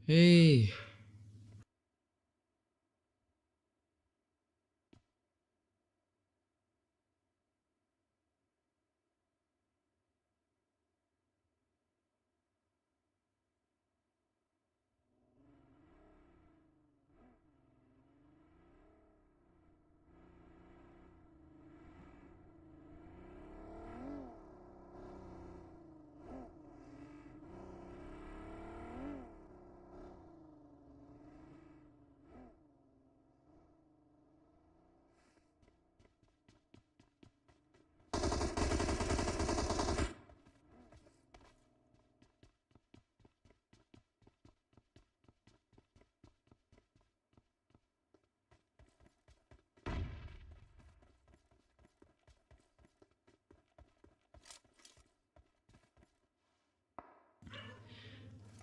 Hey,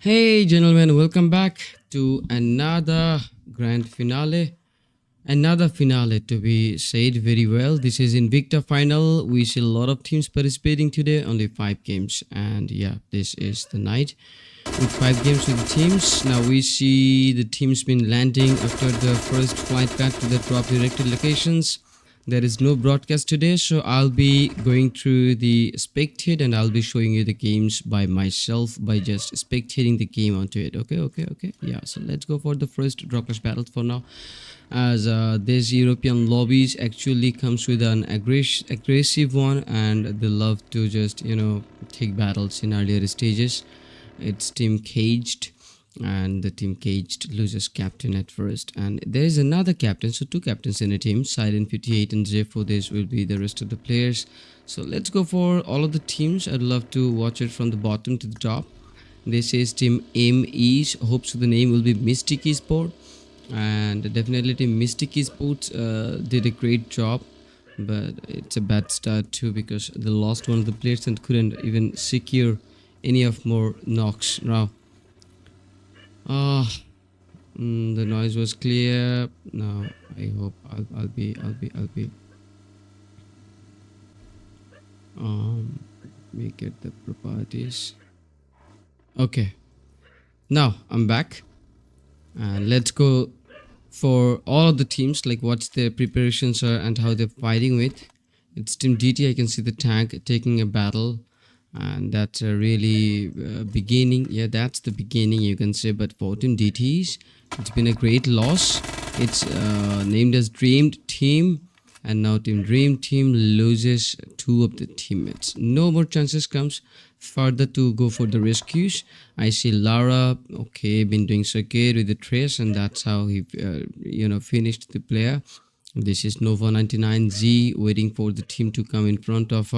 hey, gentlemen, welcome back to another grand finale. Another finale to be said very well. This is Invicta Final. We see a lot of teams participating today, only 5 games. And yeah, this is the night with 5 games with the teams. Now we see the teams been landing after the first flight back to the drop directed locations. There is no broadcast today, so I'll be going through the spectate and I'll be showing you the games by myself by just spectating the game onto it. Okay. Yeah, so let's go for the first dropclash battle for now. As this European lobbies actually comes with an aggressive one, and they love to just take battles in earlier stages. It's team caged, and the team caged loses captain at first, and there is another captain, so two captains in a team. Silent 58 and Zepho, this will be the rest of the players. So let's go for all of the teams. I'd love to watch it from the bottom to the top. This is team ME. Hopes the name will be Mystic Esport, and definitely team Mystic Esports did a great job, but it's a bad start too because they lost one of the players and couldn't even secure any of more knocks now. Ah, the noise was clear. Now I hope I'll be let me get the properties. Okay, now I'm back, and let's go for all of the teams, like what's their preparations are and how they're fighting with. It's team DT. I can see the tank taking a battle, and that's a really beginning. Yeah, that's the beginning, you can say. But for team DTs, it's been a great loss. It's named as Dreamed Team, and now team Dream Team loses two of the teammates. No more chances comes further to go for the rescues. I see Lara, okay, been doing so good with the trace, and that's how he finished the player. This is Nova 99Z waiting for the team to come in front of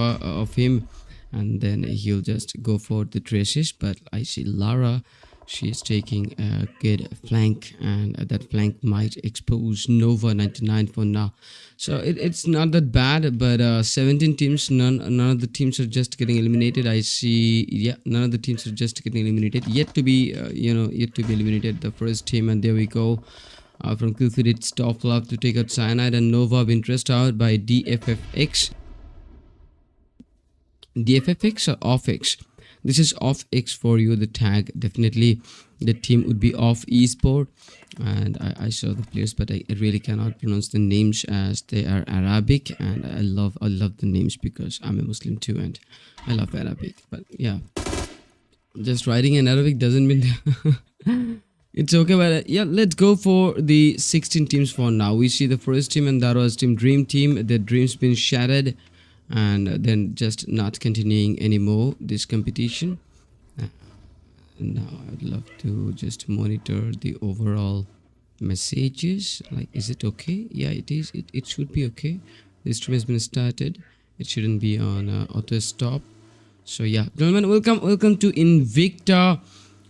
him, and then he'll just go for the traces. But I see Lara, she is taking a good flank, and that flank might expose Nova 99 for now. So it's not that bad, but 17 teams, none of the teams are just getting eliminated. I see, yeah, none of the teams are just getting eliminated, yet to be eliminated, the first team. And there we go. From Q3, it's Top Love to take out Cyanide, and Nova been stressed out by DFFX or OffX. This is OffX for you, the tag. Definitely the team would be Off Esport, and I saw the players, but I really cannot pronounce the names as they are Arabic, and I love the names because I'm a Muslim too, and I love Arabic. But yeah, just writing in Arabic doesn't mean it's okay. But yeah, let's go for the 16 teams for now. We see the first team, and that was team Dream Team. Their dreams been shattered, and then just not continuing anymore this competition. Now I'd love to just monitor the overall messages. Like, is it okay? Yeah, it is. It should be okay. The stream has been started. It shouldn't be on auto stop. So yeah, gentlemen, welcome to Invicta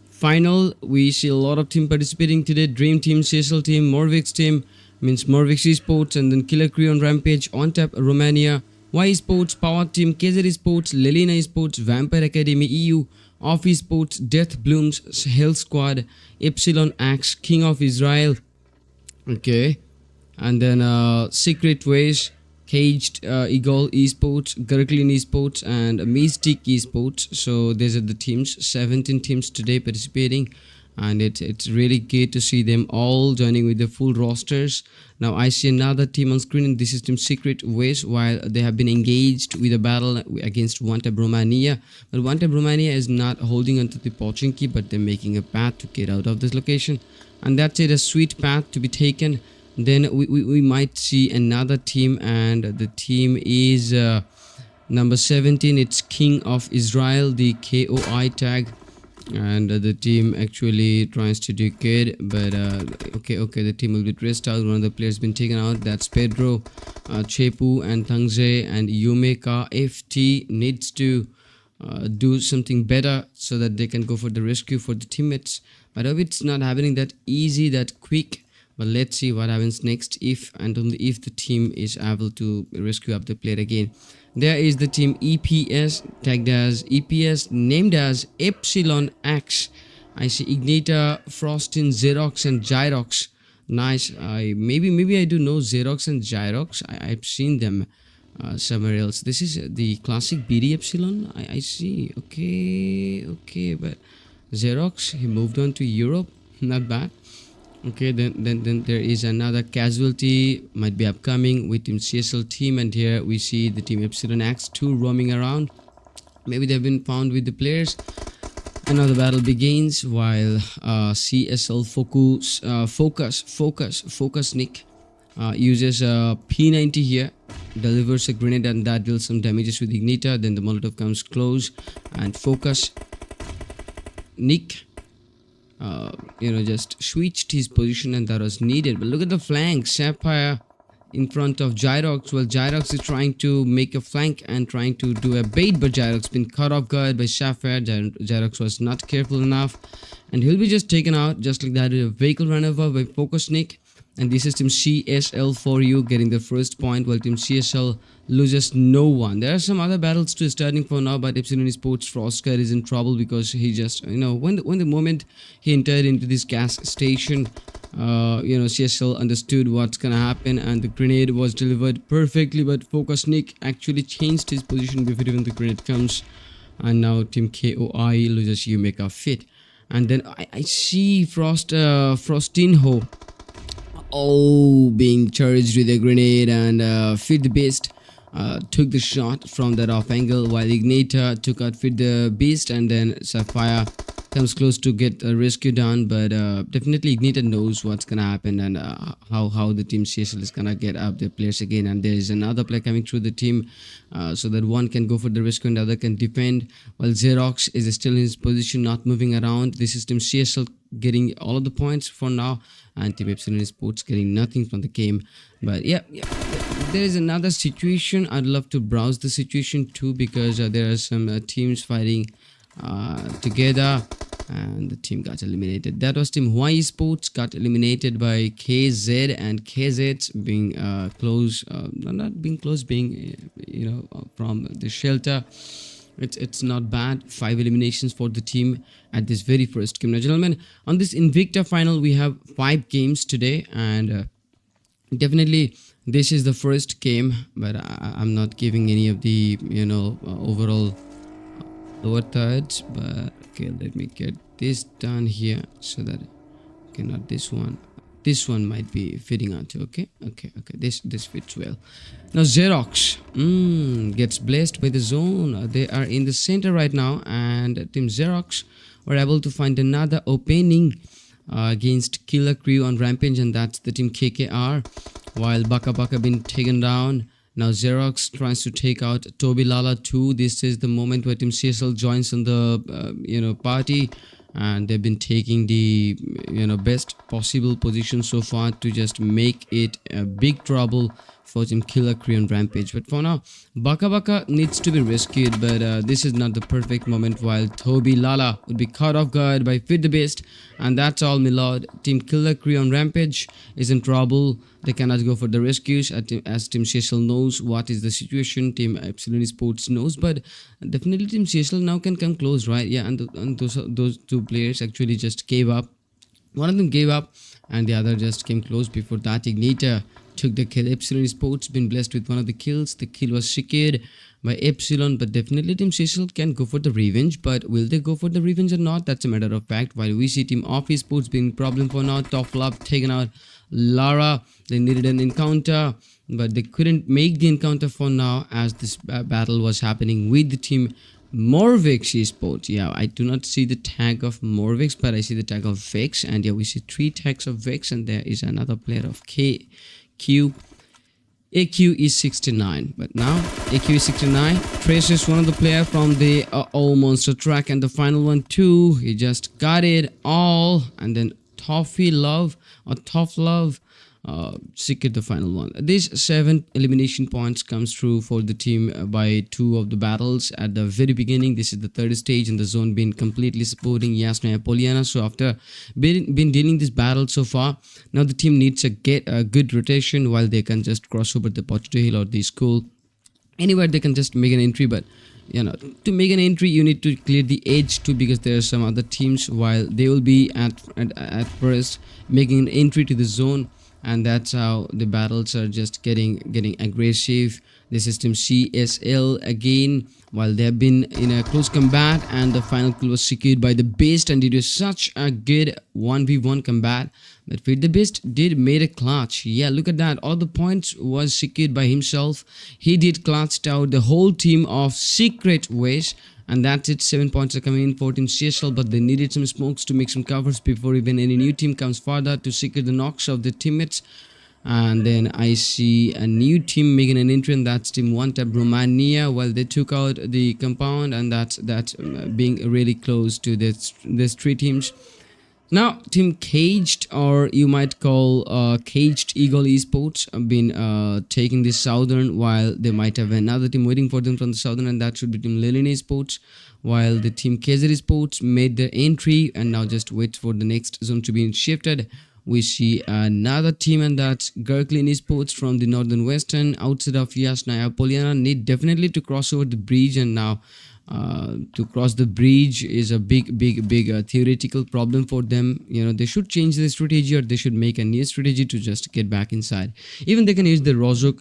Final. We see a lot of team participating today. Dream Team, Cecil Team, Morvix Team, means Morvix Esports, and then Killer Crew on Rampage, On Tap Romania, Y Sports, Power Team, KZ Sports, Lelina Sports, Vampire Academy EU, Off Sports, Death Blooms, Hell Squad, Epsilon Axe, King of Israel. Okay, and then Secret Ways, Caged Eagle Esports, Gurglin Esports, and Mystic Esports. So these are the teams. 17 teams today participating. and it's really great to see them all joining with the full rosters. Now I see another team on screen, and this is Team Secret Ways. While they have been engaged with a battle against Wanta Romania, but Wanta Romania is not holding onto the Pochinki, but they're making a path to get out of this location, and that's it, a sweet path to be taken. Then we might see another team, and the team is number 17. It's King of Israel, the KOI tag, and the team actually tries to do good, but okay, the team will be dressed out. One of the players been taken out, that's Pedro, Chepu and Tangze, and Yumeka FT needs to do something better so that they can go for the rescue for the teammates. But I hope it's not happening that easy, that quick. But let's see what happens next, if and only if the team is able to rescue up the player again. There is the team EPS, tagged as EPS, named as Epsilon X. I see Ignita, Frostin, Xerox and Gyrox. Nice. Maybe I do know Xerox and Gyrox. I've seen them somewhere else. This is the classic BD Epsilon. I see. Okay, but Xerox, he moved on to Europe. Not bad. Okay, then there is another casualty might be upcoming with Team CSL team, and here we see the Team Epsilon X2 roaming around. Maybe they've been found with the players. And now the battle begins while CSL Focus Nick uses a P90 here, delivers a grenade, and that deals some damages with Ignita. Then the Molotov comes close, and Focus Nick just switched his position, and that was needed. But look at the flank, Sapphire in front of Gyrox. Well, Gyrox is trying to make a flank and trying to do a bait, but Gyrox been caught off guard by Sapphire. Gyrox was not careful enough, and he'll be just taken out just like that with a vehicle run over by Focus Nick. And this is Team CSL for you getting the first point, while Team CSL loses no one. There are some other battles too starting for now, but Epsilon Sports Frostcut is in trouble because he just, when the moment he entered into this gas station, CSL understood what's gonna happen, and the grenade was delivered perfectly, but Focus Nick actually changed his position before even the grenade comes, and now Team KOI loses Yumeka Fit. And then I see Frostinho being charged with a grenade, and Fit the Beast took the shot from that off angle, while Ignita took out Fit the Beast, and then Sapphire comes close to get a rescue done. But definitely Ignita knows what's gonna happen, and how the team CSL is gonna get up their players again. And there is another player coming through the team, so that one can go for the rescue and the other can defend, while Xerox is still in his position, not moving around. This is Team CSL getting all of the points for now, and Team Epsilon Sports getting nothing from the game. But yeah, there is another situation. I'd love to browse the situation too, because there are some teams fighting together, and the team got eliminated. That was Team Hawaii Sports got eliminated by KZ, and KZ being close, not being close, being from the shelter. It's not bad. 5 eliminations for the team at this very first game. Now, gentlemen, on this Invicta Final, we have 5 games today, and definitely this is the first game, but I'm not giving any of the overall lower thirds. But okay, let me get this done here so that not this one. This one might be fitting onto. Okay. This fits well. Now Xerox gets blessed by the zone. They are in the center right now, and Team Xerox were able to find another opening against Killer Crew on Rampage, and that's the Team KKR. While Baka Baka been taken down, now Xerox tries to take out Toby Lala too. This is the moment where Team CSL joins on the party, and they've been taking the best possible position so far to just make it a big trouble for Team Killer Crew on Rampage. But for now, Baka Baka needs to be rescued, but this is not the perfect moment, while Toby Lala would be caught off guard by Fit the Beast, and that's all, my lord. Team Killer Crew on Rampage is in trouble. They cannot go for the rescues, as Team CSL knows what is the situation. Team Epsilon Sports knows, but definitely Team CSL now can come close, right? Yeah, and those two players actually just gave up. One of them gave up, and the other just came close. Before that, Ignita took the kill. Epsilon Sports been blessed with one of the kills. The kill was secured by Epsilon, but definitely Team Cecil can go for the revenge. But will they go for the revenge or not? That's a matter of fact. While we see Team Office Sports being problem for now. Top Love taken out Lara. They needed an encounter, but they couldn't make the encounter for now as this battle was happening with the Team Morvix Esports. Yeah, I do not see the tag of Morvix, but I see the tag of Vex, and yeah, we see 3 tags of Vex, and there is another player of KQ. AQ is 69, but now AQ is 69. Trace is one of the player from the All Monster track, and the final one too. He just got it all, and then Toffee Love or Tough Love secured the final one. These 7 elimination points comes through for the team by 2 of the battles at the very beginning. This is the 3rd stage, and the zone been completely supporting Yasna Poliana. So after been dealing this battle so far, now the team needs to get a good rotation while they can just cross over the Potato Hill or the school. Anywhere they can just make an entry, but to make an entry you need to clear the edge too, because there are some other teams while they will be at first making an entry to the zone, and that's how the battles are just getting aggressive. The system CSL again, while they have been in a close combat, and the final kill was secured by the Beast, and it was such a good 1v1 combat. But Fit the Beast did made a clutch. Yeah, look at that. All the points was secured by himself. He did clutched out the whole team of Secret Ways, and that's it. 7 points are coming in for Team CSL, but they needed some smokes to make some covers before even any new team comes further to secure the knocks of the teammates. And then I see a new team making an entry, and that's Team 1 Tab Romania. Well, they took out the compound, and that's being really close to this 3 teams. Now, Team Caged, or you might call Caged Eagle Esports, have been taking the southern, while they might have another team waiting for them from the southern, and that should be Team Lilin Esports. While the Team KZ Esports made their entry and now just wait for the next zone to be shifted. We see another team, and that's Gurklin Esports from the northern western outside of Yasnaya Poliana. Need definitely to cross over the bridge, and now to cross the bridge is a big theoretical problem for them. They should change the strategy, or they should make a new strategy to just get back inside. Even they can use the Rozuk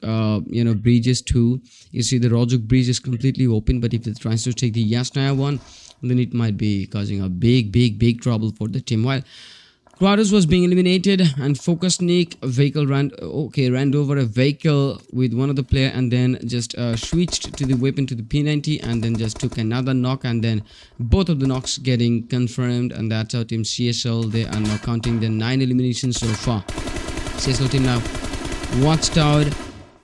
bridges too. You see the Rozuk bridge is completely open, but if it tries to take the Yasnaya one, then it might be causing a big trouble for the team. While Quartus was being eliminated, and Focus Sneak vehicle ran over a vehicle with one of the player, and then just switched to the weapon to the P90, and then just took another knock, and then both of the knocks getting confirmed, and that's how Team CSL, they are now counting the 9 eliminations so far. CSL team now watched out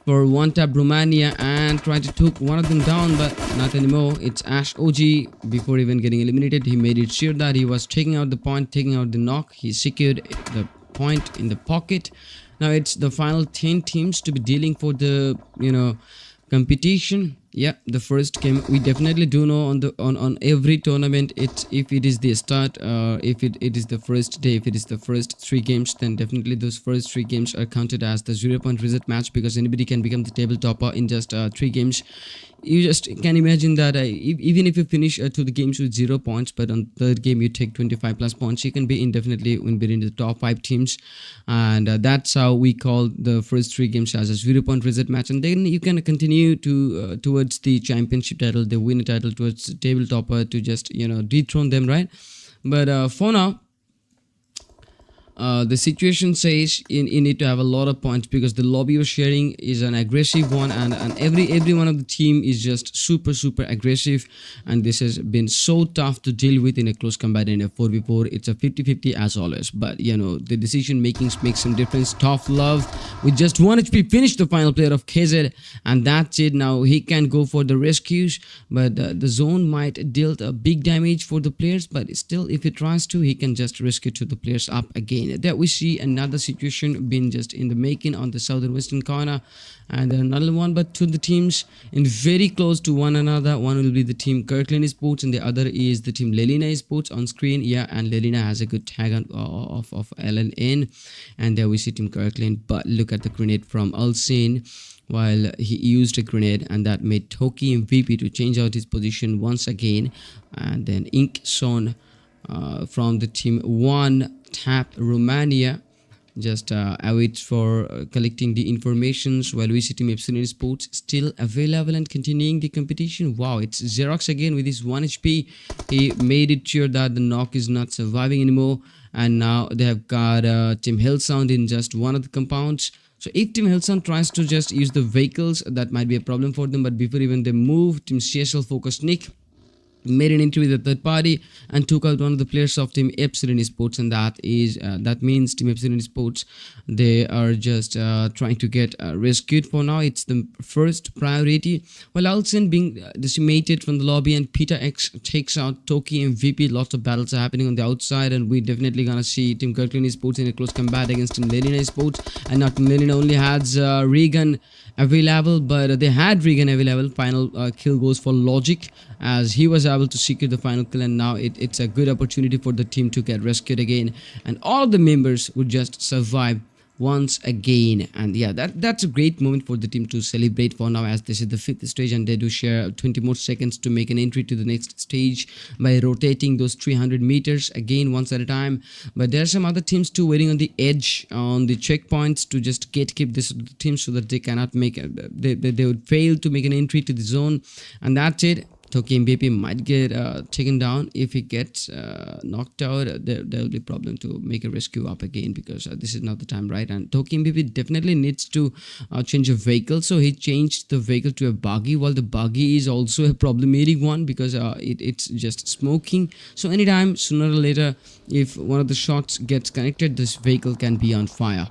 for 1 Tab Romania and tried to took one of them down, but not anymore. It's Ash OG. Before even getting eliminated, he made it sure that he was taking out the point, taking out the knock. He secured the point in the pocket. Now it's the final 10 teams to be dealing for the competition. Yeah, the first game, we definitely do know on every tournament, if it is the start, if it is the first day, if it is the first 3 games, then definitely those first 3 games are counted as the 0-point reset match, because anybody can become the table topper in just 3 games. You just can imagine that even if you finish 2 the games with 0 points, but on 3rd game you take 25 plus points, you can be indefinitely within the top 5 teams, and that's how we call the first 3 games as a 0-point reset match. And then you can continue to towards the championship title, the winner title, towards the table topper, to just dethrone them, right? But for now, the situation says you need to have a lot of points, because the lobby you're sharing is an aggressive one, and every one of the team is just super aggressive, and this has been so tough to deal with in a close combat. In a 4v4, it's a 50-50 as always, but the decision making makes some difference. Tough Love with just 1 HP finished the final player of KZ, and that's it. Now he can go for the rescues, but the zone might deal a big damage for the players, but still, if he tries to, he can just rescue to the players up again. That we see another situation being just in the making on the southern western corner, and then another one, but 2 the teams in very close to one another. One will be the team Kirkland Sports, and the other is the team Lelina Sports on screen. Yeah, and Lelina has a good tag on, of LNN, and there we see team Kirkland. But look at the grenade from Ulsin, while he used a grenade, and that made Toki MVP to change out his position once again. And then Ink Son from the team 1 Tap Romania just awaits for collecting the informations, while we see Team Epsilon Sports still available and continuing the competition. Wow, it's Xerox again with his 1 HP. He made it sure that the knock is not surviving anymore, and now they have got Team Hellsound in just one of the compounds. So if Team Hellsound tries to just use the vehicles, that might be a problem for them. But before even they move, Team CSL focused Nick made an entry with a third party and took out one of the players of Team Epsilon Sports, and that means Team Epsilon Sports, they are just trying to get rescued. For now it's the first priority, while Alcin being decimated from the lobby and Peter X takes out Toki MVP. Lots of battles are happening on the outside, and we definitely gonna see Team Kirkland Sports in a close combat against Team Lenina Sports. And not Lenina only has Regan available, but they had Regan available. Final kill goes for Logic, as he was able to secure the final kill, and now it's a good opportunity for the team to get rescued again, and all of the members would just survive once again. And yeah, that's a great moment for the team to celebrate for now, as this is the 5th stage and they do share 20 more seconds to make an entry to the next stage by rotating those 300 meters again once at a time. But there are some other teams too waiting on the edge on the checkpoints to just keep this team so that they cannot make they would fail to make an entry to the zone. And that's it. Toki MVP might get taken down. If he gets knocked out, there will be a problem to make a rescue up again, because this is not the time, right? And Toki MVP definitely needs to change a vehicle, so he changed the vehicle to a buggy, while the buggy is also a problematic one because it's just smoking. So anytime sooner or later, if one of the shots gets connected, this vehicle can be on fire.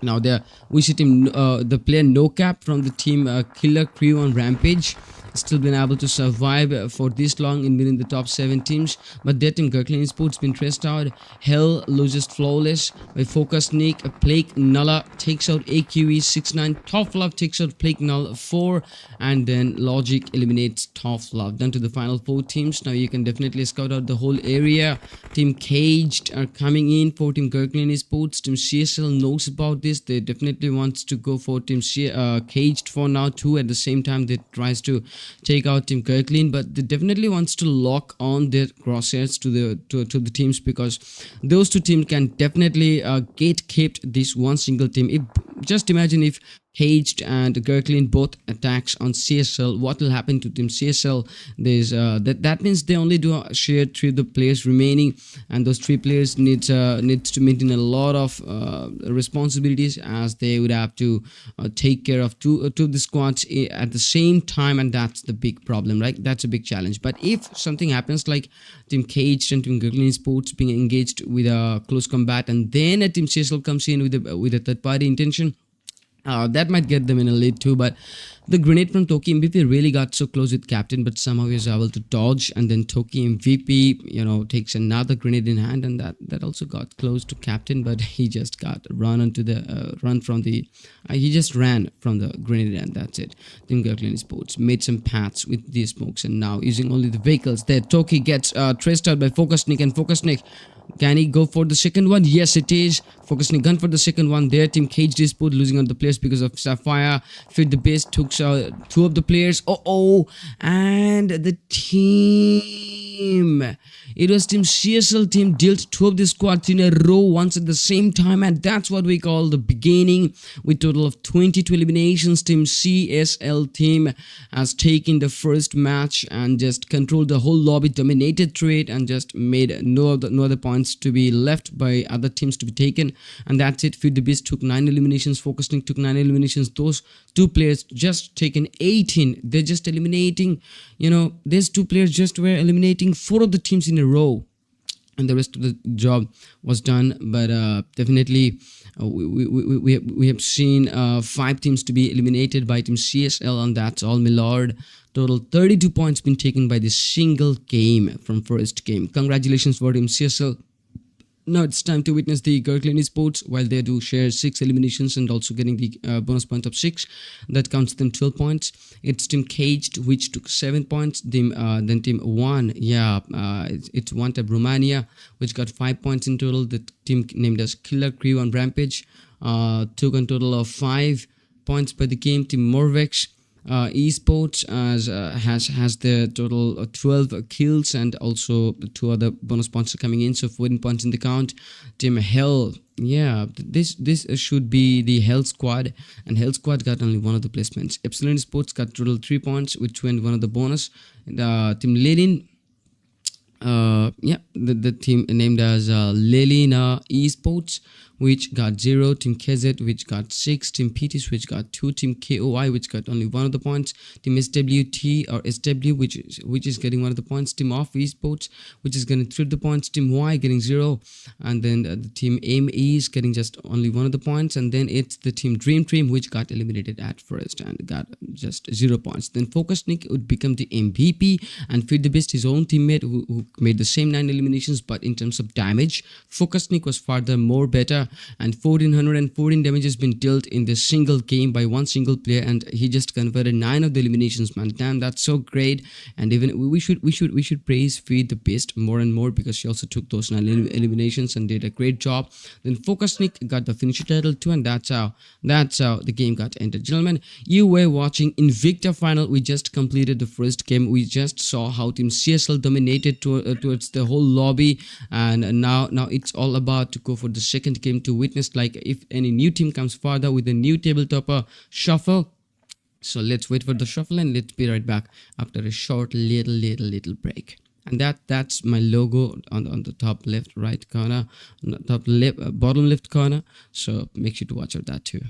Now there we see team the player No Cap from the team Killer Crew on Rampage still been able to survive for this long in within the top 7 teams, but their team Kirkland Sports been stressed out. Hell loses Flawless by Focus Nick. Plague Nulla takes out AQE 69. Tough Love takes out Plague Null 4, and then Logic eliminates Tough Love. Down to the final 4 teams. Now you can definitely scout out the whole area. Team Caged are coming in for Team Kirkland Sports. Team CSL knows about this. They definitely wants to go for Team Caged for now too. At the same time, they tries to take out Team Kirkland, but they definitely wants to lock on their crosshairs to the teams, because those two teams can definitely gate kept this one single team. Just imagine if Caged and Kirkland both attacks on CSL, what will happen to Team CSL? There's that means they only do share 3 of the players remaining, and those 3 players needs to maintain a lot of responsibilities, as they would have to take care of two of the squads at the same time, and that's the big problem, right? That's a big challenge. But if something happens like Team Caged and Team Kirkland Sports being engaged with a close combat, and then a Team CSL comes in with a third party intention, that might get them in a lead too. But the grenade from Toki MVP really got so close with Captain, but somehow he was able to dodge, and then Toki MVP takes another grenade in hand, and that also got close to Captain, but he just got he just ran from the grenade, and that's it. Team Kirkland Sports made some paths with these smokes, and now using only the vehicles there, Toki gets traced out by Focus Nick, and Focus Nick, can he go for the second one? Yes, it is. Focusing gun for the second one. Their team Caged is put losing on the players because of Sapphire. Fit the base took 2 of the players. And the team. It was Team CSL team dealt 2 of the squads in a row once at the same time, and that's what we call the beginning. With total of 22 eliminations, Team CSL team has taken the first match and just controlled the whole lobby, dominated trade, and just made no other points to be left by other teams to be taken. And that's it. Feed the Beast took 9 eliminations. Focusing took 9 eliminations. Those 2 players just taken 18. They're just eliminating, these 2 players just were eliminating 4 of the teams in a row, and the rest of the job was done. But definitely we have seen 5 teams to be eliminated by Team CSL, and that's all. Millard. Total 32 points been taken by this single game from first game. Congratulations for Team CSL. Now it's time to witness the Kirkland Sports, while they do share 6 eliminations and also getting the bonus point of 6. That counts them 12 points. It's Team Caged, which took 7 points. Then Team 1, it's One Tab Romania, which got 5 points in total. The team named as Killer Crew on Rampage took a total of 5 points by the game. Team Morvex esports as has the total 12 kills, and also two other bonus points are coming in, so 14 points in the count. Team Hell, yeah, this should be the Hell squad, and Hell squad got only one of the placements. Epsilon Sports got total 3 points with 2 and one of the bonus. And, Team Lenin, yeah, the team named as Lelina Esports, which got 0. Team KZ, which got 6. Team PTs, which got 2. Team KOI, which got only one of the points. Team SWT or SW, which is getting one of the points. Team Off Esports, which is getting 3 of the points. Team Y getting 0, and then the team AIM is getting just only one of the points. And then it's the team Dream Team, which got eliminated at first and got just 0 points. Then Focus Nick would become the MVP and Feed the Beast, his own teammate, who made the same 9 eliminations, but in terms of damage, Focus Nick was further more better, and 1414 damage has been dealt in this single game by one single player, and he just converted 9 of the eliminations, man. Damn, that's so great. And even we should praise Feed the Beast more and more, because she also took those 9 eliminations and did a great job. Then Focus Nick got the finisher title too, and that's how the game got ended. Gentlemen, you were watching Invicta Final. We just completed the first game. We just saw how Team CSL dominated towards the whole lobby, and now it's all about to go for the second game to witness like if any new team comes further with a new tabletop shuffle. So let's wait for the shuffle, and let's be right back after a short little break. And that's my logo on the top left right corner, top left bottom left corner, so make sure to watch out that too.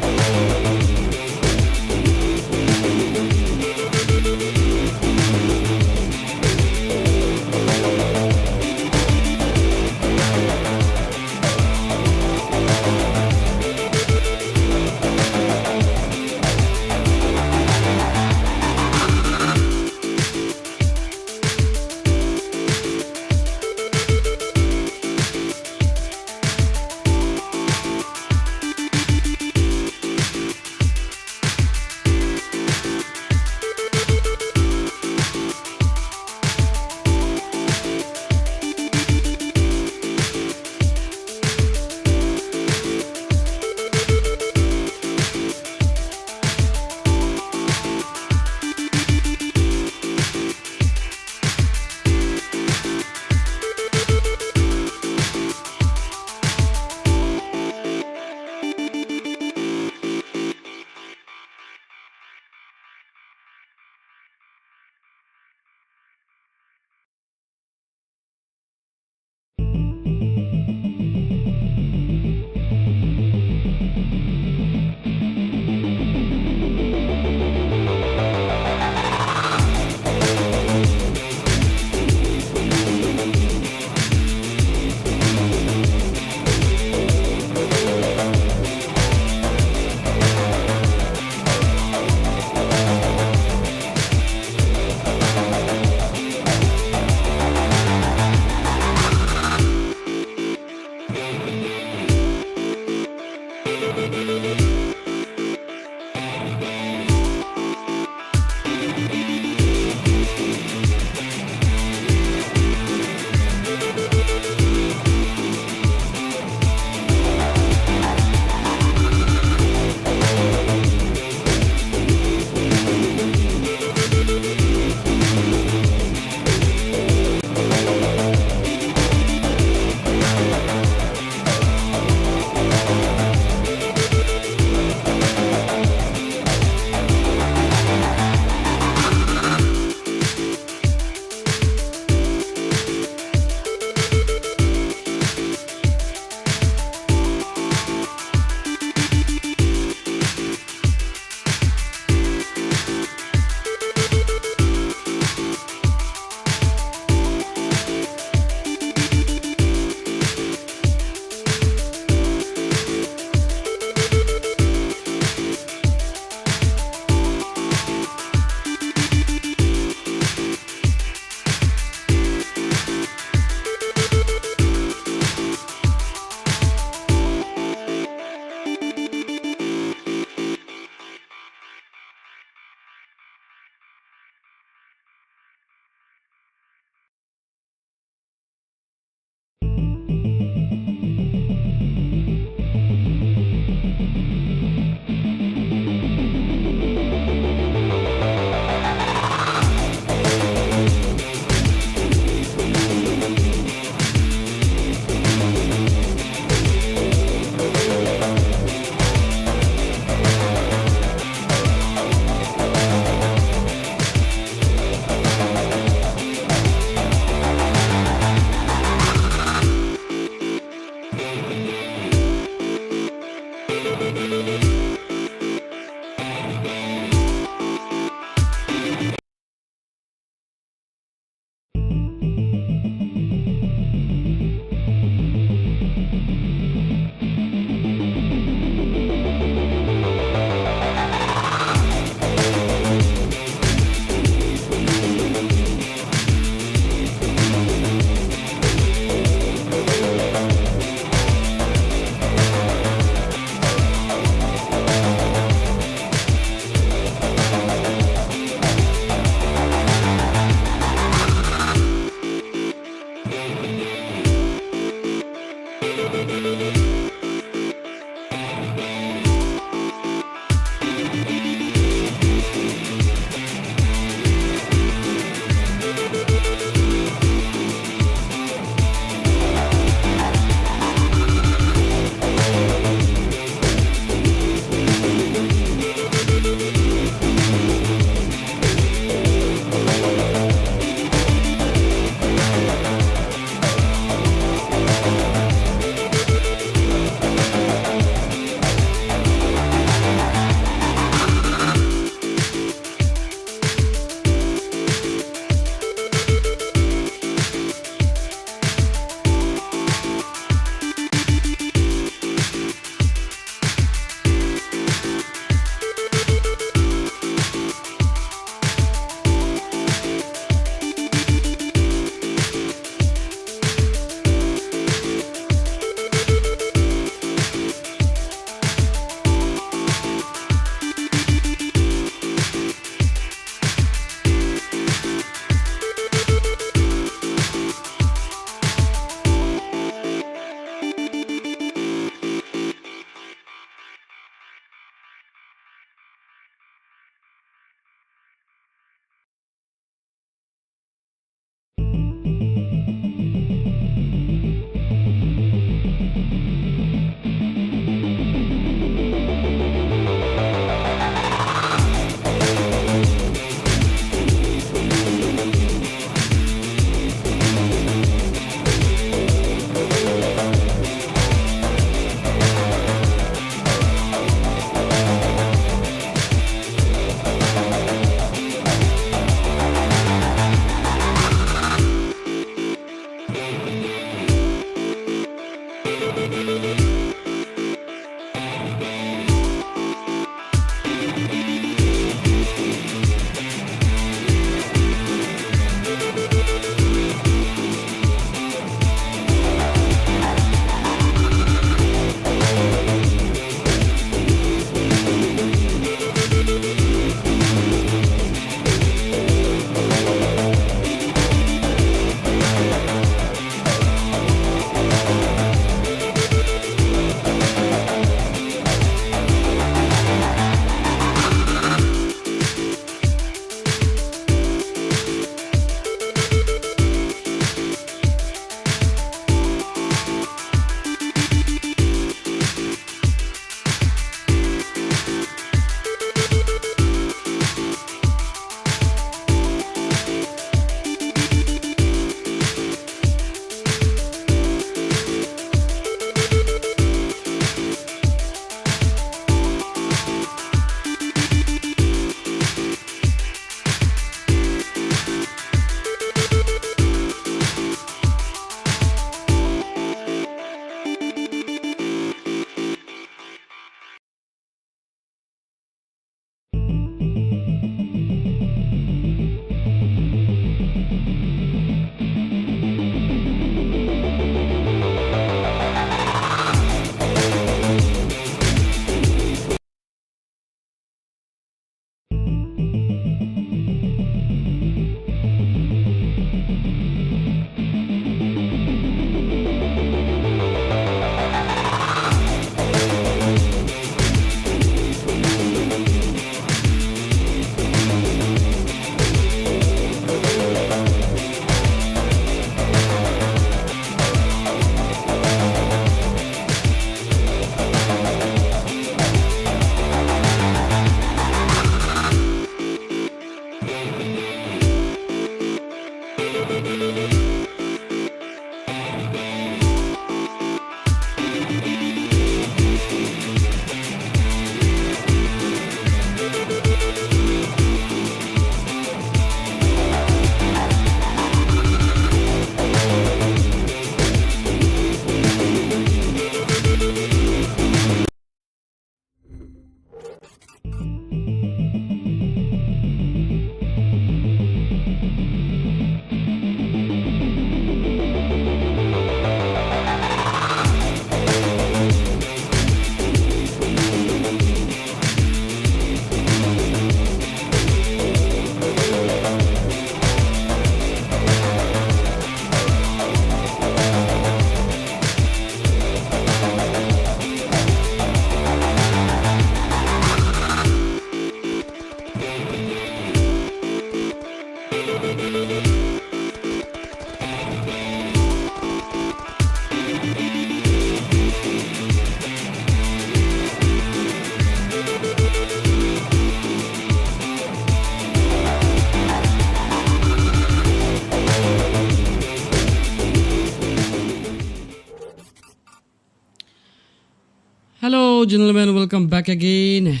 Hello, gentlemen. Welcome back again.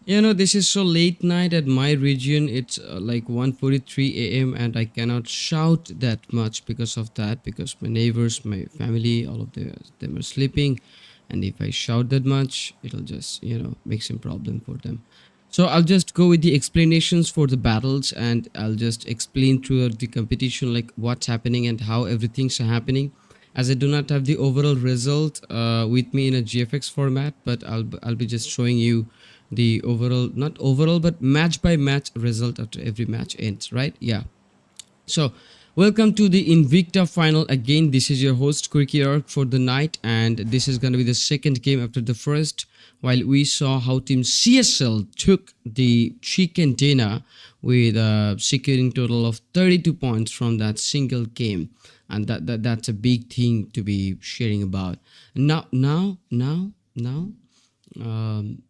This is so late night at my region. It's like 1:43 a.m. and I cannot shout that much because of that. Because my neighbors, my family, all of them are sleeping, and if I shout that much, it'll just make some problem for them. So I'll just go with the explanations for the battles, and I'll just explain throughout the competition like what's happening and how everything's happening. As I do not have the overall result with me in a GFX format, but I'll be just showing you the overall, not overall, but match by match result after every match ends, right? Yeah. So, welcome to the Invicta Final. Again, this is your host, Quirky Ark, for the night, and this is going to be the second game after the first. While we saw how Team CSL took the chicken dinner with securing total of 32 points from that single game, and that's a big thing to be sharing about. Now,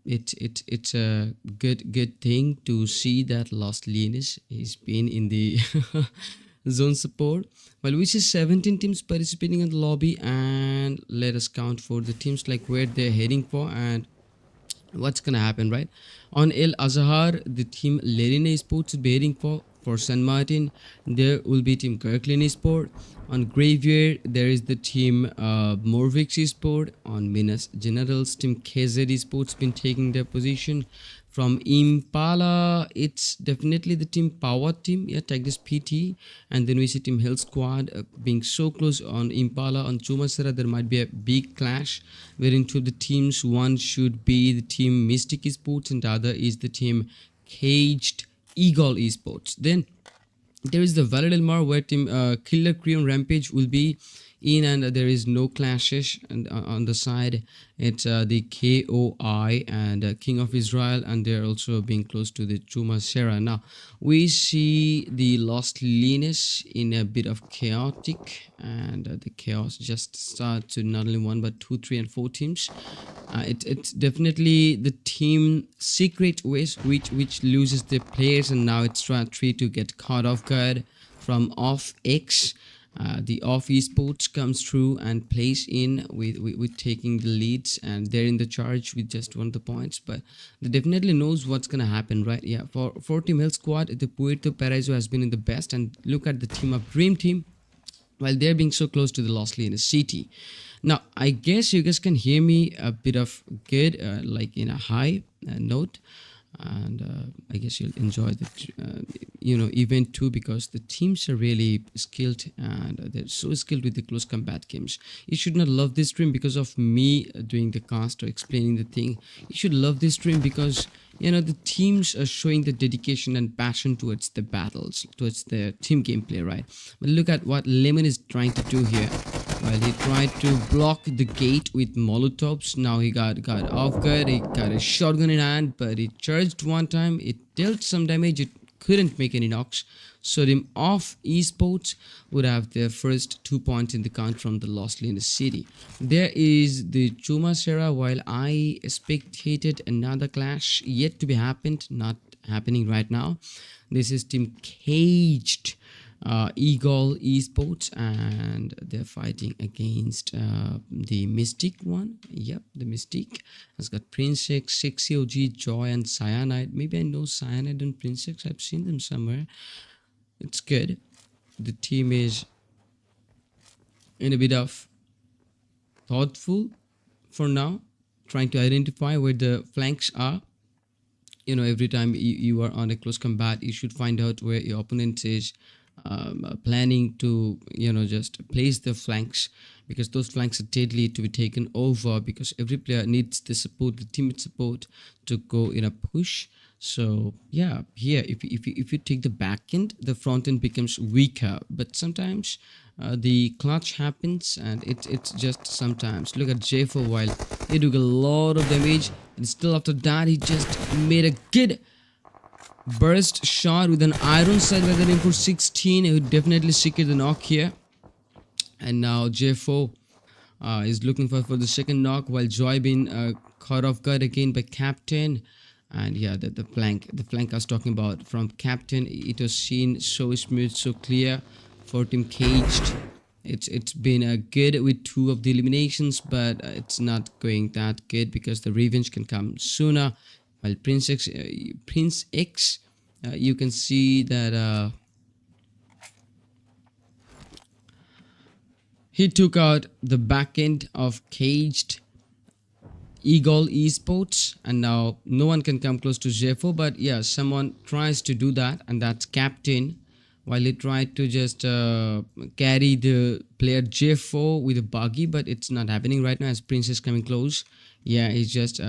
it's a good thing to see that Lost Linus is been in the zone support. Well, we see 17 teams participating in the lobby, and let us count for the teams like where they're heading for and what's gonna happen, right? On El Azhar, the team Lerina Esports is heading for San Martin. There will be team Kirkland Esport. On Graveyard, there is the team Morvix Esport. On Minas Generals, team KZ Esports been taking their position. From Impala, it's definitely the team Power team. Yeah, take this PT. And then we see team Health Squad being so close on Impala. On Chumasera, there might be a big clash wherein two of the teams, one should be the team Mystic Esports and the other is the team Caged Eagle Esports. Then there is the Valid Elmar where team Killer Creon Rampage will be in, and there is no clashes. And on the side, it's the KOI and King of Israel, and they're also being close to the Chuma Serra. Now we see the Lost Linus in a bit of chaotic, and the chaos just starts to not only one but two, three, and four teams. It's definitely the team Secret West which loses their players, and now it's strat 3 to get caught off guard from off X. The off esports comes through and plays in with taking the leads, and they're in the charge with just one of the points, but they definitely knows what's gonna happen, right? Yeah, for team Health Squad, the Puerto Paraiso has been in the best, and look at the team of Dream Team while they're being so close to the Lost Lane city. Now I guess you guys can hear me a bit of good, like in a high note, and I guess you'll enjoy the event too, because the teams are really skilled, and they're so skilled with the close combat games. You should not love this stream because of me doing the cast or explaining the thing. You should love this stream because the teams are showing the dedication and passion towards the battles, towards the team gameplay, right? But look at what Lemon is trying to do here. While he tried to block the gate with Molotovs, now he got off guard. He got a shotgun in hand, but he charged one time. It dealt some damage. It couldn't make any knocks. So team off esports would have their first 2 points in the count from the Lost Lane city. There is the Chuma Serra. While I spectated another clash yet to be happened, not happening right now. This is team Caged Eagle Esports, and they're fighting against the Mystic one. Yep, the Mystic has got Princex, Sexy OG, Joy, and Cyanide. Maybe I know Cyanide and Princex. I've seen them somewhere. It's good. The team is in a bit of thoughtful for now, trying to identify where the flanks are. Every time you are on a close combat, you should find out where your opponent is planning to just place the flanks, because those flanks are deadly to be taken over, because every player needs the support, the teammate support, to go in a push. So yeah, here if you take the back end, the front end becomes weaker, but sometimes the clutch happens, and it's just sometimes. Look at J4, while he took a lot of damage, and still after that he just made a good burst shot with an iron sight by the name for 16. He would definitely secure the knock here, and now J4 is looking for the second knock, while Joy being caught off guard again by Captain. And yeah, the flank I was talking about from Captain, it was seen so smooth, so clear for team Caged. It's been good with two of the eliminations, but it's not going that good because the revenge can come sooner. While Prince X, you can see that he took out the back end of Caged Eagle Esports, and now no one can come close to Zepho. But yeah, someone tries to do that, and that's Captain. While he tried to just carry the player J4 with a buggy, but it's not happening right now as Prince is coming close. Yeah, he's just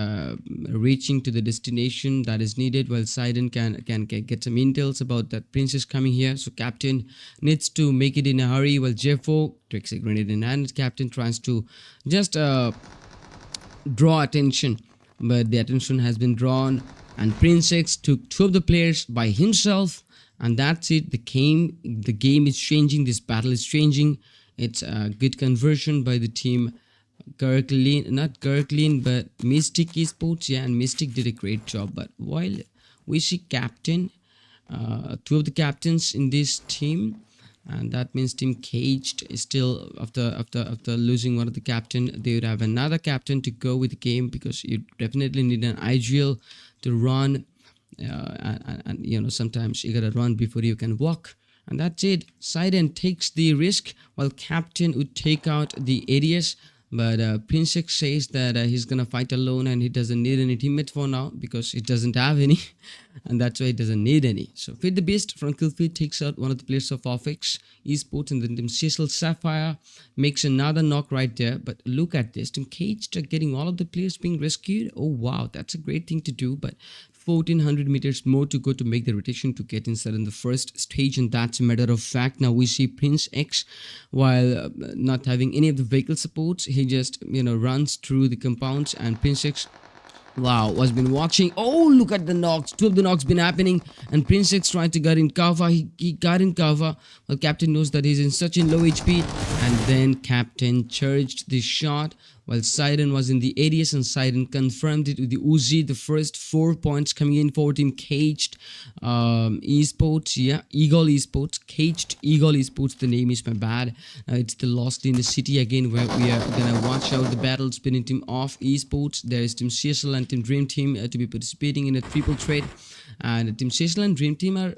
reaching to the destination that is needed, while Sidon can get some intels about that Prince is coming here. So Captain needs to make it in a hurry, while J4 takes a grenade in hand. Captain tries to just draw attention, but the attention has been drawn, and Prince X took two of the players by himself, and that's it. The game is changing. This battle is changing. It's a good conversion by the team not Gurkleen, but Mystic Esports. Yeah, and Mystic did a great job. But while we see captain, two of the captains in this team, and that means team Caged is still after losing one of the captain, they would have another captain to go with the game, because you definitely need an IGL to run, and you know, sometimes you gotta run before you can walk. And that's it. Sidon takes the risk, while captain would take out the areas. But Prince X says that he's gonna fight alone, and he doesn't need any teammate for now because he doesn't have any, and that's why he doesn't need any. So Feed the Beast from Killfeed takes out one of the players of Offix Esports, and then Team Cecil Sapphire makes another knock right there. But look at this, Team Caged are getting all of the players being rescued. Oh wow, that's a great thing to do. But 1400 meters more to go to make the rotation to get inside in the first stage, and that's a matter of fact. Now we see Prince X, while not having any of the vehicle supports, he just runs through the compounds, and Prince X, wow, was been watching. Oh, look at the knocks. Two of the knocks been happening, and Prince X tried to get in cover. He got in cover. Well, Captain knows that he's in such a low HP, and then Captain charged the shot while Sidon was in the areas, and Sidon confirmed it with the Uzi. The first 4 points coming in for Team Caged Esports. Yeah, Eagle Esports. Caged Eagle Esports, the name is my bad. It's the Lost in the City again, where we are gonna watch out the battles between Team Off Esports. There is Team CSL and Team Dream Team to be participating in a triple trade. And Team CSL and Dream Team are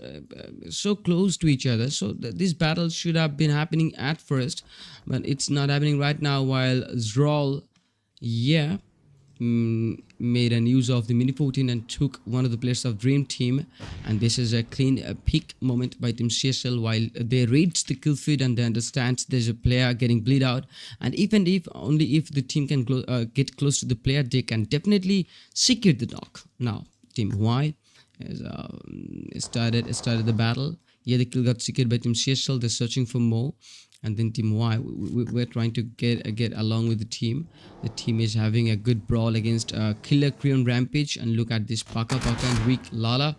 so close to each other, so this battle should have been happening at first, but it's not happening right now. While Zroll, yeah, made an use of the mini 14 and took one of the players of Dream Team, and this is a clean pick moment by Team CSL, while they reach the kill feed and they understand there's a player getting bleed out, and even if only if the team can get close to the player, they can definitely secure the knock. Now Team Y has started the battle. Yeah, the kill got secured by Team CSL. They're searching for more, and then Team Y, we're trying to get along with the team. The team is having a good brawl against Killer Creon Rampage, and look at this Paka and Rick Lala.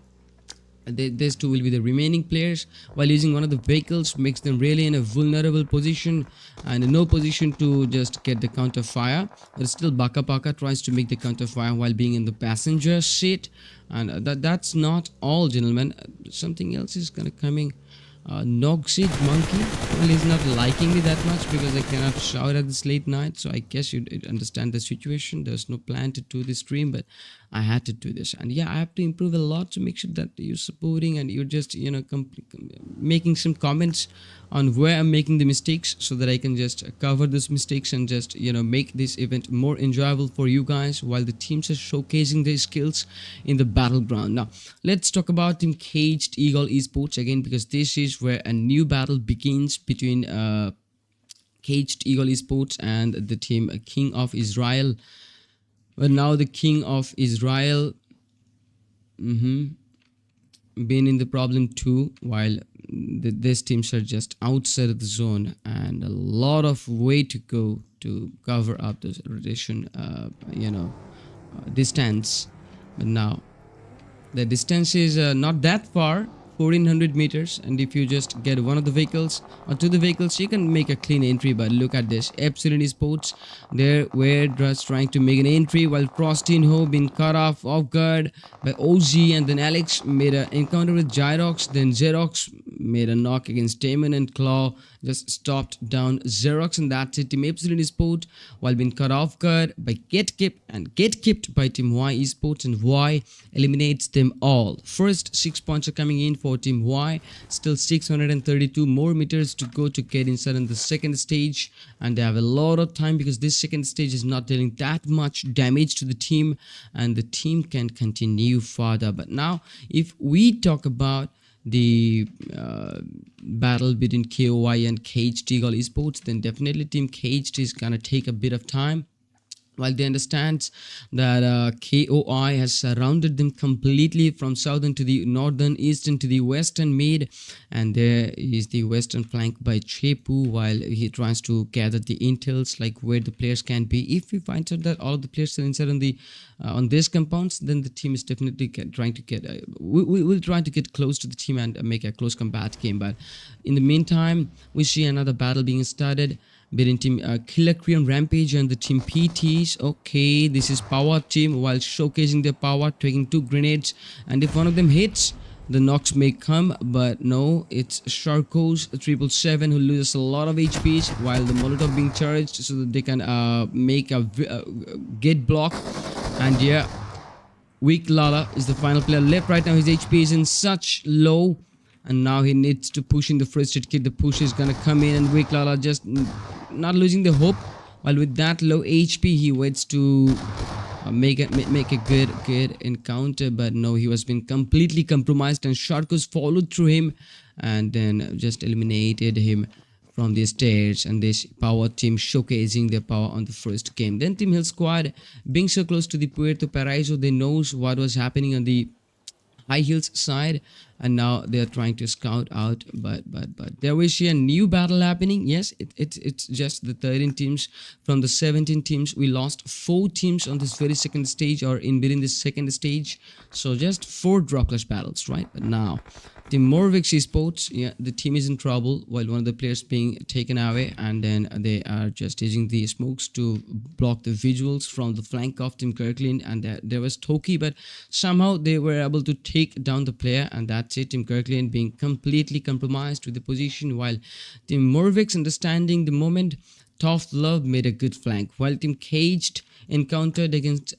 These two will be the remaining players, while using one of the vehicles makes them really in a vulnerable position and in no position to just get the counter fire. But still Baka tries to make the counter fire while being in the passenger seat, and that's not all, gentlemen. Something else is gonna coming. Noxid Monkey, well, he's not liking me that much because I cannot shout at this late night, so I guess you'd understand the situation. There's no plan to do this stream, but I had to do this, and yeah, I have to improve a lot to make sure that you're supporting and you're just making some comments on where I'm making the mistakes, so that I can just cover those mistakes and just make this event more enjoyable for you guys, while the teams are showcasing their skills in the battleground. Now let's talk about Team Caged Eagle Esports again, because this is where a new battle begins between Caged Eagle Esports and the team King of Israel. But now the King of Israel been in the problem too, while these teams are just outside of the zone, and a lot of way to go to cover up the rotation distance. But now the distance is not that far, 1400 meters, and if you just get one of the vehicles or two of the vehicles, you can make a clean entry. But look at this, Epsilon Esports, they were just trying to make an entry, while Frostinho been cut off guard by OZ, and then Alex made an encounter with Gyrox, then Xerox made a knock against Damon and Claw. just stopped down Xerox, and that's it. Team Epsilon Esports, while being cut off guard by get kept by Team Y Esports, and Y eliminates them all. First 6 points are coming in for Team Y. Still 632 more meters to go to get inside in the second stage, and they have a lot of time because this second stage is not dealing that much damage to the team, and the team can continue further. But now, if we talk about the battle between KOI and Caged Eagle Esports, then definitely Team Caged is gonna take a bit of time, while they understand that KOI has surrounded them completely from southern to the northern, eastern to the western mid, and there is the western flank by Chepu, while he tries to gather the intels like where the players can be. If he finds out that all of the players are inside on these compounds, then the team is definitely trying to get we will try to get close to the team and make a close combat game. But in the meantime, we see another battle being started between Team Killer Creon Rampage and the Team PTs. Okay, this is Power Team while showcasing their power, taking 2 grenades, and if one of them hits, the knocks may come, but no, it's Sharkos 777 who loses a lot of HPs while the Molotov being charged so that they can make a get block. And yeah, Weak Lala is the final player left right now. His HP is in such low, and now he needs to push in the first aid kit. The push is gonna come in, and Weak Lala just not losing the hope. While with that low HP, he waits to make a good encounter, but no, he was been completely compromised, and Sharkos followed through him and then just eliminated him from the stairs. And this Power Team showcasing their power on the first game. Then Team Hill Squad, being so close to the Puerto Paraíso, they knows what was happening on the High Hills side, and now they are trying to scout out, but there we see a new battle happening. Yes, it's just the 13 teams from the 17 teams. We lost 4 teams on this very second stage, or in between this second stage, so just 4 dropless battles, right? But now Team Morvix Esports, yeah, the team is in trouble while one of the players being taken away, and then they are just using the smokes to block the visuals from the flank of Team Kirkland, and there was Toki, but somehow they were able to take down the player, and that's it. Team Kirkland being completely compromised with the position, while Team Morvix understanding the moment. Tough Love made a good flank, while Team Caged encountered against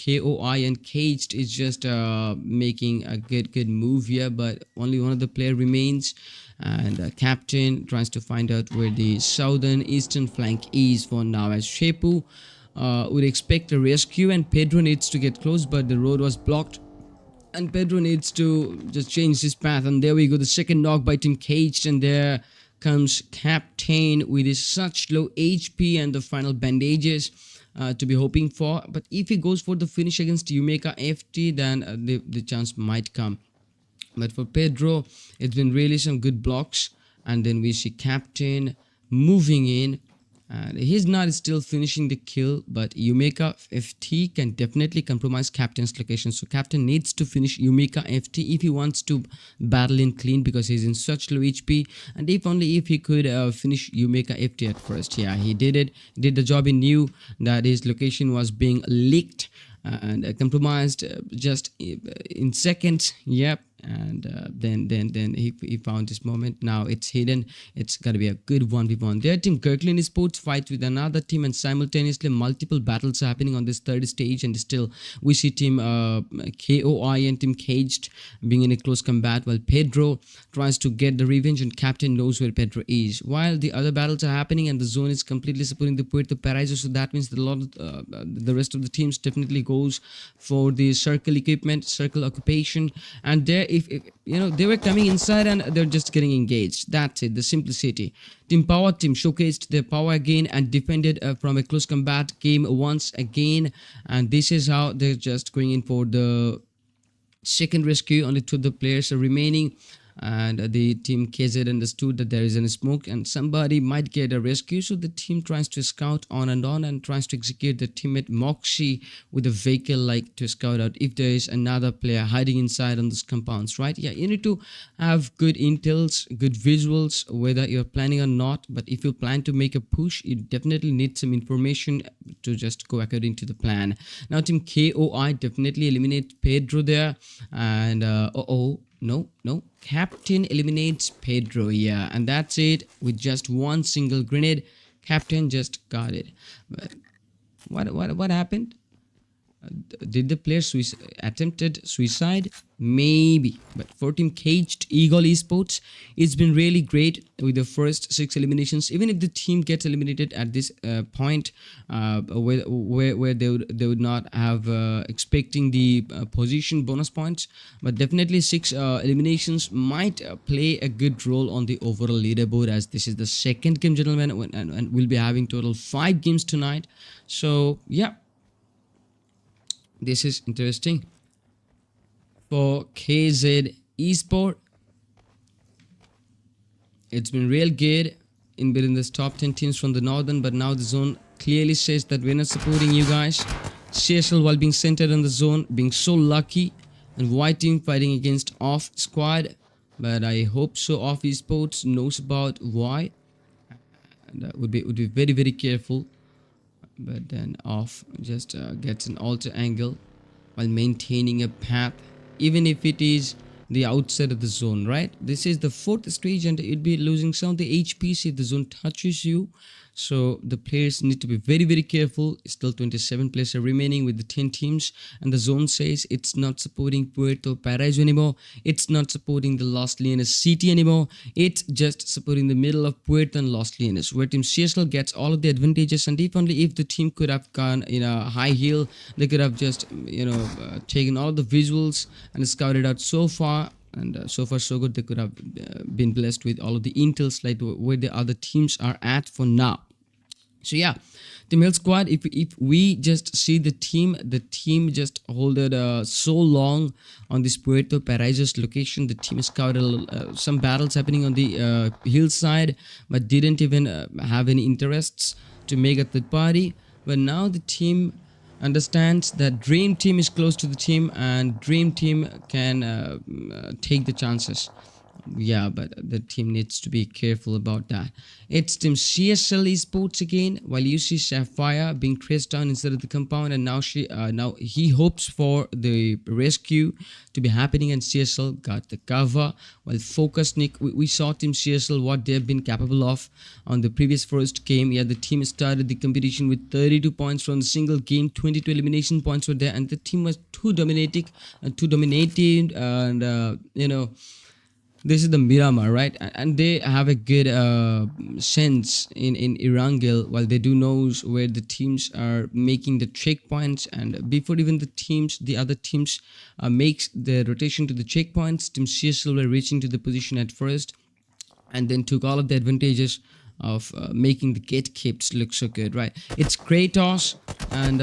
KOI, and Caged is just making a good move here, but only one of the player remains, and Captain tries to find out where the southern eastern flank is for now, as Shepu would expect a rescue, and Pedro needs to get close, but the road was blocked, and Pedro needs to just change his path. And there we go, the second knock by Team Caged, and there comes Captain with his such low HP and the final bandages to be hoping for. But if he goes for the finish against Umeka FT, then the chance might come. But for Pedro, it's been really some good blocks, and then we see Captain moving in, and he's not still finishing the kill, but Umeka FT can definitely compromise Captain's location. So Captain needs to finish Umeka FT if he wants to battle in clean, because he's in such low HP, and if only if he could finish Umeka FT at first. Yeah, he did it. He did the job. He knew that his location was being leaked and compromised just in seconds. Yep. And then he found this moment. Now it's hidden. It's gotta be a good 1v1 there. Team Kirkland Esports fights with another team, and simultaneously multiple battles are happening on this third stage, and still we see Team KOI and Team Caged being in a close combat, while Pedro tries to get the revenge, and Captain knows where Pedro is, while the other battles are happening, and the zone is completely supporting the Puerto Paraíso. So that means that a lot of the rest of the teams definitely goes for the circle equipment, circle occupation, and there if you know, they were coming inside and they're just getting engaged. That's it, the simplicity. Team Power Team showcased their power again and defended from a close combat game once again, and this is how they're just going in for the second rescue. Only 2 of the players are remaining, and the team KZ understood that there is a smoke and somebody might get a rescue, so the team tries to scout on and tries to execute the teammate Moxie with a vehicle like to scout out if there is another player hiding inside on those compounds, right? Yeah, you need to have good intels, good visuals, whether you're planning or not, but if you plan to make a push, you definitely need some information to just go according to the plan. Now Team KOI definitely eliminate Pedro there, and no. Captain eliminates Pedro. Yeah, and that's it. With just one single grenade, Captain just got it. But what happened? Did the player attempted suicide? Maybe. But for Team Caged Eagle Esports, it's been really great with the first 6 eliminations. Even if the team gets eliminated at this point, where they would not have expecting the position bonus points, but definitely 6 eliminations might play a good role on the overall leaderboard, as this is the second game, gentlemen, and we'll be having total 5 games tonight. So yeah, this is interesting. For KZ Esport, it's been real good in building this top 10 teams from the northern, but now the zone clearly says that we're not supporting you guys. CSL, while being centered on the zone, being so lucky, and white team fighting against off squad, but I hope so off esports knows about why, and would be very careful. But then off just gets an alter angle while maintaining a path, even if it is the outside of the zone, right? This is the 4th stage and it'd be losing some of the HPs if the zone touches you. So the players need to be very careful. Still 27 players are remaining with the 10 teams, and the zone says it's not supporting Puerto Paraíso anymore. It's not supporting the Los Leones city anymore. It's just supporting the middle of Puerto and Los Leones, where Team CSL gets all of the advantages. And if only if the team could have gone in a high hill, they could have just taken all the visuals and scouted out so far. And so far so good. They could have been blessed with all of the intels like where the other teams are at for now. So yeah, the male squad, if we just see the team just holded so long on this Puerto Paraíso's location. The team scouted some battles happening on the hillside, but didn't even have any interests to make a third party. But now the team understands that Dream Team is close to the team, and Dream Team can take the chances. Yeah, but the team needs to be careful about that. It's Team CSL Esports again, while you see Sapphire being traced down inside of the compound, and now he hopes for the rescue to be happening, and CSL got the cover. While Focus Nick, we saw Team CSL what they've been capable of on the previous first game. Yeah, the team started the competition with 32 points from the single game. 22 elimination points were there, and the team was too dominating, and this is the Miramar, right? And they have a good sense in Erangel, while they do knows where the teams are making the checkpoints. And before even the other teams makes the rotation to the checkpoints, Team CSL were reaching to the position at first, and then took all of the advantages of making the gatekeeps look so good, right? It's Kratos, and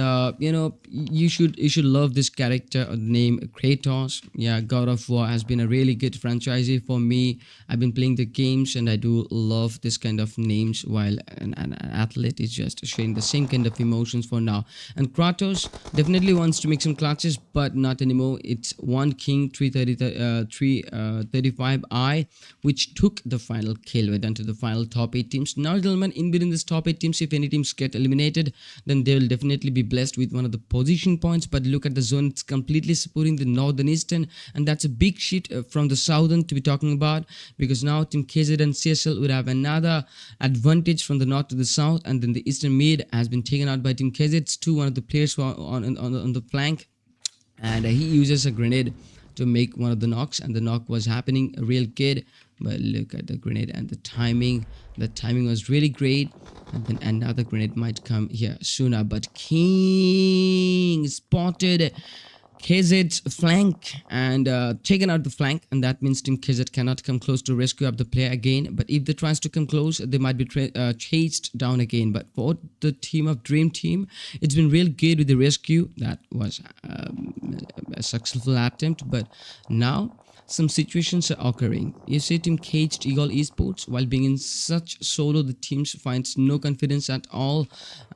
you should love this character name Kratos. Yeah, God of War has been a really good franchise for me. I've been playing the games, and I do love this kind of names, while an athlete is just showing the same kind of emotions for now. And Kratos definitely wants to make some clutches, but not anymore. It's one king 335i which took the final kill. We're down to the final top 8 teams now, gentlemen. In between this top 8 teams, if any teams get eliminated, then they will definitely be blessed with one of the position points. But look at the zone, it's completely supporting the northern eastern, and that's a big shift from the southern to be talking about, because now Team KZ and CSL would have another advantage from the north to the south, and then the eastern mid has been taken out by Team KZ. It's one of the players who are on the flank, and he uses a grenade to make one of the knocks, and the knock was happening real good. But look at the grenade and the timing was really great, and then another grenade might come here sooner. But King spotted KZ's flank and taken out the flank, and that means Team KZ cannot come close to rescue up the player again. But if they tries to come close, they might be chased down again. But for the team of Dream Team, it's been real good with the rescue. That was a successful attempt, but now some situations are occurring. You see Team Caged Eagle Esports, while being in such solo, the teams finds no confidence at all,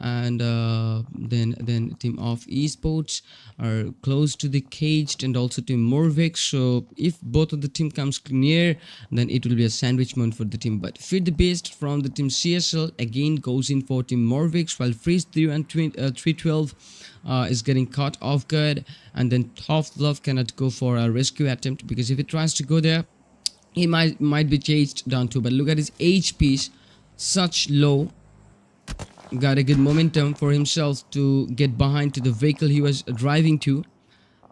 and then Team Off Esports are close to the Caged, and also Team Morvix. So if both of the team comes near, then it will be a sandwich moment for the team. But Feed the Beast from the Team CSL again goes in for Team Morvix, while Freeze 3 and 312 is getting caught off guard, and then Top Love cannot go for a rescue attempt because if he tries to go there, he might be chased down too. But look at his HPs, such low. Got a good momentum for himself to get behind to the vehicle he was driving to,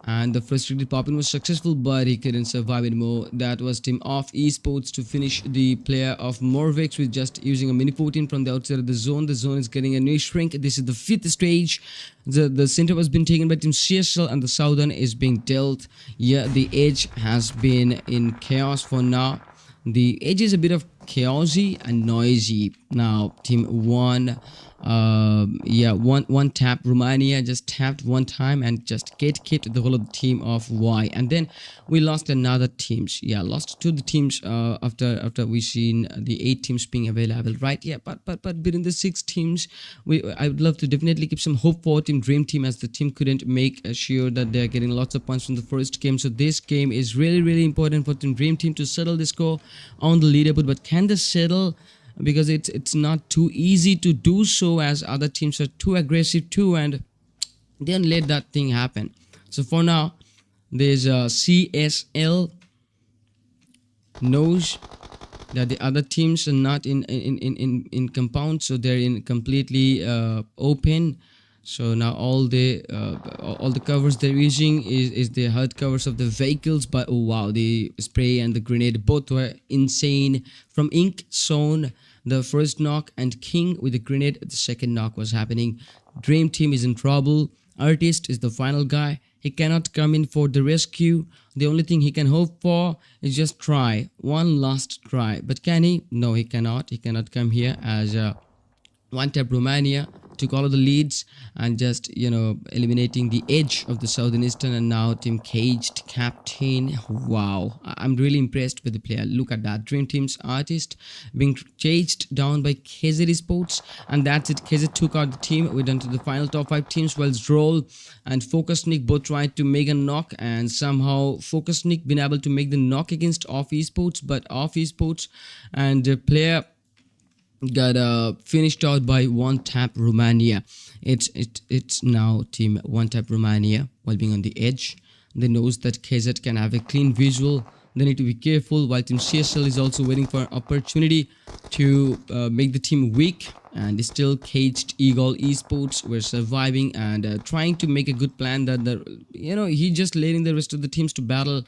and the frustrated Poppin was successful, but he couldn't survive anymore. That was Team Off Esports to finish the player of Morvex with just using a mini 14 from the outside of the zone. The zone is getting a new shrink. This is the 5th stage. The center was being taken by Team CSL, and the southern is being dealt. Yeah, the edge has been in chaos for now. The edge is a bit of chaosy and noisy. Now Team 1, one tap. Romania just tapped one time and just kicked the whole of the team of Y, and then we lost another teams. Yeah, lost to the teams after we seen the 8 teams being available, right? Yeah, but within the 6 teams, I would love to definitely keep some hope for Team Dream Team, as the team couldn't make sure that they're getting lots of points from the first game. So this game is really important for Team Dream Team to settle the score on the leaderboard. But can they settle? Because it's not too easy to do so, as other teams are too aggressive too, and then let that thing happen. So for now, there's a CSL knows that the other teams are not in compound, so they're in completely open. So now all the covers they're using is the HUD covers of the vehicles. But oh wow, the spray and the grenade both were insane. From Ink Zone, the first knock, and King with the grenade, the second knock was happening. Dream Team is in trouble. Artist is the final guy. He cannot come in for the rescue. The only thing he can hope for is just try one last try. But can he? No, he cannot. He cannot come here, as one tap Romania took all of the leads and just eliminating the edge of the Southern Eastern. And now Team Caged Captain. Wow, I'm really impressed with the player. Look at that. Dream Team's Artist being chased down by KZ Sports, and that's it. KZ took out the team. We're done to the final top 5 teams. Well, Droll and Focus Nick both tried to make a knock, and somehow Focus Nick been able to make the knock against Off Esports, but Off Esports and the player got finished out by one tap Romania. It's now Team one tap Romania while being on the edge. They knows that KZ can have a clean visual. They need to be careful, while Team CSL is also waiting for an opportunity to make the team weak. And still Caged Eagle Esports were surviving and trying to make a good plan that he just letting the rest of the teams to battle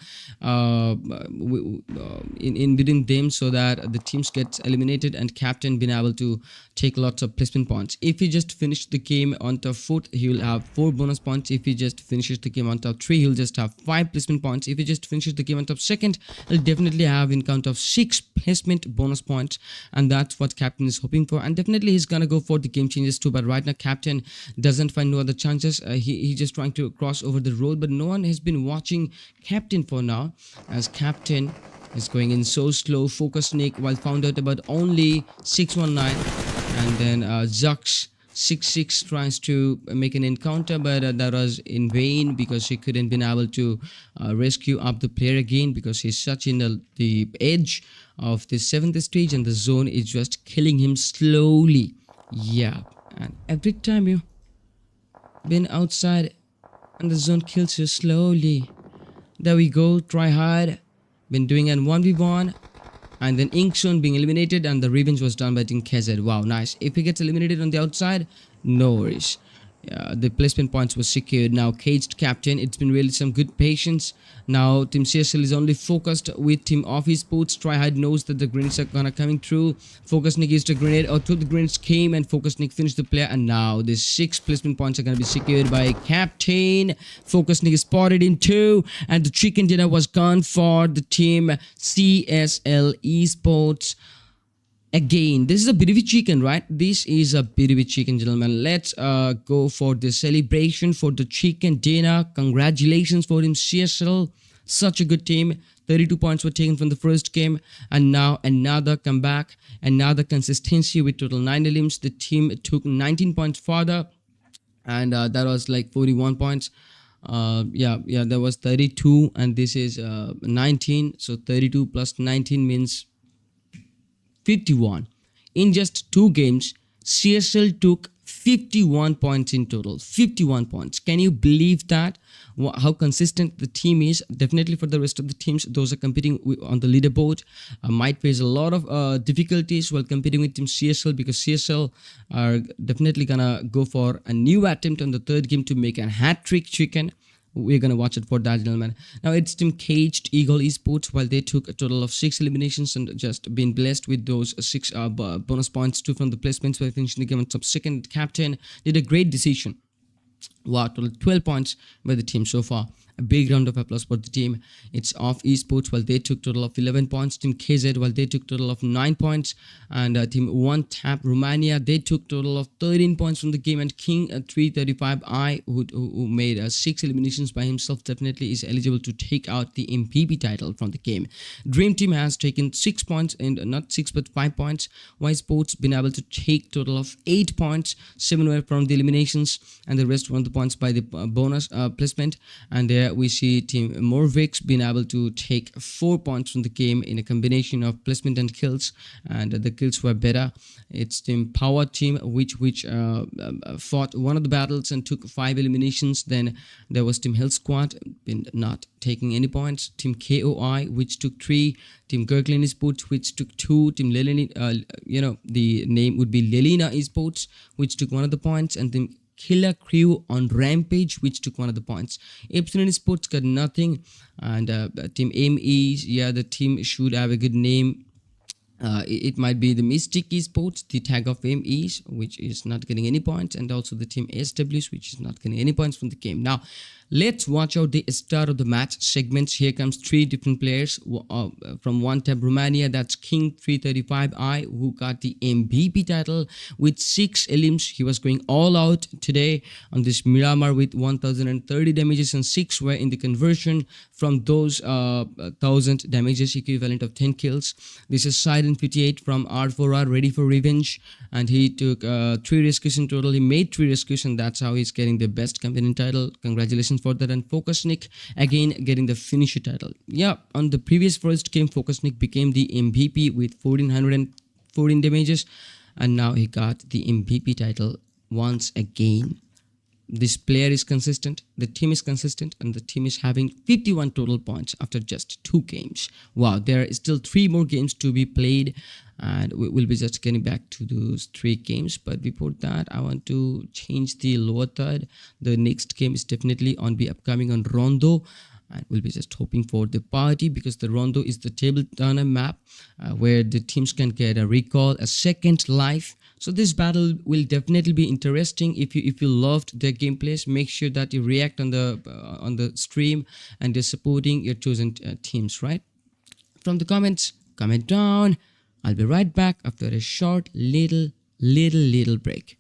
in within them, so that the teams get eliminated and captain been able to take lots of placement points. If he just finished the game on top 4th, he will have 4 bonus points. If he just finishes the game on top 3, he'll just have 5 placement points. If he just finishes the game on top 2nd, he'll definitely have in count of 6 placement bonus points, and that's what captain is hoping for. And definitely he's gonna go for the game changes too, but right now captain doesn't find no other chances. He's just trying to cross over the road, but no one has been watching captain for now, as captain is going in so slow. Focus Nick, while found out about only 619, and then Zux 66 tries to make an encounter, but that was in vain, because he couldn't been able to rescue up the player again, because he's such in the edge of the 7th stage, and the zone is just killing him slowly. Yeah, and every time you been outside and the zone kills you slowly. There we go, try hard. Been doing an 1v1, and then Ink Zone being eliminated, and the revenge was done by Team KZ. Wow, nice. If he gets eliminated on the outside, no worries. The placement points were secured. Now Caged Captain, it's been really some good patience. Now Team CSL is only focused with Team Off Esports. Tryhard knows that the grenades are gonna coming through. Focus Nick used a grenade, or 2 of the grenades came, and Focus Nick finished the player, and now the 6 placement points are gonna be secured by Captain. Focus Nick is spotted in 2, and the chicken dinner was gone for the Team CSL Esports. Again, this is a BDV chicken, right? This is a BDV chicken, gentlemen. Let's go for the celebration for the chicken dinner. Congratulations for Team CSL. Such a good team. 32 points were taken from the first game, and now another comeback, another consistency with total 9 elims. The team took 19 points further, and that was like 41 points. That was 32, and this is 19. So 32 plus 19 means 51. In just 2 games, CSL took 51 points in total. 51 points. Can you believe that? How consistent the team is? Definitely for the rest of the teams, those are competing on the leaderboard, might face a lot of difficulties while competing with Team CSL, because CSL are definitely gonna go for a new attempt on the third game to make a hat-trick chicken. We're gonna watch it for that, gentlemen. Now it's Team Caged Eagle Esports. While they took a total of 6 eliminations and just been blessed with those 6 bonus points, 2 from the placements by finishing the game on top second. Captain did a great decision. Wow, total 12 points by the team so far. A big round of applause for the team. It's Off Esports, while they took total of 11 points. Team KZ, while they took total of 9 points. And Team 1 Tap Romania, they took total of 13 points from the game. And King 335i, who made 6 eliminations by himself, definitely is eligible to take out the MVP title from the game. Dream Team has taken 6 points, and not 6 but 5 points. Y Sports been able to take total of 8 points. 7 were from the eliminations, and the rest won the points by the bonus placement. And there we see Team Morvix being able to take 4 points from the game in a combination of placement and kills, and the kills were better. It's Team Power Team which fought one of the battles and took 5 eliminations. Then there was Team Health Squad been not taking any points. Team KOI which took 3. Team Kirkland Esports which took 2. Team Lelina, the name would be Lelina Esports, which took 1 of the points, and Team Killer Crew on Rampage which took 1 of the points. Epsilon Sports got nothing, and Team MEs, yeah, the team should have a good name. It might be the Mystic Esports, the tag of MEs, which is not getting any points, and also the Team SWs, which is not getting any points from the game. Now let's watch out the start of the match segments. Here comes 3 different players from 1 Tab Romania. That's King 335i, who got the MVP title with 6 elims. He was going all out today on this Miramar with 1030 damages, and 6 were in the conversion from those 1000 damages, equivalent of 10 kills. This is Siren 58 from R4R, ready for revenge, and he took 3 rescues in total. He made 3 rescues, and that's how he's getting the best companion title. Congratulations for that. And Focus Nick again getting the finisher title. Yeah, on the previous first game, Focus Nick became the MVP with 1414 damages, and now he got the MVP title once again. This player is consistent, the team is consistent, and the team is having 51 total points after just 2 games. Wow, there are still 3 more games to be played, and we'll be just getting back to those 3 games. But before that, I want to change the lower third. The next game is definitely on be upcoming on Rondo, and we'll be just hoping for the party, because the Rondo is the table turner map where the teams can get a recall, a second life. So this battle will definitely be interesting. If you loved their gameplays, make sure that you react on the stream and you're supporting your chosen teams, right? From the comments, comment down. I'll be right back after a short little break.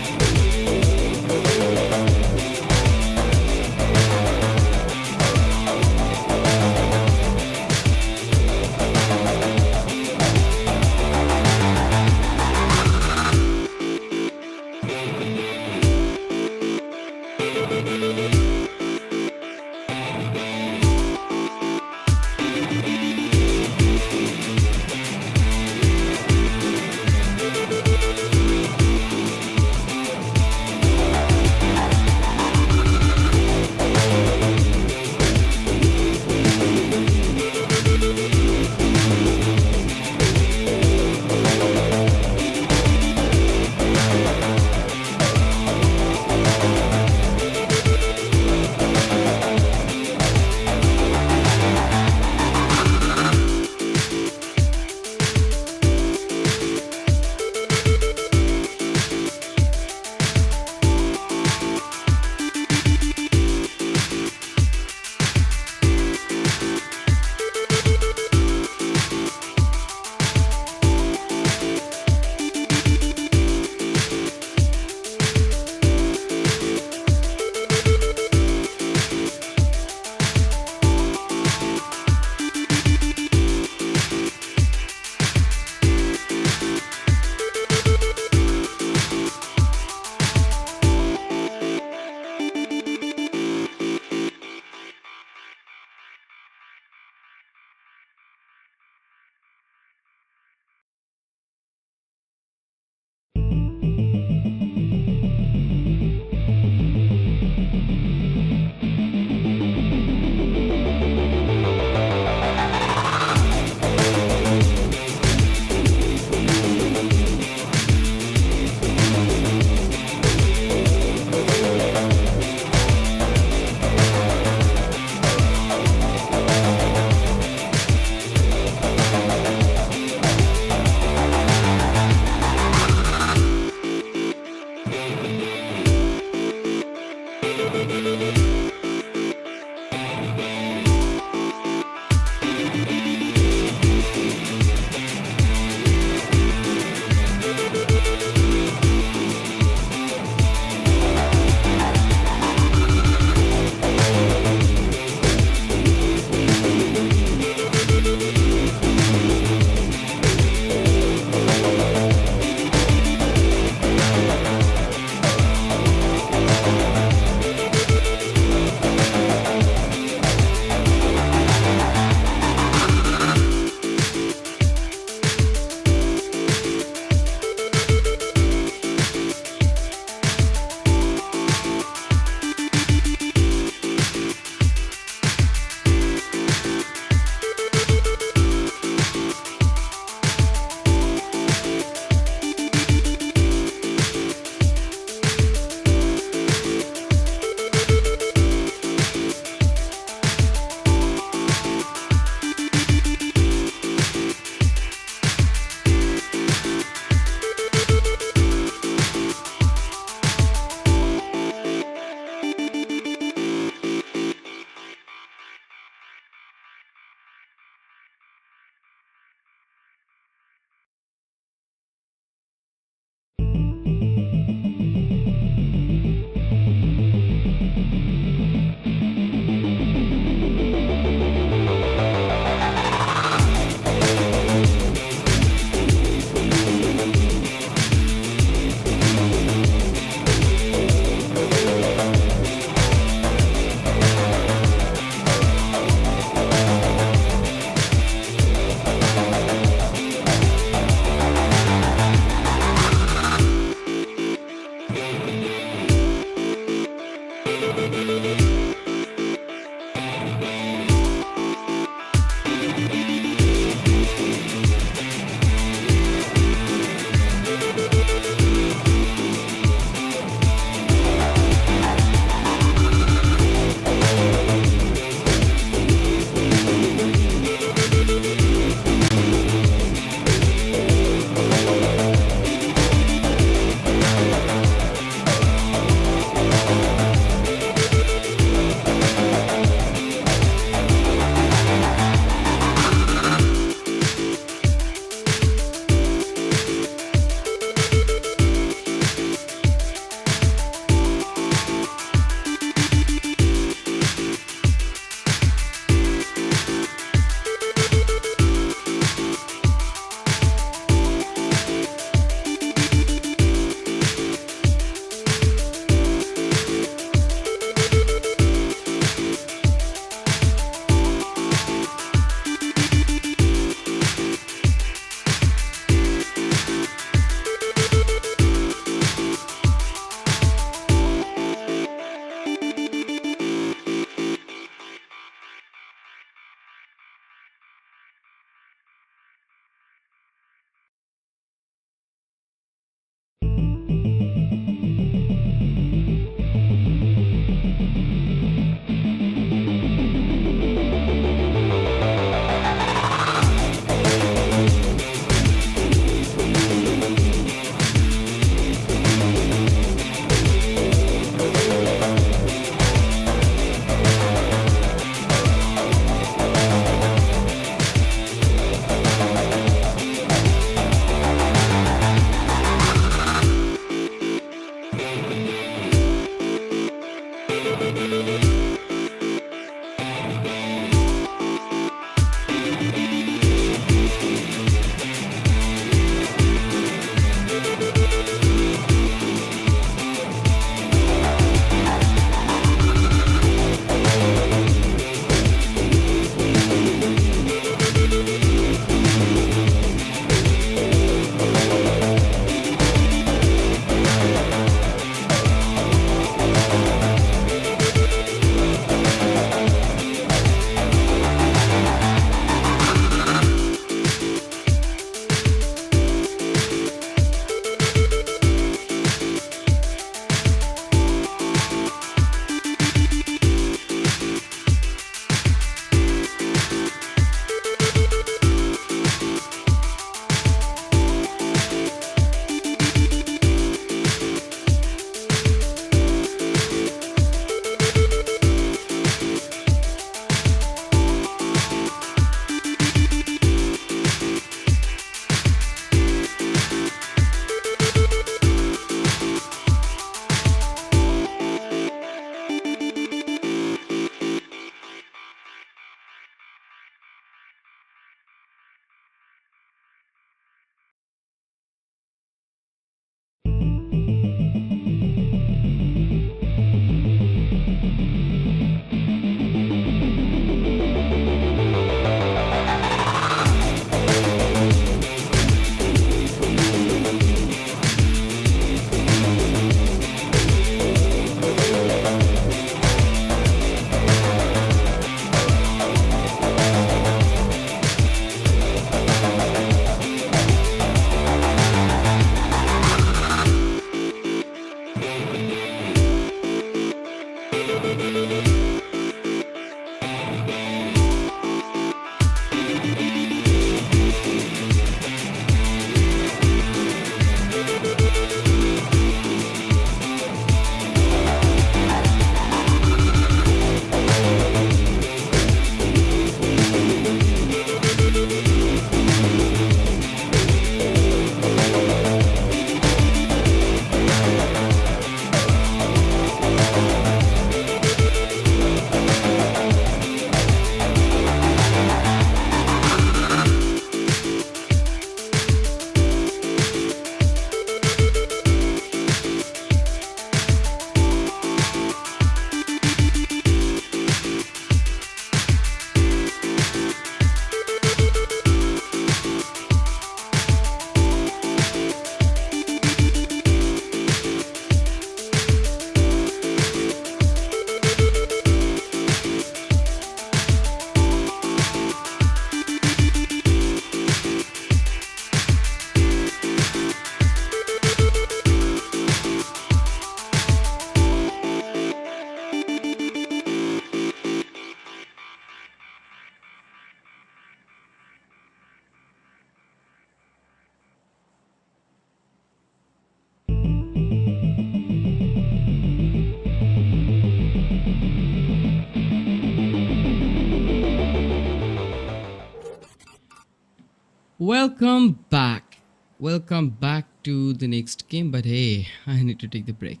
Welcome back. Welcome back to the next game, but hey, I need to take the break.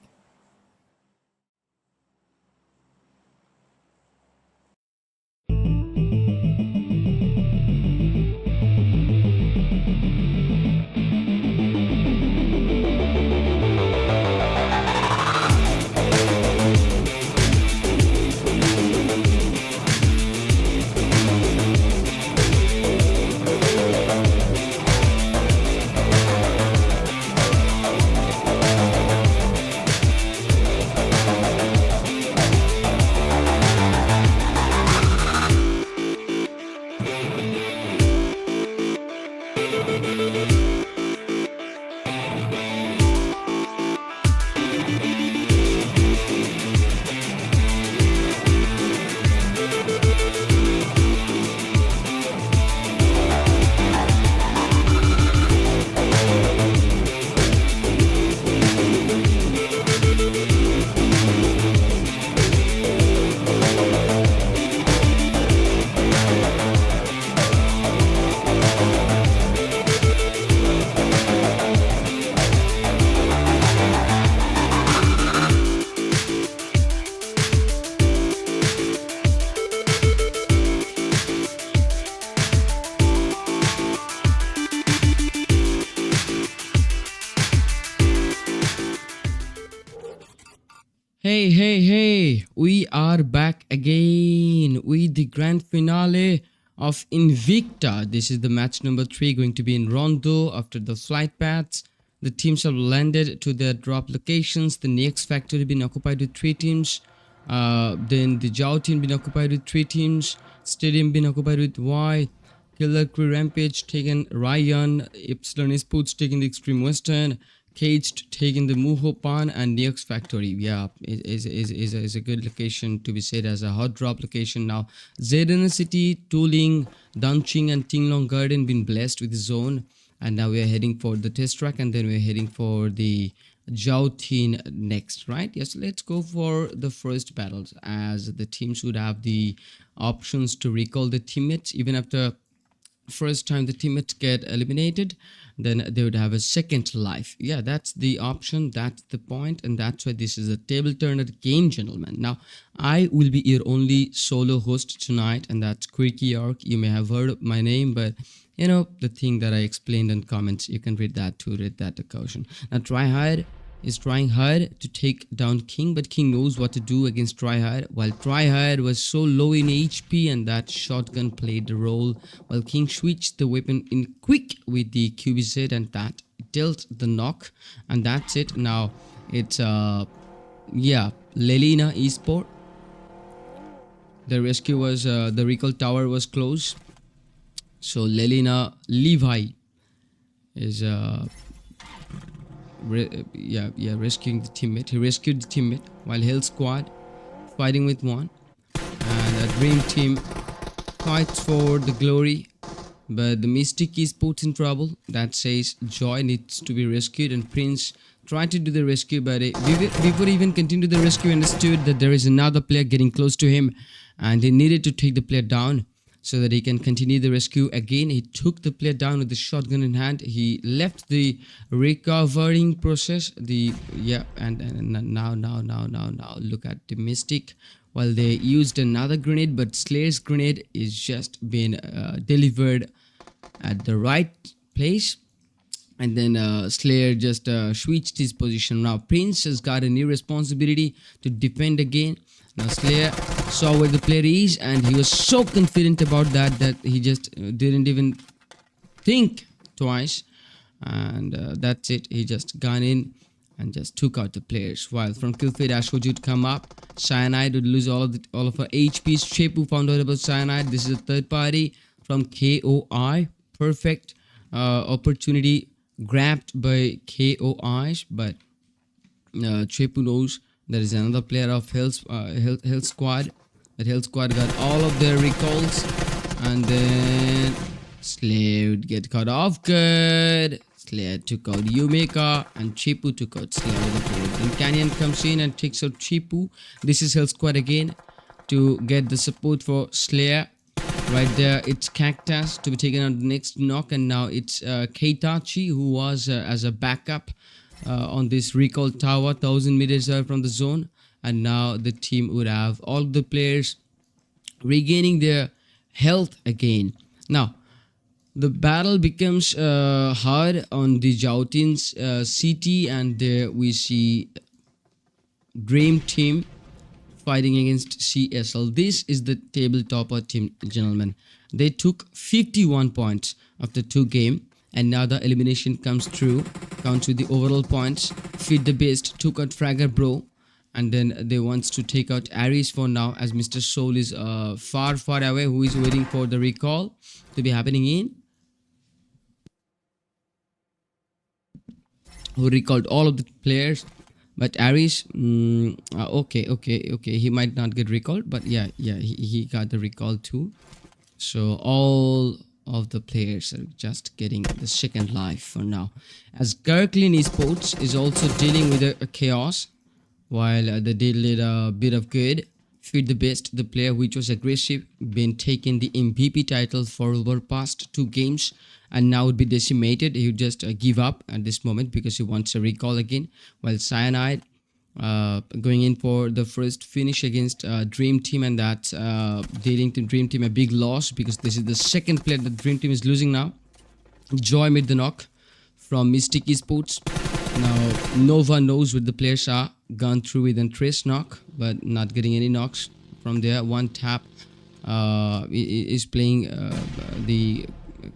Hey, hey, hey, we are back again with the grand finale of Invicta. This is the match number 3 going to be in Rondo after the flight paths. The teams have landed to their drop locations. The Next factory been occupied with 3 teams. Then the Zhao team been occupied with 3 teams. Stadium been occupied with Y. Killer Crew Rampage taken Ryan. Epsilon Sports taking the Extreme Western. Caged taking the Muhopan and Neox Factory. Yeah, is a good location to be said as a hot drop location. Now Zedana City, Tuling, Danqing and Tinglong Garden been blessed with the zone, and now we are heading for the test track, and then we're heading for the Zhaotin next, right? Yes, let's go for the first battles, as the teams would have the options to recall the teammates even after first time the teammates get eliminated. Then they would have a second life. Yeah, that's the option, that's the point, and that's why this is a table turner game, gentlemen. Now I will be your only solo host tonight, and that's Quirky York. You may have heard of my name, but you know the thing that I explained in comments, you can read that to read that to caution. Now Tryhard is trying hard to take down King, but King knows what to do against Tryhard, while Tryhard was so low in HP, and that shotgun played the role, while King switched the weapon in quick with the QBZ, and that dealt the knock, and that's it. Now it's yeah, Lelina Esport. The rescue was the recall tower was closed, so Lelina Levi is rescuing the teammate. He rescued the teammate while Hell Squad fighting with one, and a dream team fights for the glory, but the Mystic is put in trouble. That says Joy needs to be rescued, and Prince tried to do the rescue, but before he even continued the rescue, understood that there is another player getting close to him, and he needed to take the player down so that he can continue the rescue. Again, he took the player down with the shotgun in hand. He left the recovering process. And now look at the Mystic. While they used another grenade, but Slayer's grenade is just been delivered at the right place, and then Slayer just switched his position. Now Prince has got a new responsibility to defend again. Now Slayer saw where the player is, and he was so confident about that he just didn't even think twice, and that's it. He just gone in and just took out the players. While from Killfade, Ashwood would come up. Cyanide would lose all of her HPs. Chepu found out about Cyanide. This is a third party from KOI. Perfect opportunity grabbed by KOIs, but Chepu knows there is another player of Hell Squad. That Hell Squad got all of their recalls, and then Slayer would get cut off good. Slayer took out Yumeka, and Chepu took out Slayer with the bullet. Then Canyon comes in and takes out Chepu. This is Hell Squad again to get the support for Slayer. Right there, it's Cactus to be taken on the next knock, and now it's Keitachi who was as a backup on this recall tower, 1,000 meters away from the zone, and now the team would have all the players regaining their health again. Now, the battle becomes hard on the Joutin's city, and there we see Dream Team fighting against CSL. This is the table topper team, gentlemen. They took 51 points after 2 games, and now the elimination comes through. Counts with the overall points. Feed the Beast took out Fragger Bro, and then they wants to take out Aries for now, as Mr. Soul is far away, who is waiting for the recall to be happening in. Who recalled all of the players, but Aries, okay, he might not get recalled, but yeah, he got the recall too. So all of the players are just getting the second life for now, as Kirkland Esports is also dealing with a chaos, while they did a bit of good. Feed the Best, the player which was aggressive, been taking the MVP title for over past 2 games, and now would be decimated. He would just give up at this moment because he wants a recall again. While Cyanide going in for the first finish against Dream Team, and that's dealing to Dream Team a big loss, because this is the second player that Dream Team is losing now. Joy made the knock from Mystic Esports. Now Nova knows what the players are, gone through with a trace knock, but not getting any knocks from there. One tap is playing the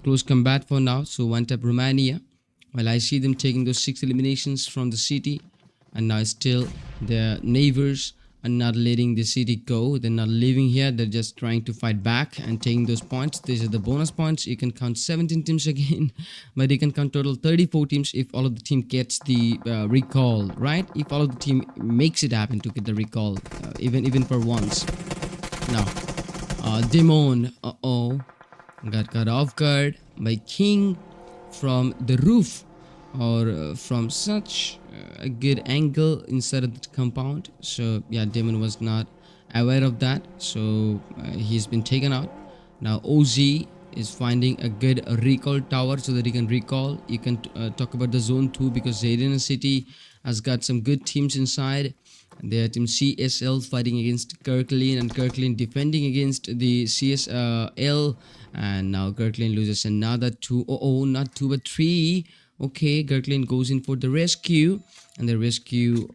close combat for now, so one tap Romania. Well, I see them taking those 6 eliminations from the city, and now still their neighbors are not letting the city go. They're not leaving here, they're just trying to fight back and taking those points. These are the bonus points. You can count 17 teams again, but you can count total 34 teams if all of the team gets the recall, right? If all of the team makes it happen to get the recall, even for once. Now Demon got caught off guard by King from the roof, or from such a good angle inside of the compound. So yeah, Demon was not aware of that, so he's been taken out. Now OZ is finding a good recall tower so that he can recall. You can talk about the zone 2, because Zayden City has got some good teams inside. Their team CSL fighting against Kirkland, and Kirkland defending against the CSL, and now Kirkland loses another 2. Not 2 but 3. Okay, Kirkland goes in for the rescue, and the rescue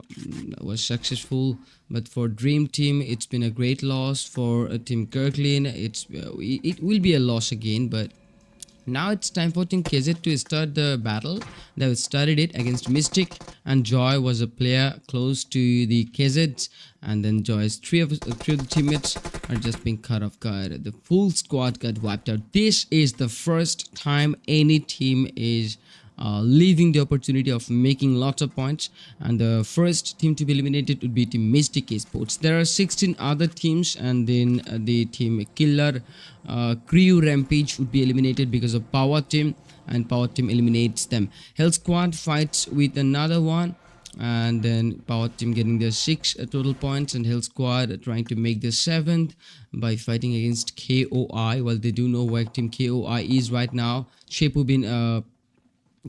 was successful. But for Dream Team, it's been a great loss. For Team Kirkland, it will be a loss again. But now it's time for Team KZ to start the battle. They started it against Mystic, and Joy was a player close to the KZ, and then Joy's three of the teammates are just being cut off guard. The full squad got wiped out. This is the first time any team is leaving the opportunity of making lots of points, and the first team to be eliminated would be Team Mystic Esports. There are 16 other teams, and then the Team Killer Crew Rampage would be eliminated because of Power Team, and Power Team eliminates them. Hell Squad fights with another one, and then Power Team getting their 6 total points, and Hell Squad trying to make the 7th by fighting against KOI. Well, they do know where Team KOI is right now. Shepu been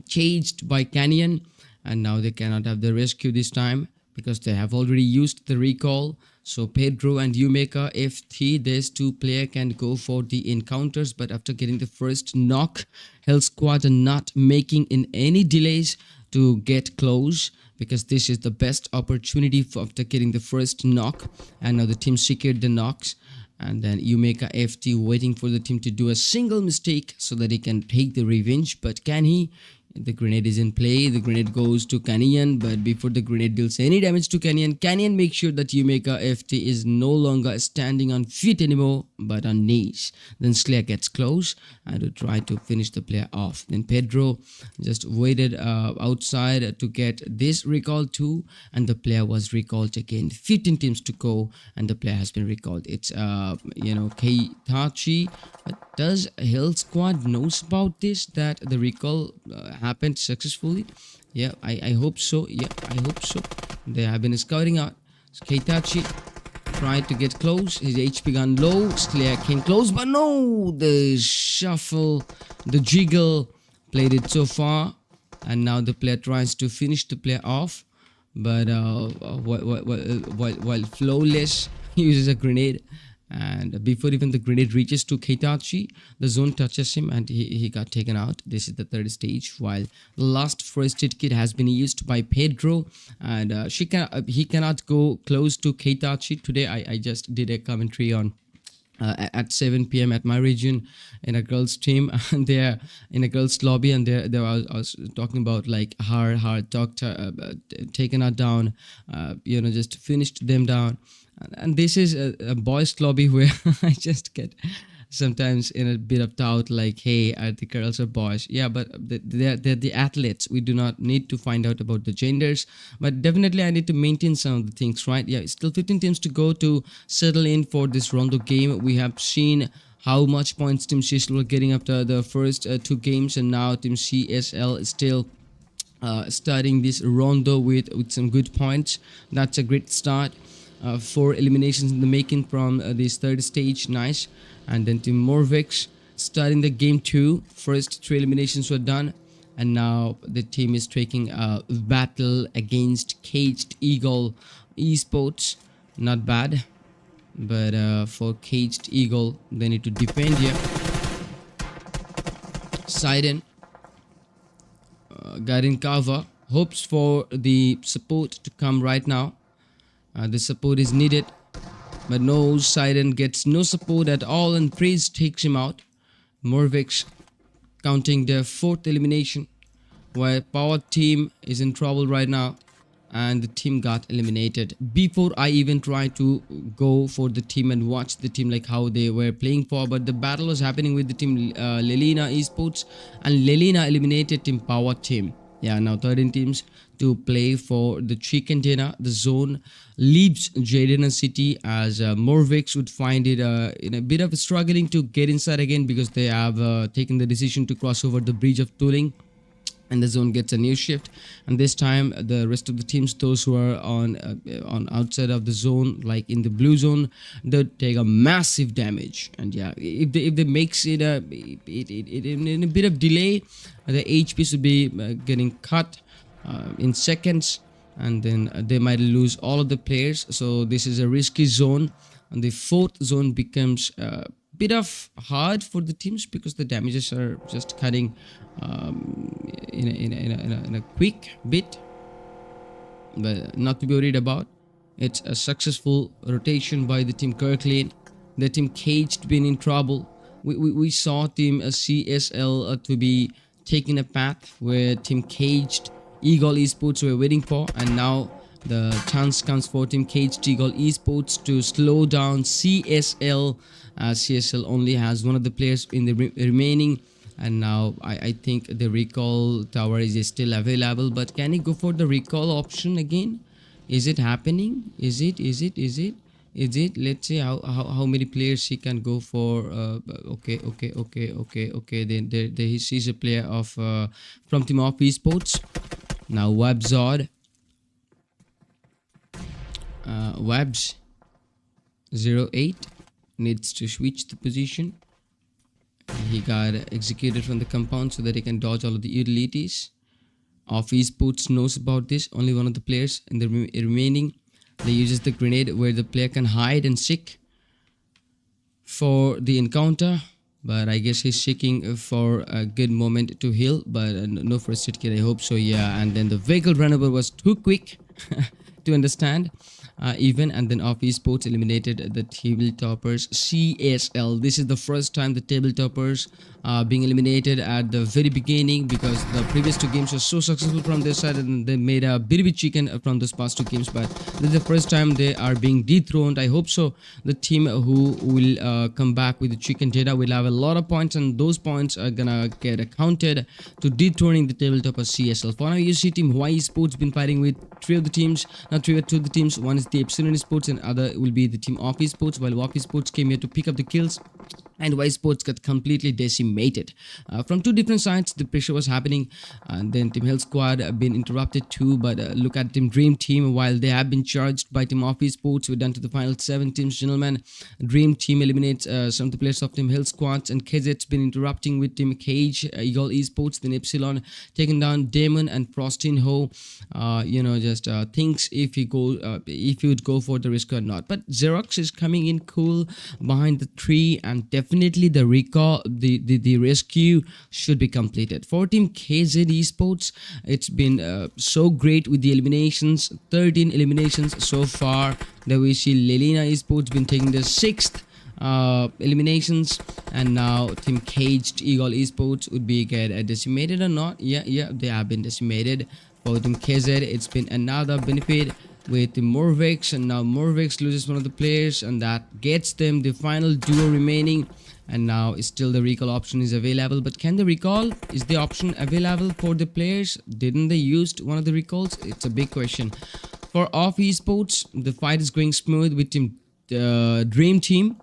changed by Canyon, and now they cannot have the rescue this time because they have already used the recall. So Pedro and Umeka FT, these 2 players can go for the encounters, but after getting the first knock, Hell Squad are not making in any delays to get close, because this is the best opportunity for after getting the first knock. And now the team secured the knocks, and then Umeka FT waiting for the team to do a single mistake so that he can take the revenge. But can he? The grenade is in play. The grenade goes to Canyon, but before the grenade deals any damage to Canyon, Canyon makes sure that Umeka FT is no longer standing on feet anymore, but on knees. Then Slayer gets close and to try to finish the player off. Then Pedro just waited outside to get this recall too, and the player was recalled again. 15 teams to go, and the player has been recalled. It's Keitachi. Does Hell Squad knows about this, that the recall happened successfully? Yeah, I hope so. Yeah, I hope so. They have been scouting out. So Keitachi tried to get close. His HP gone low. Slayer came close, but no! The shuffle, the jiggle played it so far. And now the player tries to finish the player off. But while Flawless uses a grenade. And before even the grenade reaches to Keitachi, the zone touches him and he got taken out. This is the third stage. While the last first aid kit has been used by Pedro, and he cannot go close to Keitachi. Today I just did a commentary on at 7 p.m. at my region in a girls team, and they're in a girls lobby, and I was talking about like her doctor taken her down, just finished them down. And this is a boys lobby where I just get sometimes in a bit of doubt, like, hey, are the girls or boys? Yeah, but they're the athletes. We do not need to find out about the genders, but definitely I need to maintain some of the things, right? Yeah, still 15 teams to go to settle in for this Rondo game. We have seen how much points Team CSL were getting after the first two games, and now Team CSL is still starting this Rondo with some good points. That's a great start. 4 eliminations in the making from this third stage. Nice. And then Team Morvix starting the game 2. First 3 eliminations were done, and now the team is taking a battle against Caged Eagle Esports. Not bad, but for Caged Eagle they need to defend here. Sidon got in cover, hopes for the support to come right now. The support is needed, but no, Sidon gets no support at all, and Praise takes him out. Morvix counting their 4th elimination, while Power Team is in trouble right now, and the team got eliminated. Before I even tried to go for the team and watch the team like how they were playing for, but the battle was happening with the team Lelina Esports, and Lelina eliminated Team Power Team. Yeah, now 13 teams to play for the chicken dinner. The zone leaves Jadena City, as Morvix would find it in a bit of struggling to get inside again, because they have taken the decision to cross over the bridge of Tuling, and the zone gets a new shift. And this time the rest of the teams, those who are on outside of the zone, like in the blue zone, they take a massive damage. And yeah, if they makes it in a bit of delay, the HP should be getting cut in seconds, and then they might lose all of the players. So this is a risky zone, and the 4th zone becomes a bit of hard for the teams, because the damages are just cutting in a quick bit. But not to be worried about. It's a successful rotation by the team Kirkland. The team Caged been in trouble. We saw team CSL to be taking a path where team Caged Eagle Esports were waiting for, and now the chance comes for team Caged Eagle Esports to slow down CSL. CSL only has one of the players in the remaining, and now I think the recall tower is still available. But can he go for the recall option again? Is it happening? Is it? Let's see how many players he can go for. Okay. Then there he sees a player of from Team of Esports. Now Webzod, Webs 08 needs to switch the position. He got executed from the compound so that he can dodge all of the utilities. Of Esports knows about this. Only one of the players in the remaining. They uses the grenade where the player can hide and seek for the encounter. But I guess he's seeking for a good moment to heal. But no first aid kit, I hope so. Yeah, and then the vehicle runover was too quick to understand. And then Off Esports eliminated the table toppers CSL. This is the first time the table toppers being eliminated at the very beginning, because the previous 2 games were so successful from their side, and they made a bit chicken from those past 2 games. But this is the first time they are being dethroned. I hope so. The team who will come back with the chicken data will have a lot of points, and those points are gonna get accounted to dethroning the table toppers CSL. For now, you see Team Y Esports been fighting with 3 of the teams, not 3 but 2 of the teams. One is the Epsilon Esports, and other will be the Team Off Esports, while Off Esports came here to pick up the kills. and Y Sports got completely decimated. From two different sides, the pressure was happening, and then Team Health Squad been interrupted too. But look at Team Dream Team, while they have been charged by Team Office Sports, we're done to the final 7 teams, gentlemen. Dream Team eliminates some of the players of Team Health Squads, and KZ's been interrupting with Team Cage, Eagle Esports, then Epsilon taking down Damon and Frostinho. Just thinks if he would go for the risk or not. But Xerox is coming in cool behind the tree, and definitely the recall, the rescue should be completed. For Team KZ Esports, it's been so great with the eliminations, 13 eliminations so far. There we see Lelina Esports been taking the sixth eliminations, and now Team Caged Eagle Esports would be get decimated or not. Yeah, they have been decimated. For Team KZ, it's been another benefit with the Morvex, and now Morvex loses one of the players, and that gets them the final duo remaining. And now still the recall option is available, but can the recall, is the option available for the players? Didn't they use one of the recalls? It's a big question. For Off Esports, the fight is going smooth with Team Dream Team,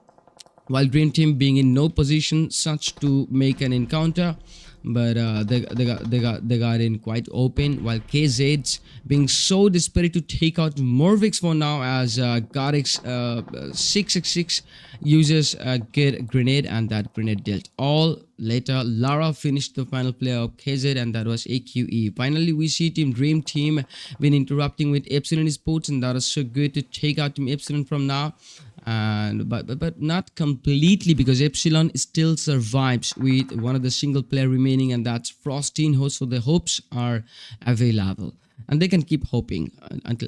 while Dream Team being in no position such to make an encounter, but they got in quite open, while KZ's being so desperate to take out Morvix for now, as Garix 666 uses a grenade, and that grenade dealt all. Later, Lara finished the final player of KZ, and that was AQE. Finally, we see Team Dream Team been interrupting with Epsilon Sports, and that is so good to take out Team Epsilon from now. And but not completely, because Epsilon still survives with one of the single player remaining, and that's Frostinho. So the hopes are available, and they can keep hoping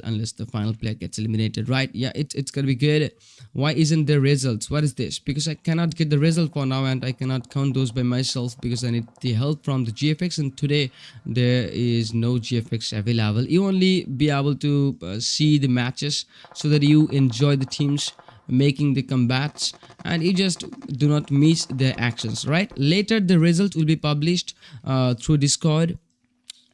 unless the final player gets eliminated, right? Yeah, it's gonna be good. Why isn't there results? What is this? Because I cannot get the result for now, and I cannot count those by myself because I need the help from the GFX, and today there is no GFX available. You only be able to see the matches so that you enjoy the teams making the combats, and you just do not miss their actions, right? Later the result will be published through Discord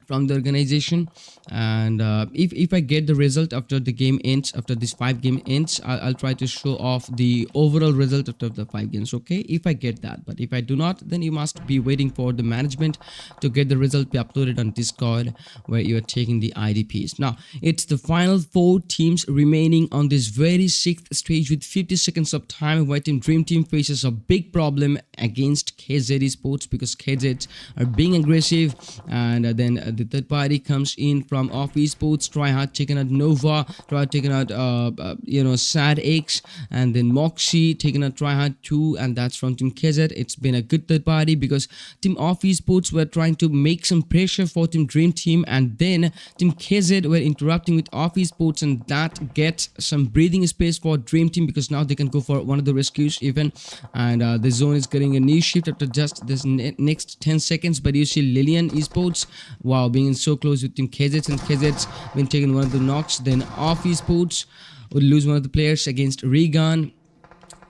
from the organization, and if I get the result after the game ends, after this 5 game ends, I'll try to show off the overall result after the 5 games, okay, if I get that. But if I do not, then you must be waiting for the management to get the result be uploaded on Discord, where you are taking the IDPs. Now it's the final 4 teams remaining on this very 6th stage with 50 seconds of time, where Team Dream Team faces a big problem against KZ Sports, because KZ are being aggressive, and then the third party comes in from Off Esports, Tryhard taking out Nova, Tryhard taking out Sad X, and then Moxie taking out Tryhard 2, and that's from Team KZ. It's been a good third party, because Team Off Esports were trying to make some pressure for Team Dream Team, and then Team KZ were interrupting with Off Esports, and that gets some breathing space for Dream Team, because now they can go for one of the rescues even, and the zone is getting a new shift after just this next 10 seconds. But you see Lillian Esports, wow, being so close with Team KZ, and KZ's been taking one of the knocks. Then Off Esports would lose one of the players against Regan.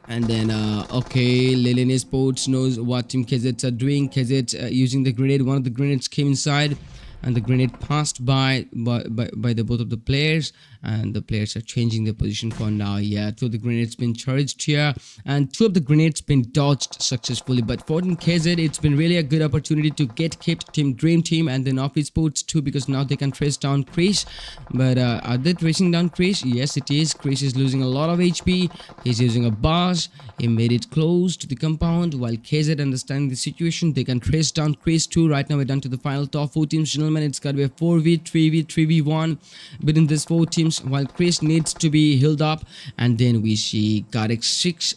And then okay, Lillian Esports knows what Team KZ are doing. KZ using the grenade, one of the grenades came inside, and the grenade passed by the both of the players, and the players are changing their position for now. Yeah, 2 of the grenades been charged here, and 2 of the grenades been dodged successfully. But for Team KZ, it's been really a good opportunity to get kept Team Dream Team and then Off Esports too, because now they can trace down Chris. But are they tracing down Chris? Yes, it is. Chris is losing a lot of HP. He's using a bars. He made it close to the compound, while KZ understanding the situation, they can trace down Chris too. Right now we're down to the final top 4 teams, gentlemen. It's got to be a 4v, 3v, 3v1 within these 4 teams, while Chris needs to be healed up. And then we see Garix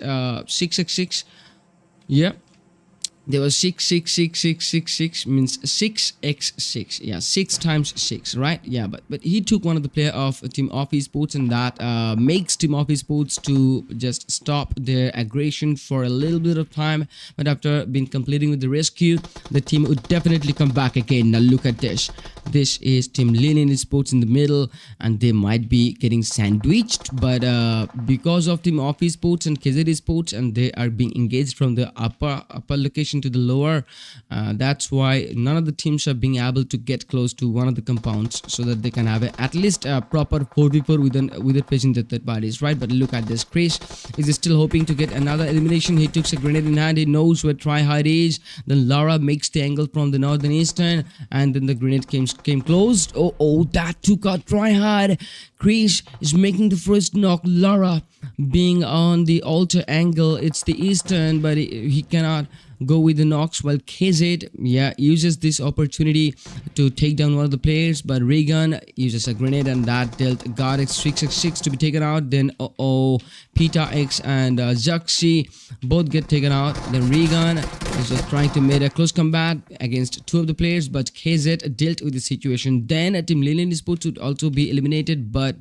6x6. Yeah, there was 6 means 6x6. Yeah, 6 times 6, right? Yeah, but he took one of the player of Team Off Esports, and that makes Team Off Esports to just stop their aggression for a little bit of time. But after being completing with the rescue, the team would definitely come back again. Now look at this. This is Team Lillian Sports in the middle, and they might be getting sandwiched, but because of Team Off Esports and KZ Sports, and they are being engaged from the upper location pushing to the lower. That's why none of the teams are being able to get close to one of the compounds so that they can have at least a proper 4v4 without facing the third parties, right? But look at this. Chris is still hoping to get another elimination. He took a grenade in hand. He knows where tryhard is. Then Lara makes the angle from the northern eastern, and then the grenade came closed. Oh, that took out tryhard. Chris is making the first knock. Lara being on the altar angle. It's the eastern, but he cannot go with the knocks, while KZ uses this opportunity to take down one of the players, but Regan uses a grenade and that dealt God X 666 to be taken out. Then Pita X and Zaxi both get taken out. Then Regan is just trying to make a close combat against two of the players, but KZ dealt with the situation. Then Team Lilian Sports would also be eliminated, but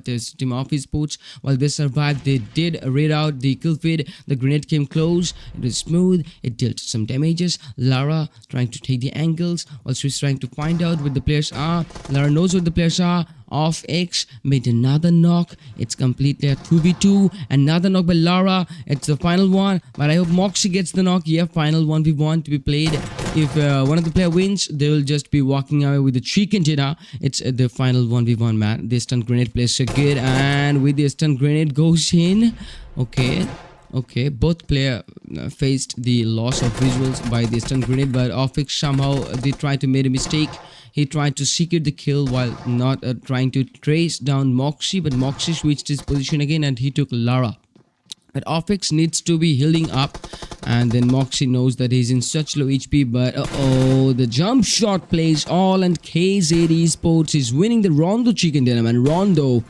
there's Team Office Sports. While they survived, they did raid out the kill feed. The grenade came close. It was smooth. It dealt some damages. Lara trying to take the angles while she's trying to find out where the players are. Lara knows where the players are. Off X made another knock. It's completely a 2v2. Another knock by Lara. It's the final one, but I hope Moxie gets the knock. Yeah, final 1v1 to be played. If one of the player wins, they will just be walking away with the chicken dinner. It's the final 1v1, man. The stun grenade plays so good, and with the stun grenade goes in. Okay, both player faced the loss of visuals by the stun grenade, but Offix somehow they tried to make a mistake. He tried to secure the kill while not trying to trace down Moxie, but Moxie switched his position again and he took Lara. But Offix needs to be healing up, and then Moxie knows that he's in such low HP, but the jump shot plays all, and KZ Esports is winning the Rondo chicken dinner, and Rondo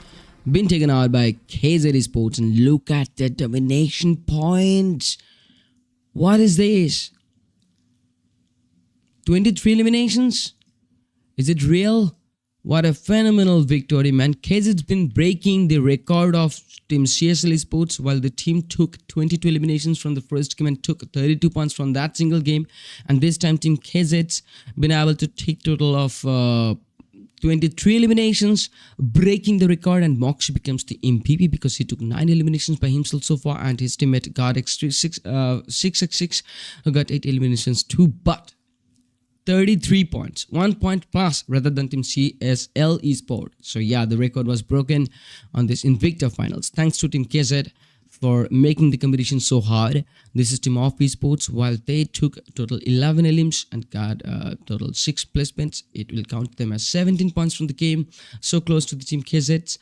been taken out by KZ Esports. And look at the domination points. What is this? 23 eliminations? Is it real? What a phenomenal victory, man. KZ's been breaking the record of Team CSL Esports, while the team took 22 eliminations from the first game and took 32 points from that single game. And this time Team KZ's been able to take total of 23 eliminations, breaking the record, and Moxie becomes the MVP because he took 9 eliminations by himself so far, and his teammate GodX 666 who got 8 eliminations too, but 33 points, 1 point plus rather than Team CSL Esports. So yeah, the record was broken on this Invicta Finals. Thanks to Team KZ for making the competition so hard. This is Team Off Esports. While they took total 11 elims and got total 6 placements, it will count them as 17 points from the game. So close to the Team KZ.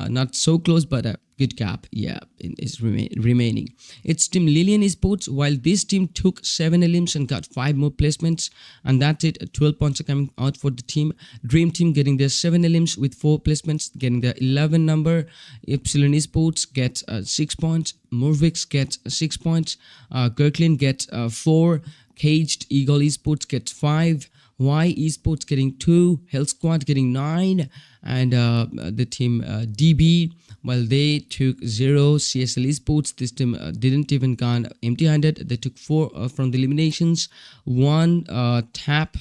Not so close, but a good gap, is remaining. It's Team Lilian Esports. While this team took 7 elims and got 5 more placements, and that's it. 12 points are coming out for the team. Dream Team getting their 7 elims with 4 placements, getting their 11 number. Epsilon Esports gets 6 points. Morvix gets 6 points. Kirkland gets 4. Caged Eagle Esports gets 5. Y Esports getting 2, Hell Squad getting 9, and the team DB, while they took 0, CSL Esports, this team didn't even gone empty-handed. They took 4 from the eliminations, 1 tap,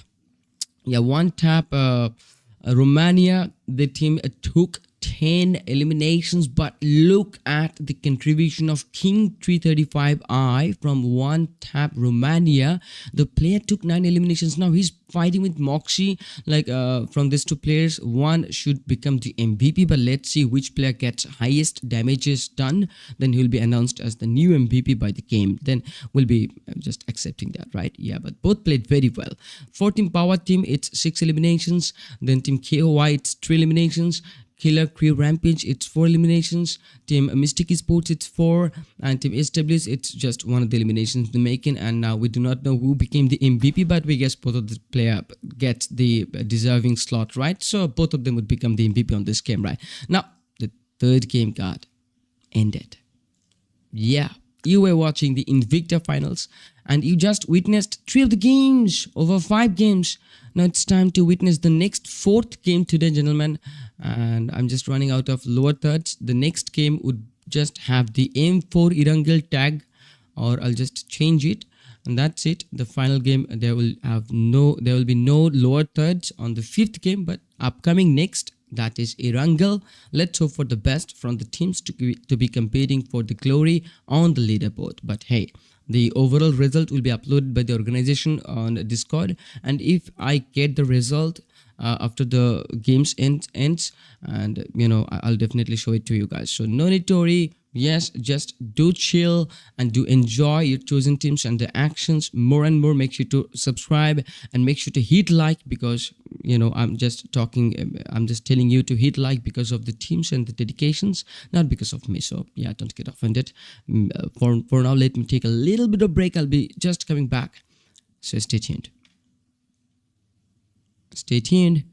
Romania, the team took 10 eliminations, but look at the contribution of King 335i from 1 tap Romania. The player took 9 eliminations. Now he's fighting with Moxie. Like from these 2 players, one should become the MVP, but let's see which player gets highest damages done. Then he'll be announced as the new MVP by the game. Then we'll be just accepting that, right? Yeah, but both played very well. For Team Power Team, it's 6 eliminations. Then Team KOI, it's 3 eliminations. Killer Crew Rampage, it's 4 eliminations. Team Mystic Esports, it's 4. And Team SWs, it's just 1 of the eliminations the making. And now we do not know who became the MVP, but we guess both of the player gets the deserving slot, right? So both of them would become the MVP on this game, right? Now, the third game got ended. Yeah, you were watching the Invicta Finals and you just witnessed 3 of the games over 5 games. Now it's time to witness the next 4th game today, gentlemen. And I'm just running out of lower thirds. The next game would just have the M4 Irangel tag, or I'll just change it, and that's it. The final game, there will be no lower thirds on the 5th game, but upcoming next, that is Irangel. Let's hope for the best from the teams to be competing for the glory on the leaderboard. But hey, The overall result will be uploaded by the organization on Discord, and if I get the result after the games ends, and I'll definitely show it to you guys. So no need to worry. Yes, just do chill and do enjoy your chosen teams and the actions more and more. Make sure to subscribe and make sure to hit like, because I'm just telling you to hit like because of the teams and the dedications, not because of me. So yeah, don't get offended. For now, let me take a little bit of break. I'll be just coming back, so stay tuned. Stay tuned.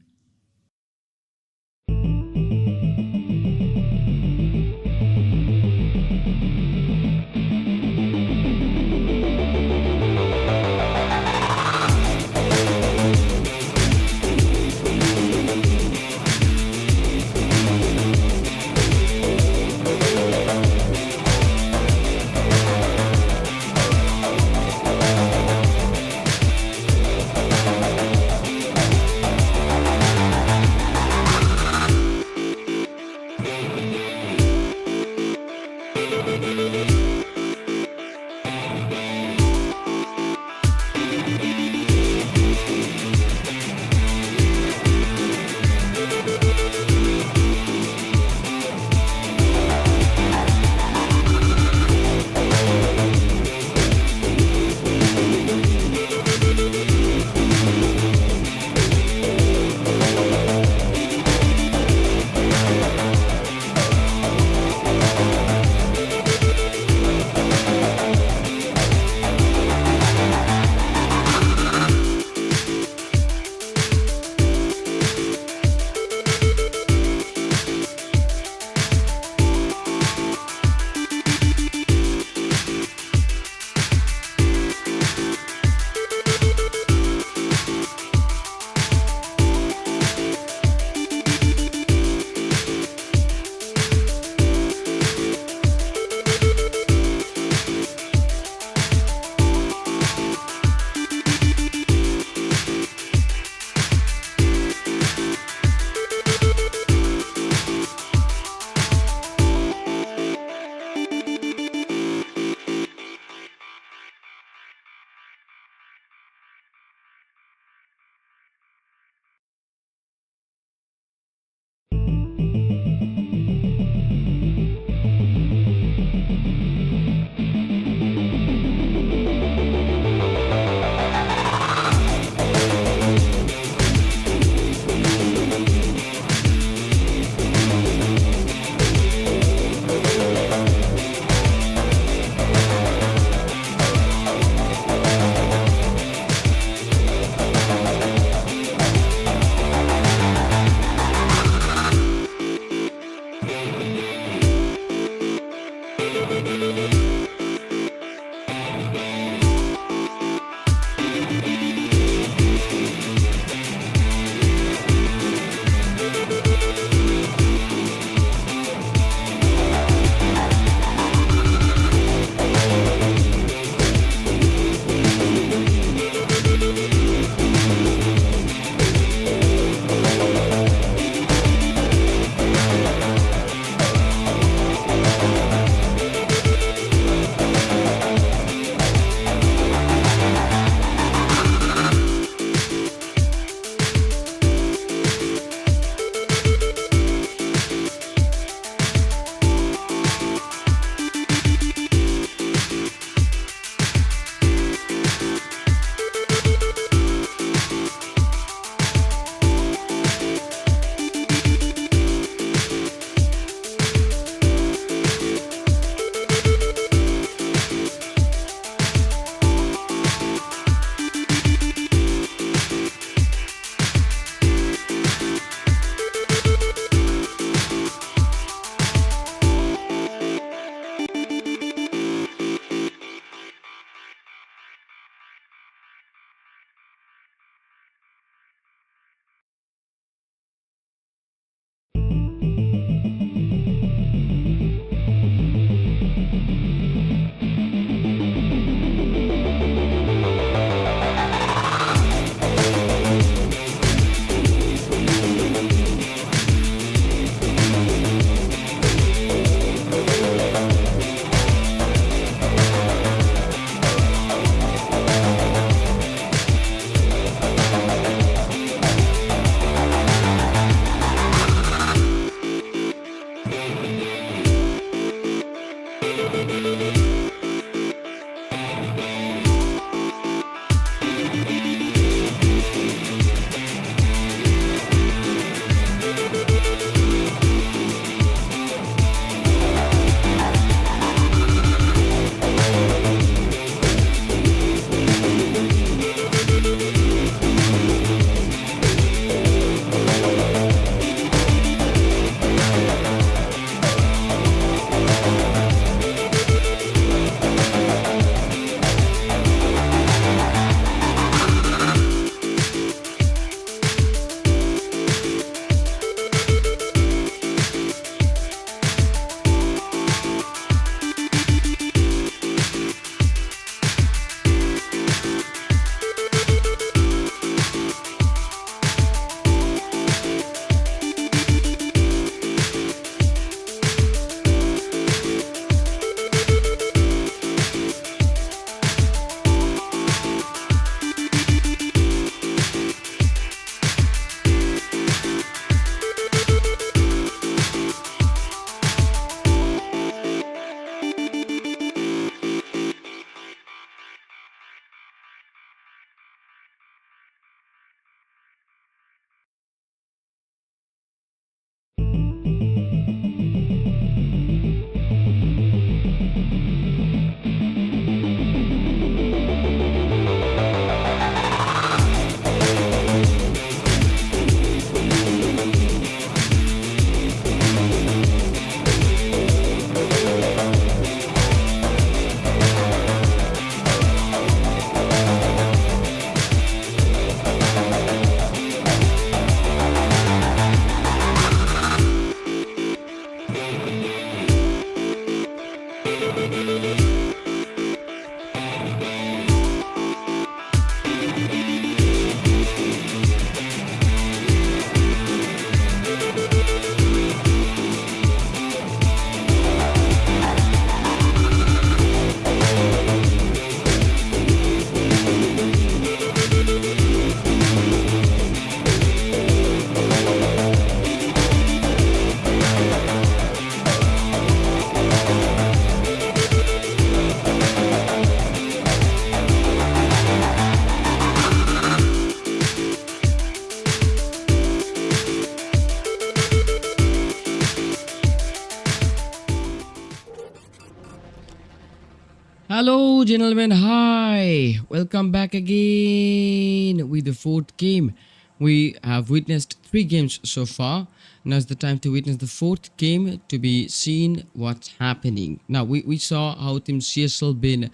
Hello, gentlemen. Hi. Welcome back again with the fourth game. We have witnessed three games so far. Now's the time to witness the fourth game to be seen what's happening. Now, we saw how Team CSL been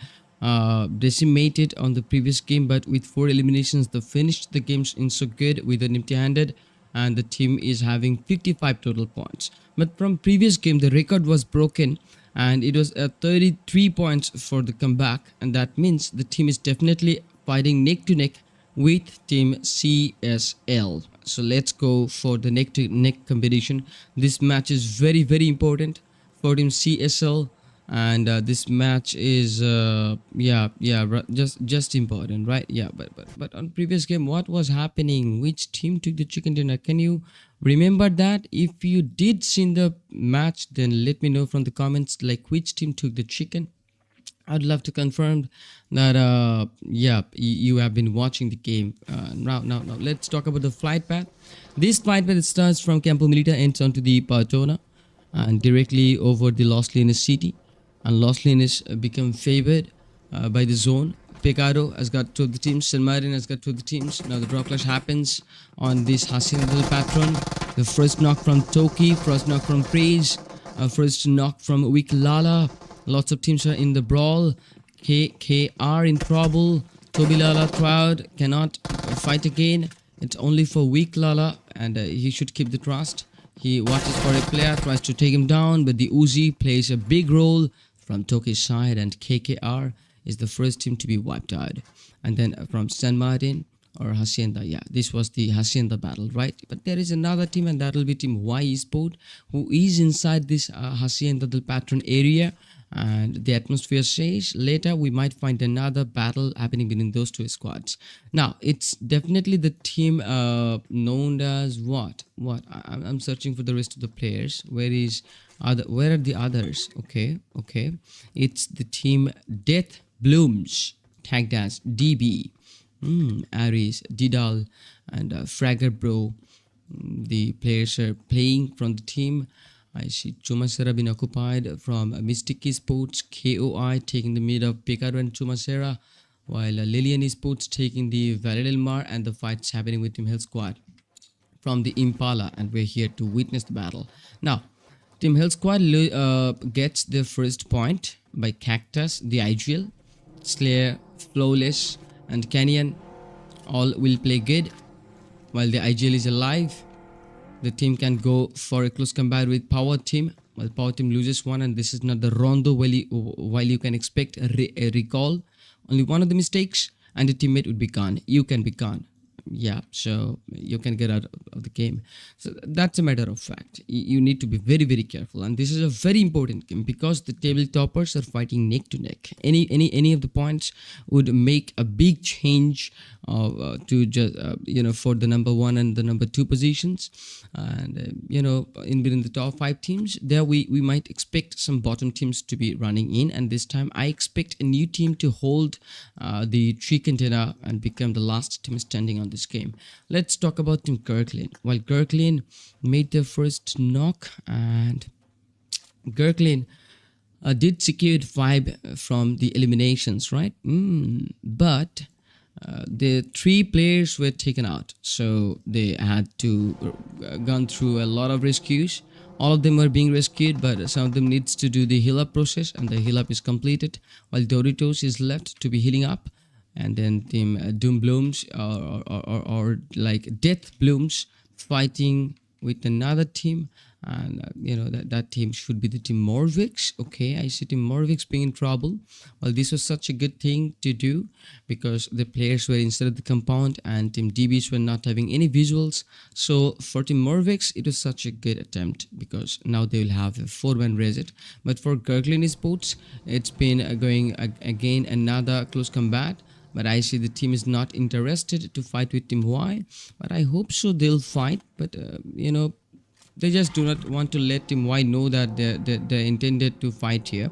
decimated on the previous game, but with four eliminations, they finished the games in so good with an empty-handed, and the team is having 55 total points. But from previous game, the record was broken and it was 33 points for the comeback, and that means the team is definitely fighting neck to neck with team CSL. So let's go for the neck to neck competition. This match is very important for team CSL, and this match is just important, right? Yeah, but on previous game, what was happening? Which team took the chicken dinner? Can you remember that? If you did see the match, then let me know from the comments, like which team took the chicken. I'd love to confirm that you have been watching the game. Now let's talk about the flight path. This flight path starts from Campo Militar, ends onto the Partona and directly over the Los Leones city, and Los Leones become favored by the zone. Pecado has got two of the teams, San Martin has got two of the teams. Now the draw clash happens on this Hacienda del Patron. The first knock from Toki, first knock from Praise, first knock from Wiklala. Lots of teams are in the brawl. KKR in trouble. Tobilala Trout cannot fight again. It's only for Wiklala, and he should keep the trust. He watches for a player, tries to take him down, but the Uzi plays a big role from Toki's side, and KKR is the first team to be wiped out. And then from San Martin or Hacienda, yeah, this was the Hacienda battle, right? But there is another team, and that will be Team Y Sport, who is inside this Hacienda del Patron area. And the atmosphere says later we might find another battle happening between those two squads. Now it's definitely the team known as what I'm searching for the rest of the players. Where are the others? Okay, it's the team Death Blooms, tagged as DB, Aries, Didal, and Fragger Bro. The players are playing from the team. I see Chumasera being occupied from Mystic Esports, KOI taking the mid of Picaro and Chumasera, while Lilian Esports taking the Valle del Mar, and the fights happening with Team Hell Squad from the Impala, and we're here to witness the battle. Now, Team Hell Squad gets their first point by Cactus, the IGL, Slayer, Flawless, and Canyon. All will play good, while the IGL is alive. The team can go for a close combat with Power Team. Well, Power Team loses one, and this is not the Rondo while you can expect a recall. Only one of the mistakes and the teammate would be gone. You can be gone. Yeah, so you can get out of the game. So that's a matter of fact. You need to be very careful, and this is a very important game because the table toppers are fighting neck to neck. Any of the points would make a big change to just for the number one and the number two positions, and in within the top five teams there we might expect some bottom teams to be running in, and this time I expect a new team to hold the three container and become the last team standing on this game. Let's talk about Team Kirkland. While Kirkland made their first knock, and Kirkland did secure 5 from the eliminations, right? But the 3 players were taken out, so they had to gone through a lot of rescues. All of them were being rescued, but some of them needs to do the heal up process, and the heal up is completed, while Doritos is left to be healing up. And then Team Doom Blooms or like Death Blooms fighting with another team, and that team should be the Team Morvix. Okay, I see Team Morvix being in trouble. Well, this was such a good thing to do because the players were inside of the compound and Team DBs were not having any visuals. So for Team Morvix, it was such a good attempt because now they will have a 4-man reset. But for Kirkland Esports, it's been going again another close combat. But I see the team is not interested to fight with Team Y. But I hope so they'll fight. But they just do not want to let Team Y know that they're intended to fight here.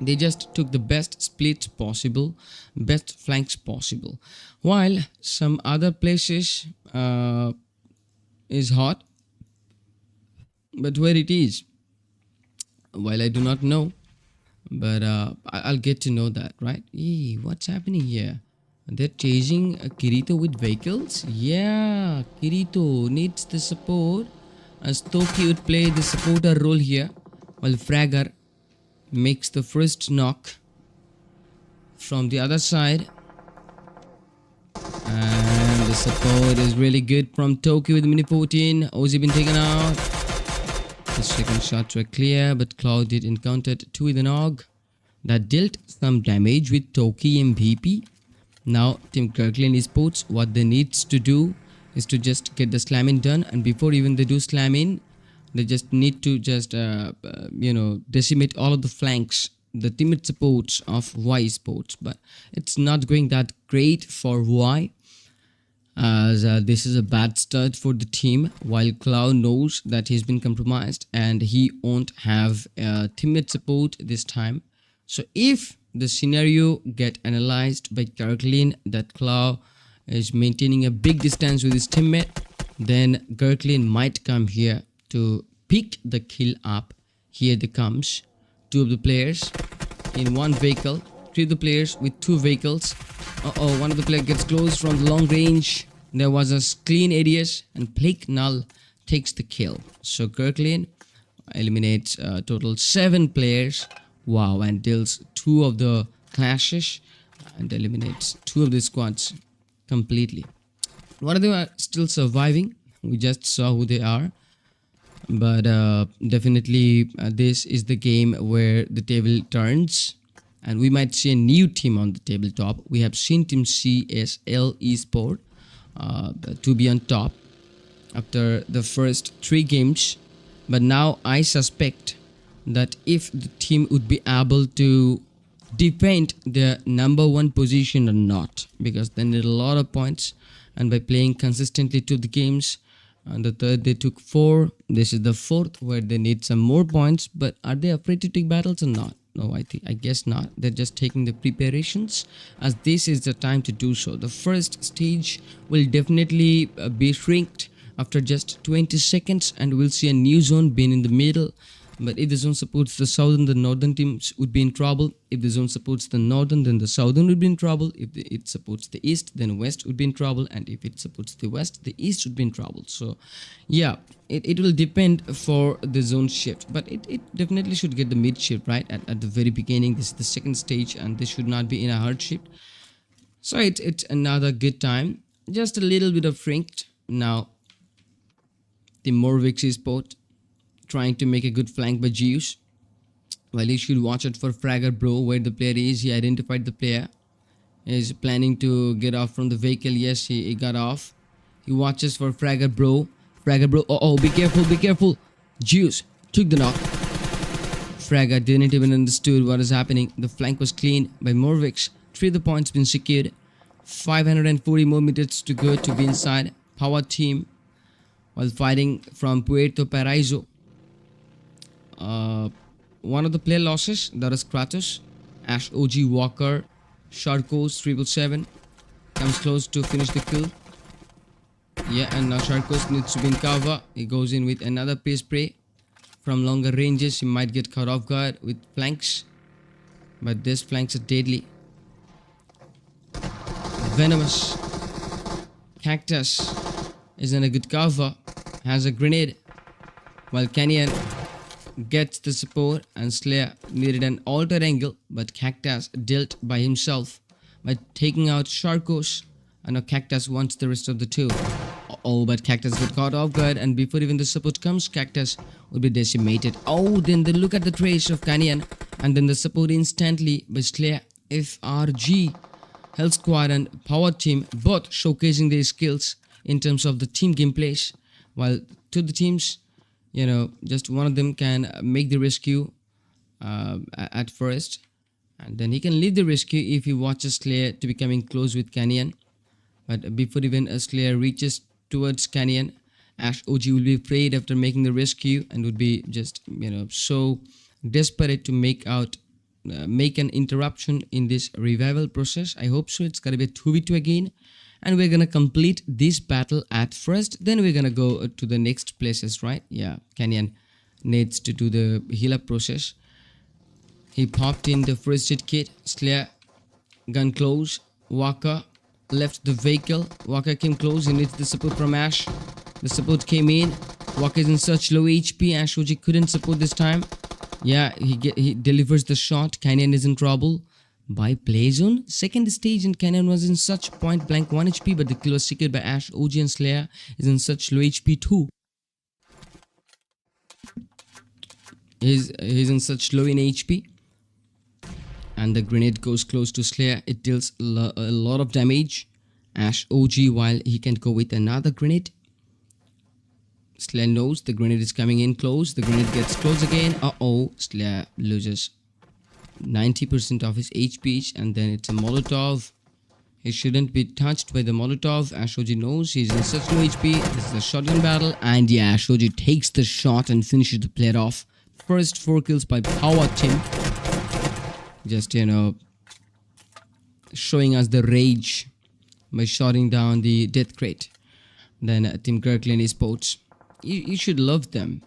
They just took the best splits possible, best flanks possible. While some other places is hot, but where it is, while I do not know, but I'll get to know that, right? What's happening here? They're chasing Kirito with vehicles. Yeah, Kirito needs the support, as Toki would play the supporter role here, while Fragger makes the first knock from the other side. And the support is really good from Toki with mini 14. Ozzy been taken out. The second shots were clear, but Cloud did encounter two with an AUG that dealt some damage with Toki MVP. Now Team Kirkland Esports, what they need to do is to just get the slamming done, and before even they do slamming, they just need to just decimate all of the flanks, the teammate supports of Y Sports. But it's not going that great for Y, as this is a bad start for the team, while Cloud knows that he's been compromised and he won't have teammate support this time. So if the scenario get analyzed by Kirkland that Cloud is maintaining a big distance with his teammate, then Kirkland might come here to pick the kill up. Here they comes, two of the players in one vehicle, three of the players with two vehicles. One of the players gets close from the long range. There was a clean areas and Blake Null takes the kill. So Kirkland eliminates total 7 players. Wow, and deals 2 of the clashes and eliminates 2 of the squads completely. One of them are still surviving. We just saw who they are. But definitely this is the game where the table turns and we might see a new team on the tabletop. We have seen Team CSL Esport to be on top after the first 3 games, but now I suspect that if the team would be able to defend their number 1 position or not, because they need a lot of points, and by playing consistently to the games, and the third they took 4, this is the 4th where they need some more points. But are they afraid to take battles or not? No, I guess not. They're just taking the preparations, as this is the time to do so. The first stage will definitely be shrinked after just 20 seconds, and we'll see a new zone being in the middle. But if the zone supports the southern, the northern teams would be in trouble. If the zone supports the northern, then the southern would be in trouble. If it supports the east, then west would be in trouble. And if it supports the west, the east would be in trouble. So yeah, it will depend for the zone shift. But it definitely should get the mid shift, right? At the very beginning, this is the second stage, and this should not be in a hard shift. So it's another good time. Just a little bit of shrinked. Now, the Morvix Esport trying to make a good flank by Zeus. Well, he should watch out for Fragger Bro, where the player is. He identified the player. He's planning to get off from the vehicle. Yes, he got off. He watches for Fragger Bro. Fragger Bro, be careful, be careful. Zeus took the knock. Fragger didn't even understood what is happening. The flank was clean by Morvix. 3 of the points been secured. 540 more meters to go to be inside. Power team while fighting from Puerto Paraiso. One of the player losses, that is Kratos. Ash OG Walker, Sharkos 777 comes close to finish the kill. Yeah, and now Sharkos needs to be in cover. He goes in with another pace spray. From longer ranges, he might get caught off guard with flanks, but this flanks are deadly. Venomous Cactus is in a good cover, has a grenade, while Canyon gets the support, and Slayer needed an altered angle, but Cactus dealt by himself by taking out Sharkos, and now Cactus wants the rest of the 2. But Cactus got caught off guard, and before even the support comes, Cactus will be decimated. Then they look at the trace of Canyon, and then the support instantly by Slayer, FRG, Health Squad and Power Team, both showcasing their skills in terms of the team gameplays, while to the teams, just one of them can make the rescue at first, and then he can lead the rescue if he watches Slayer to be coming close with Canyon. But before even a Slayer reaches towards Canyon, Ash OG will be afraid after making the rescue and would be just so desperate to make an interruption in this revival process. I hope so. It's gonna be a 2v2 again, and we're gonna complete this battle at first, then we're gonna go to the next places, right? Yeah, Canyon needs to do the heal up process. He popped in the first aid kit. Slayer gun close. Waka left the vehicle. Waka came close. He needs the support from Ash. The support came in. Waka is in such low HP. Ash OG couldn't support this time. Yeah, he delivers the shot. Canyon is in trouble by play zone. Second stage and Canyon was in such point blank 1 HP, but the kill was secured by Ash. OG and Slayer is in such low HP too. He's in such low in HP. And the grenade goes close to Slayer. It deals a lot of damage. Ash OG while he can go with another grenade. Slayer knows the grenade is coming in close. The grenade gets close again. Slayer loses 90% of his HP, and then it's a Molotov. He shouldn't be touched by the Molotov. Ash OG knows he's in such low HP. This is a shotgun battle, and yeah, Ash OG takes the shot and finishes the player off. First 4 kills by Power Team. Just, showing us the rage by shotting down the death crate. Then Team Kirkland Esports. You should love them.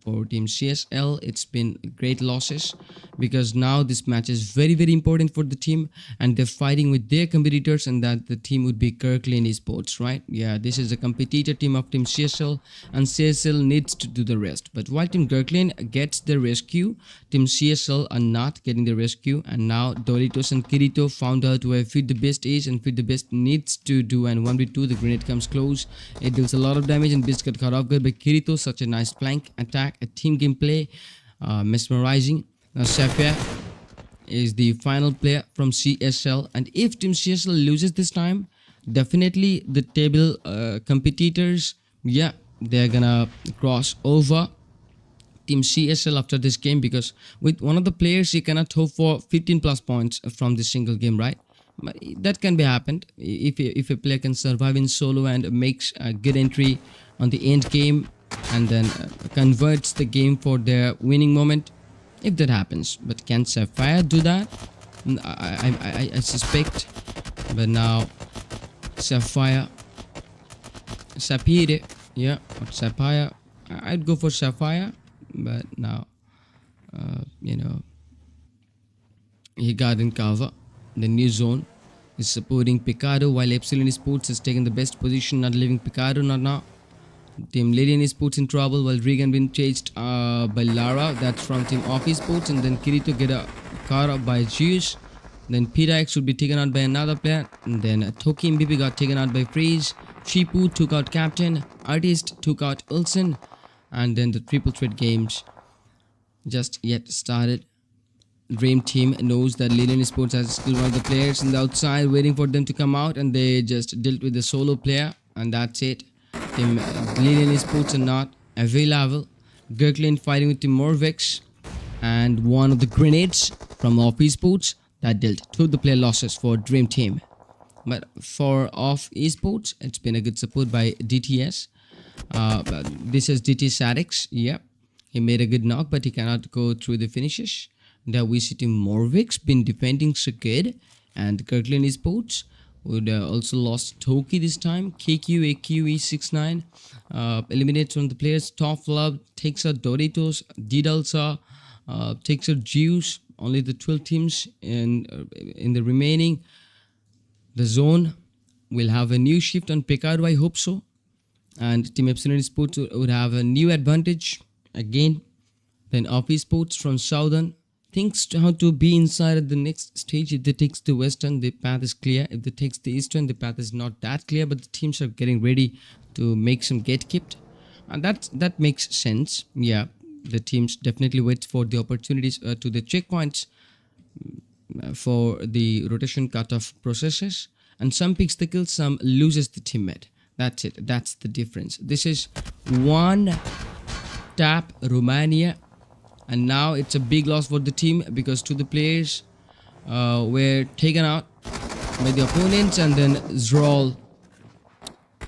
For Team CSL, it's been great losses because now this match is very, very important for the team, and they're fighting with their competitors, and that the team would be Kirkland Esports, right? Yeah, this is a competitor team of Team CSL, and CSL needs to do the rest. But while Team Kirkland gets the rescue, Team CSL are not getting the rescue, and now Doritos and Kirito found out where Fit the Best is and Fit the Best needs to do, and 1v2, the grenade comes close. It deals a lot of damage, and Beast got caught off guard by Kirito. Such a nice flank attack. A team gameplay, mesmerizing. Now Sapphire is the final player from CSL, and if Team CSL loses this time, definitely the table competitors, yeah, they're gonna cross over Team CSL after this game, because with one of the players you cannot hope for 15 plus points from this single game, right? But that can be happened if a player can survive in solo and makes a good entry on the end game, and then converts the game for their winning moment, if that happens. But can Sapphire do that? I suspect. But now Sapphire, yeah, or Sapphire, I'd go for Sapphire. But now he got in cover. The new zone is supporting Picardo, while Epsilon Sports has taken the best position, not leaving Picardo not now. Team Lilian Esports in trouble while Regan being chased by Lara. That's from Team Office Sports. And then Kirito get a car up by Zeus. Then Pirax would be taken out by another player. And then Toki MVP got taken out by Freeze. Chipu took out Captain. Artist took out Ulsen. And then the triple threat games just yet started. Dream Team knows that Lilian Esports has still one of the players in the outside waiting for them to come out, and they just dealt with the solo player, and that's it. Team Lilian Esports are not available. Gurkland fighting with Team Morvex, and one of the grenades from Off Esports that dealt 2 the player losses for Dream Team. But for Off Esports, it's been a good support by DTS. This is DT Sadix. Yep, he made a good knock, but he cannot go through the finishes. That we see Team Morvex been defending so good, and Kirkland Esports would also lost Toki this time. KQ AQE69 eliminates one of the players. Top Love takes out Doritos. Didalsa takes out Zeus. Only the 12 teams in the remaining. The zone will have a new shift on Picardo, I hope so. And Team Epsilon Sports would have a new advantage again. Then Office Sports from Southern thinks how to be inside at the next stage. If they takes the Western, the path is clear. If they takes the Eastern, the path is not that clear, but the teams are getting ready to make some get kept, and that makes sense. Yeah, the teams definitely wait for the opportunities to the checkpoints for the rotation cutoff processes, and some picks the kill, some loses the teammate. That's it. That's the difference. This is one tap Romania. And now it's a big loss for the team because 2 the players were taken out by the opponents, and then Zroll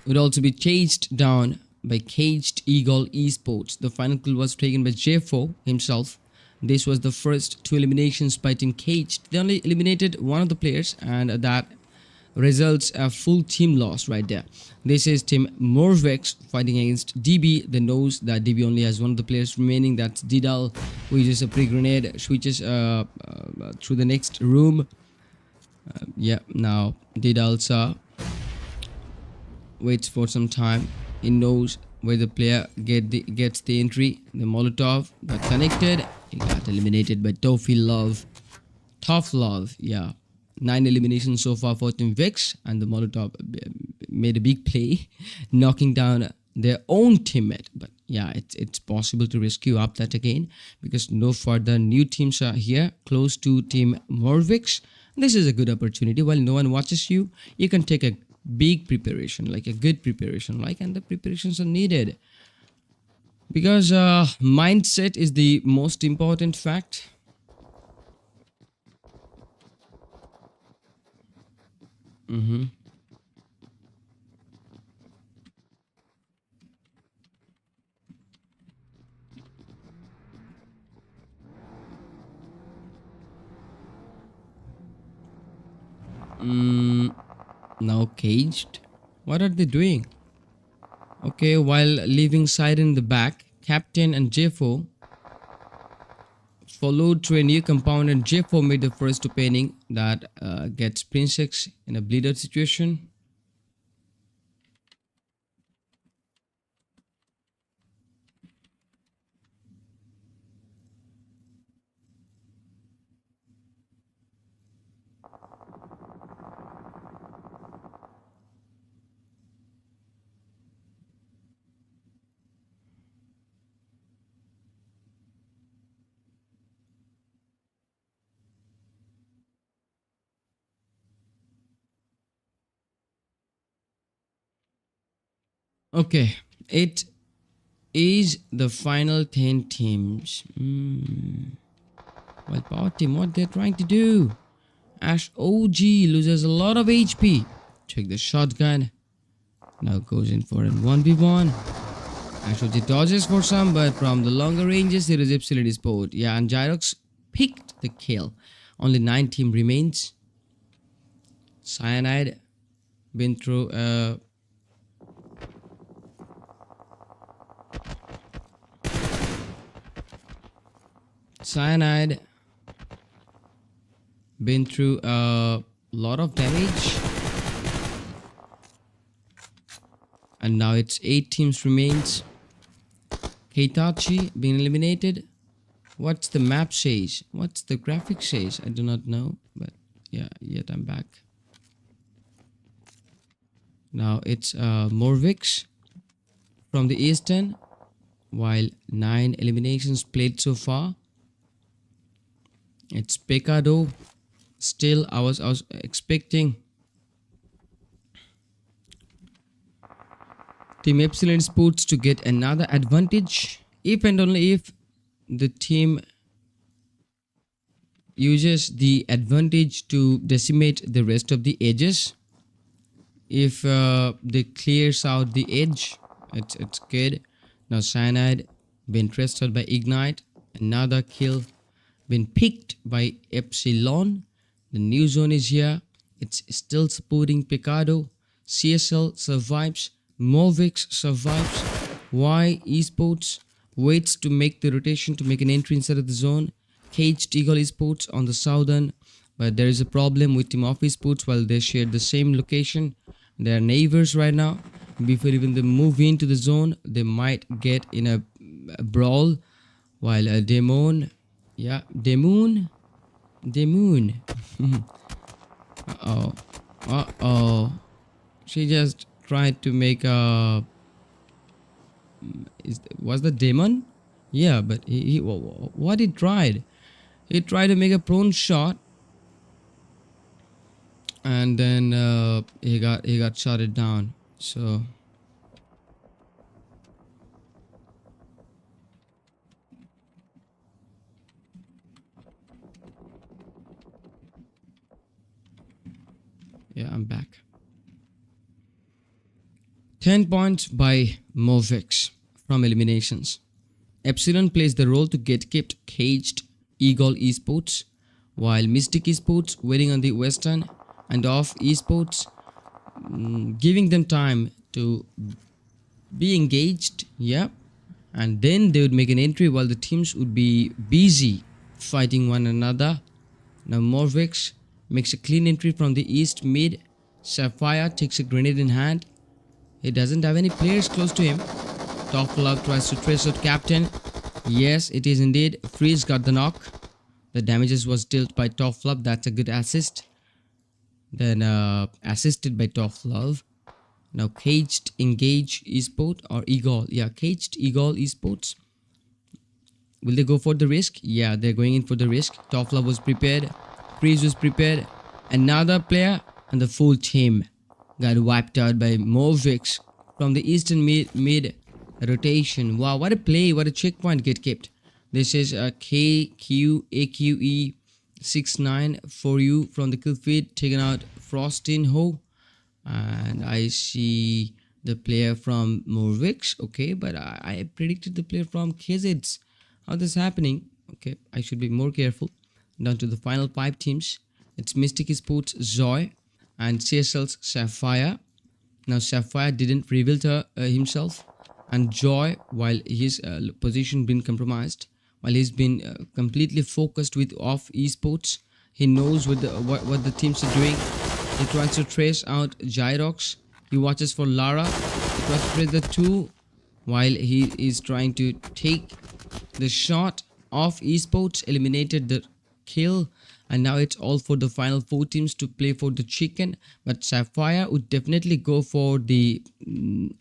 would also be chased down by Caged Eagle Esports. The final kill was taken by J4 himself. This was the first 2 eliminations by Team Caged. They only eliminated one of the players, and that results a full team loss right there. This is Team Morvex fighting against DB. They knows that DB only has one of the players remaining. That's Didal, who uses a pre-grenade, switches through the next room. Yeah, now Didalsa waits for some time. He knows where the player gets the entry. The Molotov got connected. He got eliminated by Tough Love, yeah. 9 eliminations so far for Team Vix, and the Molotov made a big play, knocking down their own teammate. But yeah, it's possible to rescue up that again, because no further new teams are here close to Team Morvix. This is a good opportunity. While no one watches you, you can take a big preparation, like a good preparation, and the preparations are needed, because mindset is the most important fact. Now caged. What are they doing? Okay, while leaving Siren in the back, Captain and J4 followed to a new compound, and J4 made the first opening that gets Princess in a bleeder situation. Okay, it is the final 10 teams. Well, Power Team, what they're trying to do? Ash OG loses a lot of HP. Check the shotgun. Now goes in for a 1v1. Ash OG dodges for some, but from the longer ranges, it is absolutely sport. Yeah, and Gyrox picked the kill. Only 9 team remains. Cyanide been through Cyanide been through a lot of damage, and now it's 8 teams remains. Keitachi been eliminated. What's the map says? What's the graphic says? I do not know, but yeah, yet I'm back. Now it's Morvix from the Eastern, while 9 eliminations played so far. It's Pecado. Still, I was expecting Team Epsilon Sports to get another advantage, if and only if the team uses the advantage to decimate the rest of the edges. If they clears out the edge, it's good. Now Cyanide been trusted by Ignite. Another kill been picked by Epsilon. The new zone is here. It's still supporting Picado. CSL survives. Movix survives. Y Esports waits to make the rotation to make an entry inside of the zone. Caged Eagle Esports on the southern, but there is a problem with Team Off Esports. While they share the same location, they are neighbors right now. Before even they move into the zone, they might get in a brawl. While a Demon, yeah, Demon. Uh-oh. She just tried to make a... was the demon? Yeah, but he what he tried? He tried to make a prone shot, and then he got shot it down. So yeah, I'm back. 10 points by Movix from eliminations. Epsilon plays the role to get kept Caged Eagle Esports, while Mystic Esports waiting on the Western. and off esports, giving them time to be engaged, yeah, and then they would make an entry while the teams would be busy fighting one another. Now Morvix makes a clean entry from the east mid. Sapphire takes a grenade in hand. He doesn't have any players close to him. Top Love tries to trace out Captain. Yes, it is indeed. Freeze got the knock. The damages was dealt by Top Love. That's a good assist. Then assisted by Top Love. Now Caged Engage Esport or Eagle. Yeah, Caged Eagle Esports. Will they go for the risk? Yeah, they're going in for the risk. Top Love was prepared. Freeze was prepared. Another player and the full team got wiped out by Morvix from the eastern mid rotation. Wow, what a play, what a checkpoint get kept. This is a KQAQE69 for you from the kill feed, taking out Frostinho. And I see the player from Morvix. Okay, but I predicted the player from KZ's. How this happening? Okay, I should be more careful. Down to the final 5 teams. It's Mystic Sports Zoy and CSL's Sapphire. Now Sapphire didn't reveal himself, and Joy, while his position been compromised, while he's been completely focused with off esports, he knows what the teams are doing. He tries to trace out Gyrox. He watches for Lara. He tries to trace the 2 while he is trying to take the shot. Off esports eliminated the kill, and now it's all for the final 4 teams to play for the chicken. But Sapphire would definitely go for the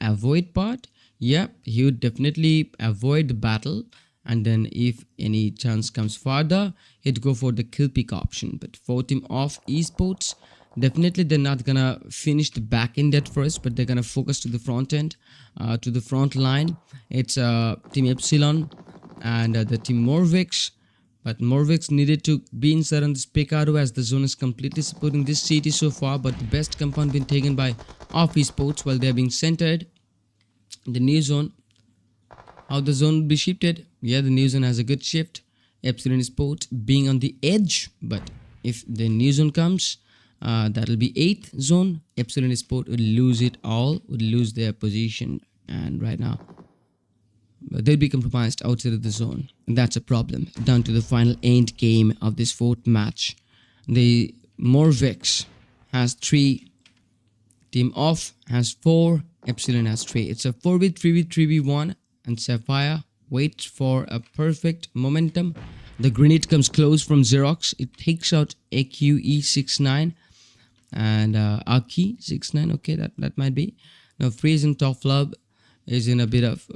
avoid part. Yeah, he would definitely avoid the battle, and then if any chance comes further, he'd go for the kill pick option. But for team off esports, definitely they're not gonna finish the back end at first, but they're gonna focus to the front end, to the front line. It's team Epsilon and the team Morvix. But Morvix needed to be inside on this Picado as the zone is completely supporting this city so far. But the best compound been taken by off esports while they're being centered in the new zone. How the zone will be shifted? Yeah, the new zone has a good shift. Epsilon Sports being on the edge, but if the new zone comes, that'll be 8th zone. Epsilon Sport will lose it all, would lose their position, and right now they'll be compromised outside of the zone. And that's a problem. Down to the final end game of this 4th match. The Morvix has 3, team off has 4, Epsilon has 3. It's a 4v3v3v1, and Sapphire waits for a perfect momentum. The grenade comes close from Xerox. It takes out AQE69 and Aki69. Okay, that might be. Now Freeze and Top Love is in a bit of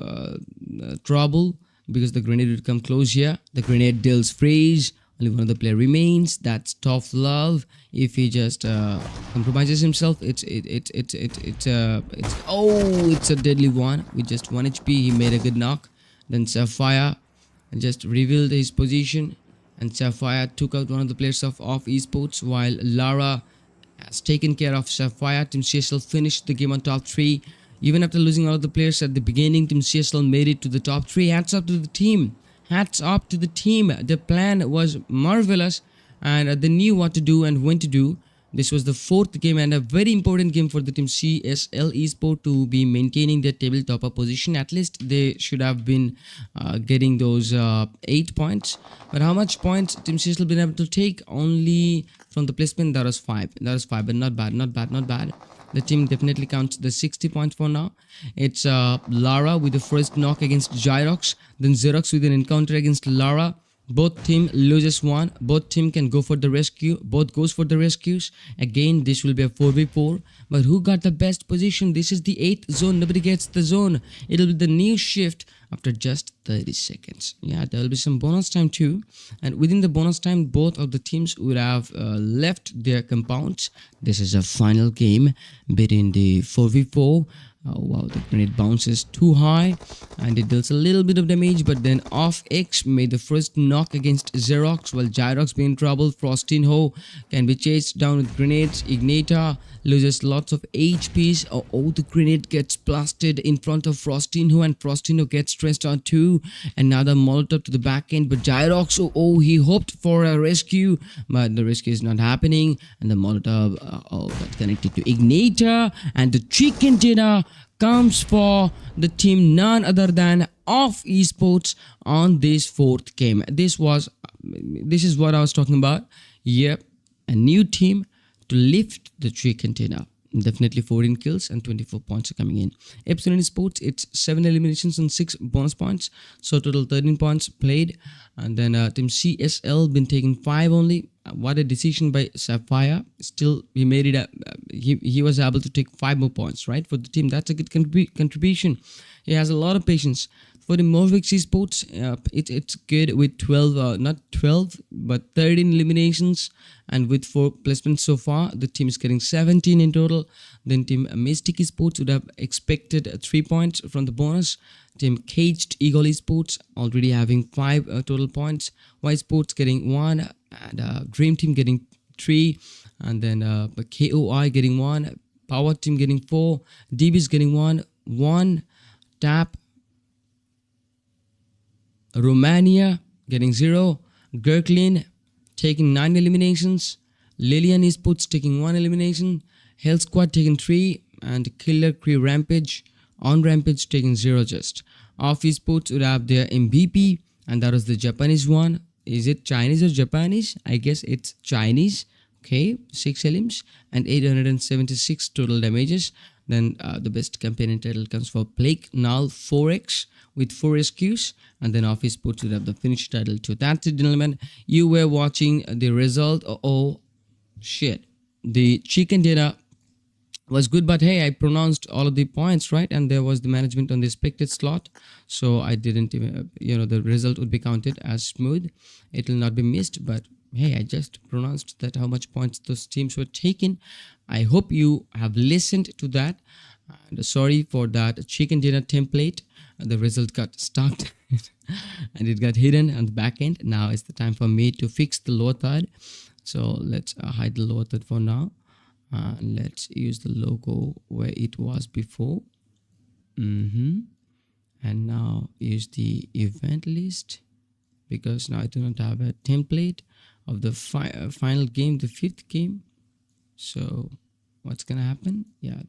trouble because the grenade would come close here. The grenade deals Freeze. Only one of the player remains. That's Top Love. If he just compromises himself, it's a deadly one with just 1 HP. He made a good knock. Then Sapphire just revealed his position, and Sapphire took out one of the players of off esports while Lara has taken care of Sapphire. Team CSL finished the game on top 3. Even after losing all of the players at the beginning, Team CSL made it to the top 3. Hats up to the team. Hats up to the team. The plan was marvelous, and they knew what to do and when to do. This was the 4th game and a very important game for the team CSL Esport to be maintaining their table topper position. At least they should have been getting those 8 points. But how much points team CSL been able to take? Only from the placement, that was 5. That was 5, but not bad, not bad, not bad. The team definitely counts the 60 points for now. It's Lara with the first knock against Gyrox, then Xerox with an encounter against Lara. Both team loses 1. Both team can go for the rescue. Both goes for the rescues. Again, this will be a 4v4. But who got the best position? This is the 8th zone. Nobody gets the zone. It'll be the new shift after just 30 seconds. Yeah, there will be some bonus time too. And within the bonus time, both of the teams would have left their compounds. This is a final game between the 4v4. Oh wow, the grenade bounces too high and it deals a little bit of damage, but then off X made the first knock against Xerox while Gyrox be in trouble. Frostinho can be chased down with grenades. Ignita loses lots of HPs. Oh, the grenade gets blasted in front of Frostino, and Frostino gets stressed out too. Another Molotov to the back end, but Gyrox, he hoped for a rescue, but the rescue is not happening. And the Molotov got connected to Igniter, and the chicken dinner comes for the team none other than Off Esports on this fourth game. This is what I was talking about. Yep, a new team to lift the chicken dinner. Definitely 14 kills and 24 points are coming in. Epsilon Sports, it's 7 eliminations and 6 bonus points, so total 13 points played. And then team CSL been taking 5 only. What a decision by Sapphire. Still, he made it. He was able to take 5 more points, right, for the team. That's a good contribution. He has a lot of patience. For the Movix Esports, it's good with 12, not 12, but 13 eliminations, and with 4 placements so far. The team is getting 17 in total. Then team Mystic Esports would have expected 3 points from the bonus. Team Caged Eagle Esports already having 5 total points. Y Sports getting 1, and Dream Team getting 3, and then KOI getting 1, Power Team getting 4, DBs getting 1, Tap Romania getting 0, Gurklin taking 9 eliminations, Lilian Esports taking 1 elimination, Hell Squad taking 3, and Killer Crew Rampage on Rampage taking 0 just. Off Esports would have their MVP, and that was the Japanese one. Is it Chinese or Japanese? I guess it's Chinese. Okay, 6 elims and 876 total damages. Then the best campaign title comes for Plague Null 4x with 4 SQs, and then Office Sports would have the finish title too. That's it, gentlemen. You were watching the result. Oh shit, the chicken dinner was good, but hey, I pronounced all of the points right, and there was the management on the expected slot, so I didn't even, the result would be counted as smooth. It will not be missed, but hey, I just pronounced that how much points those teams were taking. I hope you have listened to that. And sorry for that chicken dinner template. The result got stuck and it got hidden on the back end. Now it's the time for me to fix the lower third. So let's hide the lower third for now. Let's use the logo where it was before. And now use the event list, because now I do not have a template of the final game, the 5th game. So what's gonna happen? Yeah,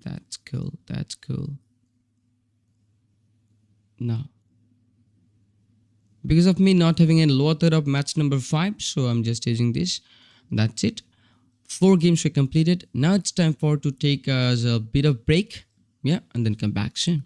that's cool. That's cool. Now, because of me not having a lower third of match number 5, so I'm just using this. That's it. 4 games were completed. Now it's time for to take us a bit of break. Yeah, and then come back soon.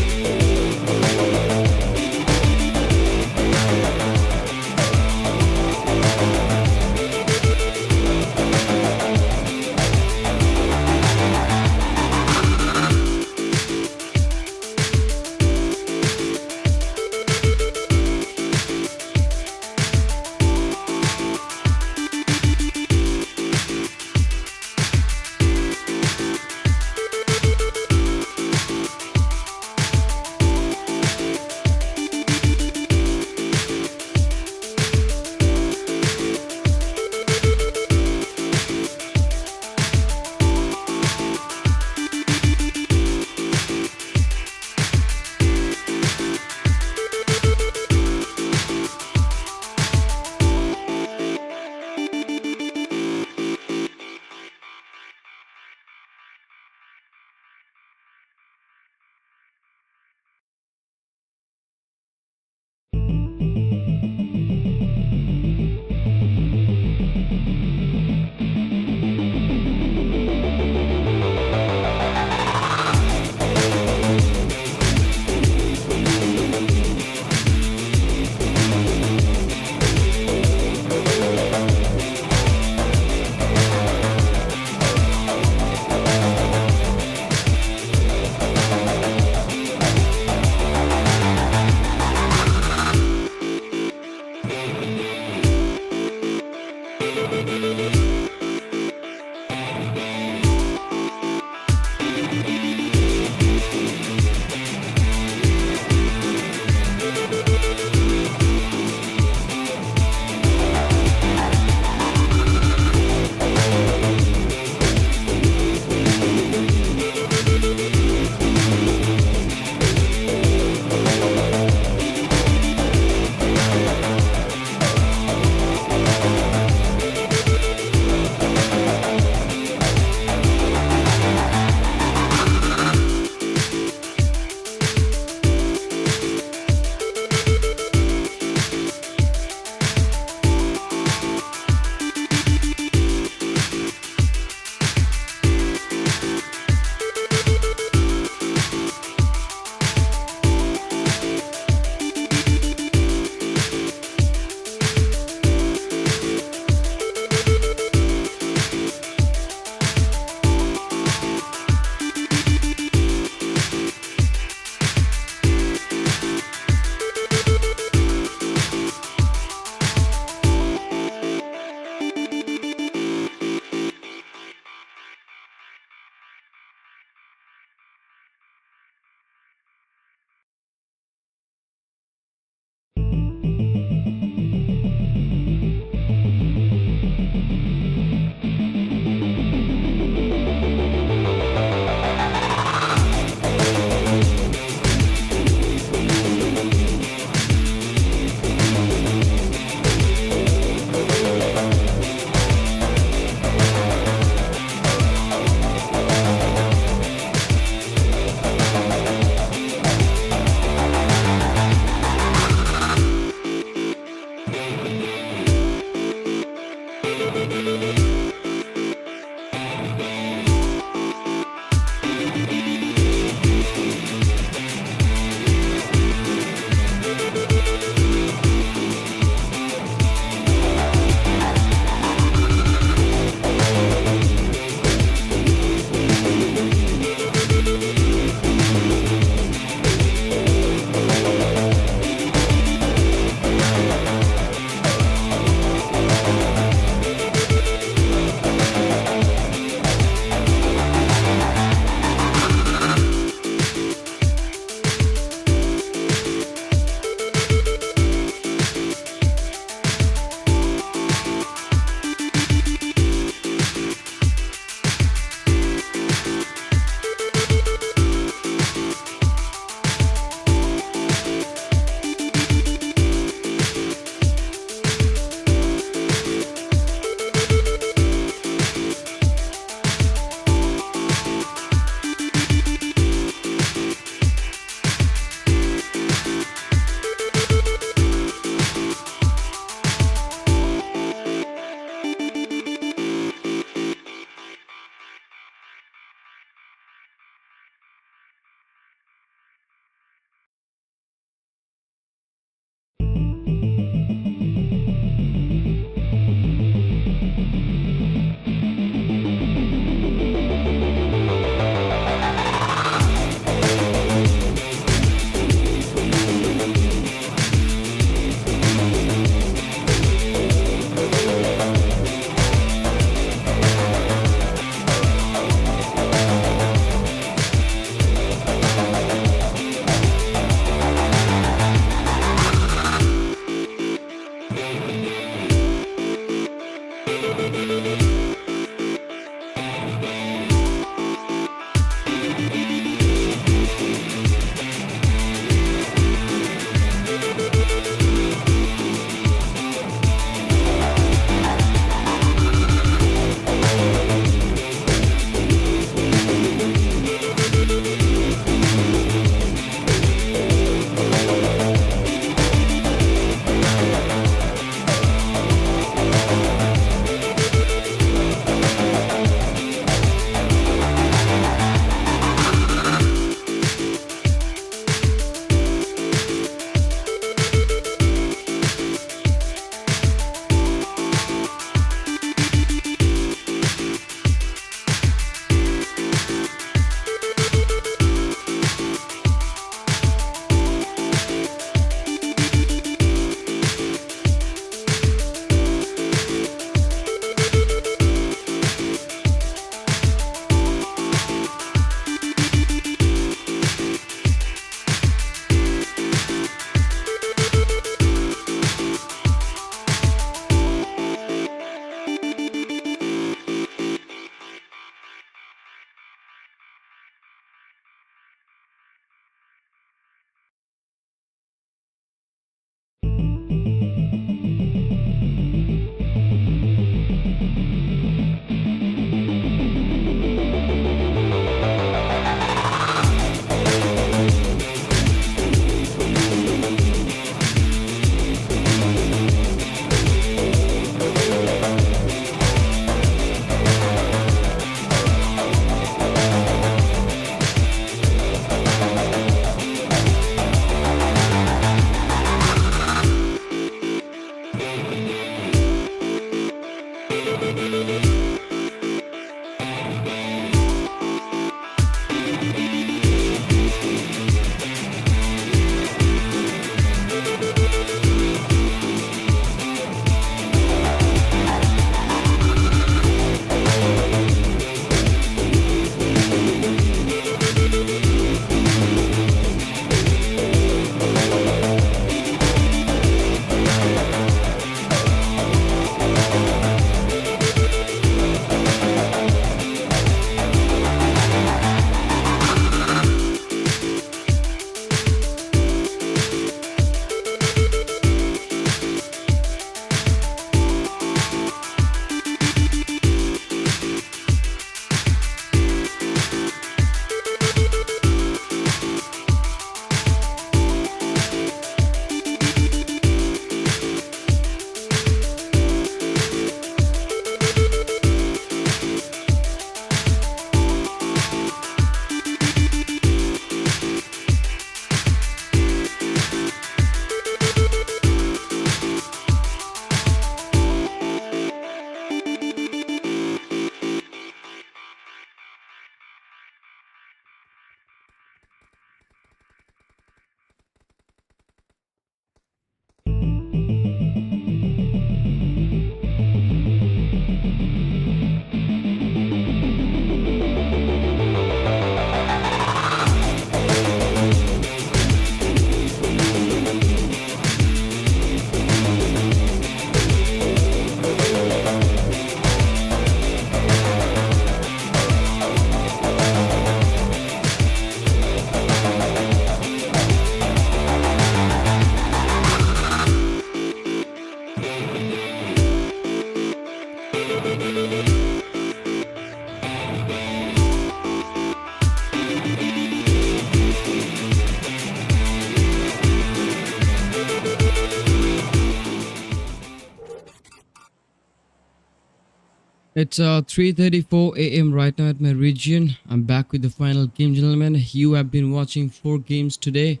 It's 3:34 a.m. right now at my region. I'm back with the final game, gentlemen. You have been watching 4 games today.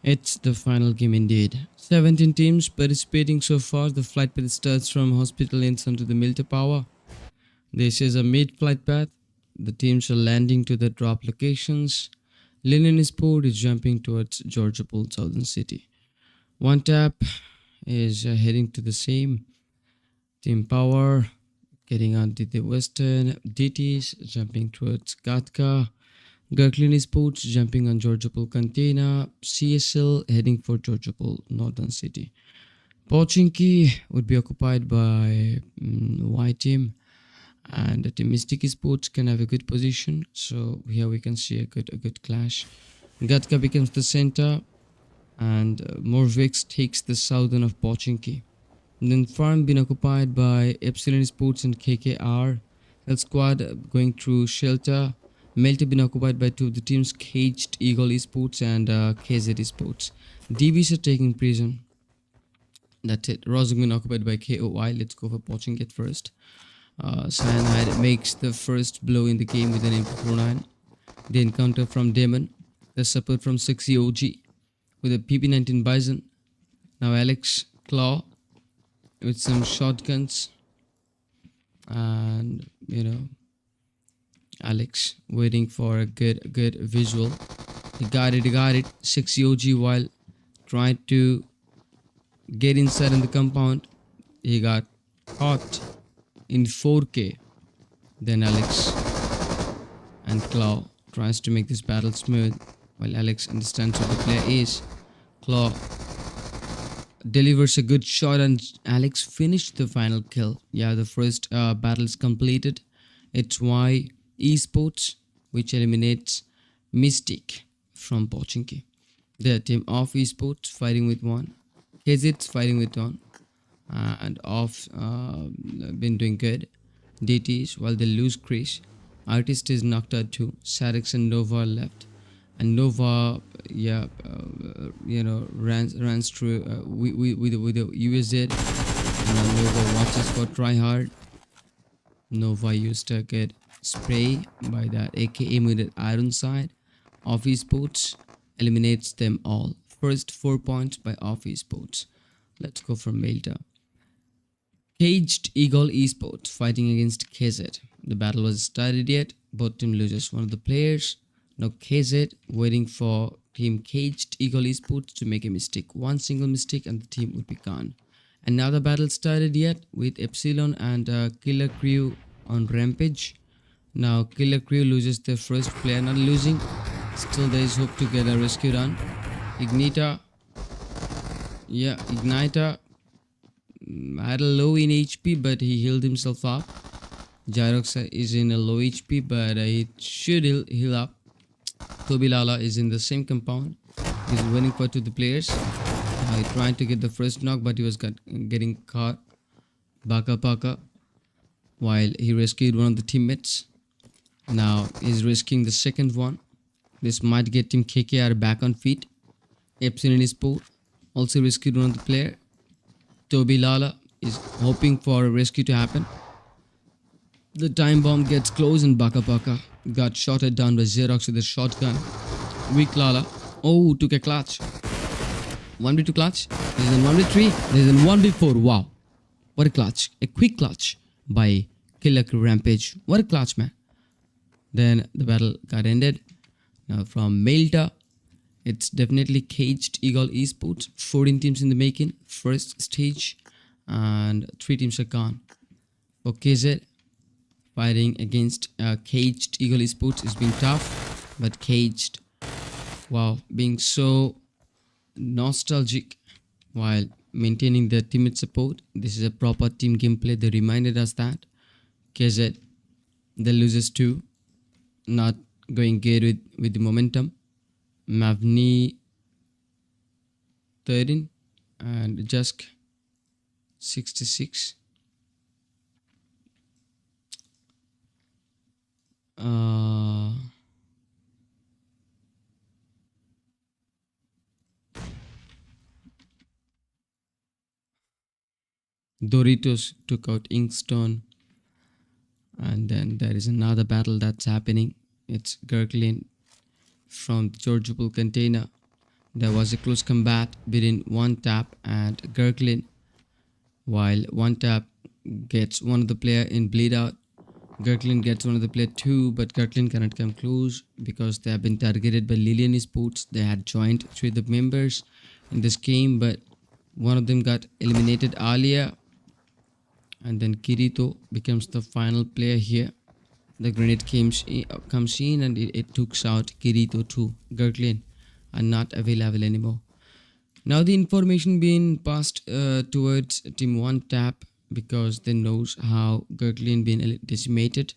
It's the final game indeed. 17 teams participating so far. The flight path starts from Hospital Inn onto the Milta Power. This is a mid-flight path. The teams are landing to the drop locations. Linen Sport is jumping towards Georgia Pool, Southern City. One tap is heading to the same. Team Power getting onto the Western. DTs jumping towards Gatka. Gurklin Sports jumping on Georgia Pool Container. CSL heading for Georgia Pool, Northern City. Pochinki would be occupied by Y team, and the team Mystic Sports can have a good position. So here we can see a good clash. Gatka becomes the center, and Morvix takes the southern of Pochinki. Then farm been occupied by Epsilon Sports and KKR. L squad going through shelter. Melty been occupied by two of the teams, Caged Eagle Esports and KZ Esports. DBs are taking prison. That's it. Rosing been occupied by KOI. Let's go for watching it first. Cyanide makes the first blow in the game with an MP49. The encounter from Demon. The support from 6 OG with a PP19 Bison. Now Alex Claw with some shotguns, and Alex waiting for a good visual. He got it. 6 OG while trying to get inside in the compound. He got caught in 4K. Then Alex and Claw tries to make this battle smooth while Alex understands what the player is. Claw delivers a good shot and Alex finished the final kill. Yeah, the first battle is completed. It's Y Esports which eliminates Mystic from Pochinki. The team of Esports fighting with one. KZ's fighting with one. And off been doing good. DTs while they lose Chris. Artist is knocked out too. Sarix and Nova are left. And Nova, runs through with the USZ. And Nova watches for try hard. Nova used a good spray by that AKA with an iron side. Office Sports eliminates them all. First 4 points by Office Sports. Let's go for Melta. Caged Eagle Esports fighting against KZ. The battle was started yet. Both team loses one of the players. Now KZ waiting for team Caged Eagle Esports to make a mistake. One single mistake and the team would be gone. Another battle started yet with Epsilon and Killer Crew on Rampage. Now Killer Crew loses their first player, not losing. Still there is hope to get a rescue run. Ignita had a low in HP, but he healed himself up. Gyrox is in a low HP, but he should heal up. Tobilala is in the same compound. He's waiting for two of the players. He's trying to get the first knock, but he was getting caught. Baka while he rescued one of the teammates. Now he's risking the second one. This might get Team KKR back on feet. Epsilon Sport also rescued one of the player. Tobilala is hoping for a rescue to happen. The time bomb gets close and Baka got shotted down by Xerox with a shotgun. Weak Lala. Oh, took a clutch. 1v2 clutch. There's a 1v3. There's a 1v4. Wow. What a clutch. A quick clutch by Killer Rampage. What a clutch, man. Then the battle got ended. Now from Melta, it's definitely Caged Eagle Esports. 14 teams in the making. First stage. And 3 teams are gone. For KZ, fighting against Caged Eagle Esports is being tough. But Caged, wow, being so nostalgic while maintaining the teammate support. This is a proper team gameplay. They reminded us that. KZ, the losers too. Not going good with the momentum. Mavni 13 and Jusk 66. Doritos took out Inkstone. And then there is another battle that's happening. It's Gurglin from the Georgiable container. There was a close combat between One Tap and Gurglin, while One Tap gets one of the player in bleed out. Gurglin gets one of the player too, but Gurglin cannot come close because they have been targeted by Lilian Esports. They had joined 3 of the members in this game, but one of them got eliminated earlier, and then Kirito becomes the final player here. The grenade comes in and it takes out Kirito too. Gurglin are not available anymore. Now the information being passed towards Team 1 Tap because they knows how Gurglin been decimated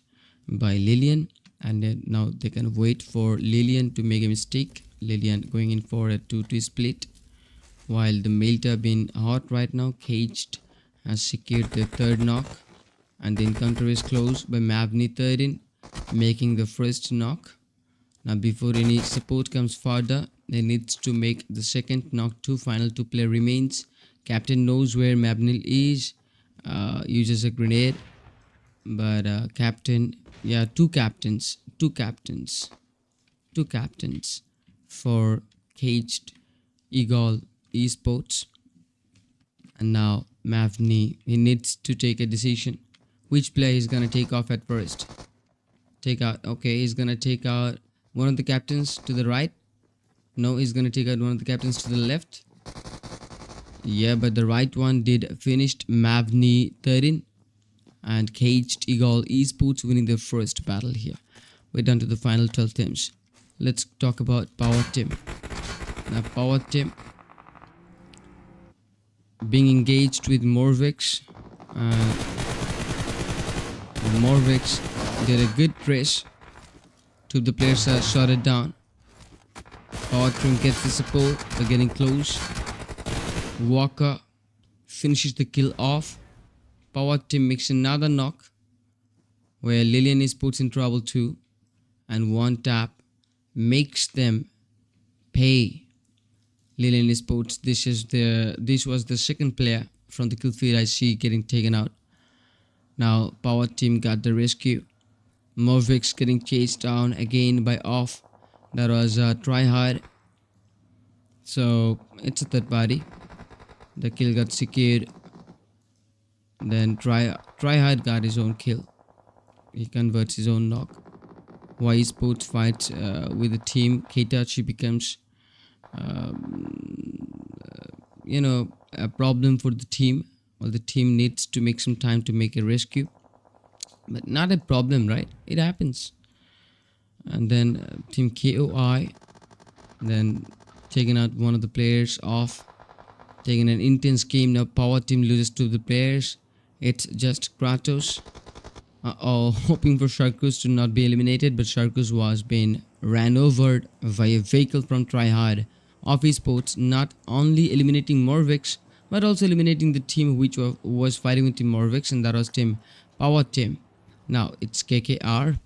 by Lilian, and then now they can wait for Lilian to make a mistake. Lilian going in for a 2-2 split, while the Melta being hot right now. Caged has secured the 3rd knock, and the encounter is closed by Mavni 13, making the first knock. Now before any support comes further, they needs to make the 2nd knock. 2 final 2 player remains. Captain knows where Mabnil is, uses a grenade, but captain, yeah, two captains for Caged Eagle Esports. And now Mavni, he needs to take a decision. Which player is gonna take off at first? Take out, okay, he's gonna take out one of the captains to the right. No, he's gonna take out one of the captains to the left. Yeah, but the right one did finished Mavni 13, and Caged Eagle Esports winning their first battle here. We're down to the final 12 teams. Let's talk about Power Team. Now Power Team being engaged with Morvix. Morvix did a good press. 2 of the players are shot it down. Power Team gets the support. They're getting close. Walker finishes the kill off. Power Team makes another knock, where Lilian is puts in trouble too, and One Tap makes them pay. Lilian Esports. This was the 2nd player from the kill feed I see getting taken out. Now Power Team got the rescue. Morvix getting chased down again by Off. That was a tryhard. So it's a 3rd party. The kill got secured. Then tryhard got his own kill. He converts his own knock. Y Sports fights with the team. Keitachi becomes a problem for the team. Well, the team needs to make some time to make a rescue, but not a problem, right? It happens. And then Team KOI then taking out one of the players off, taking an intense game. Now Power Team loses 2 of the players. It's just Kratos. Hoping for Sharkus to not be eliminated, but Sharkus was being ran over by a vehicle from Tryhard. Off Esports not only eliminating Morvix, but also eliminating the team which was fighting with Team Morvix, and that was Team Power Team. Now it's KKR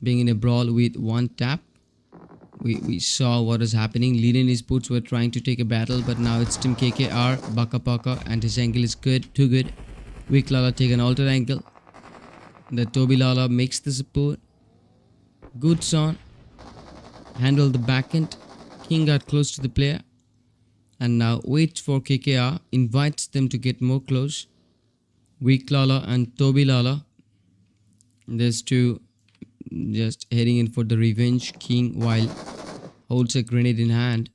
being in a brawl with One Tap. We saw what was happening. Lilian Esports were trying to take a battle, but now it's Team KKR. Baka Baka, and his angle is good, too good. Weak Lala take an altered angle. The Toby Lala makes the support. Good son handled the backend. King got close to the player, and now waits for KKR, invites them to get more close. Weak Lala and Toby Lala, there's 2 just heading in for the revenge. King while holds a grenade in hand.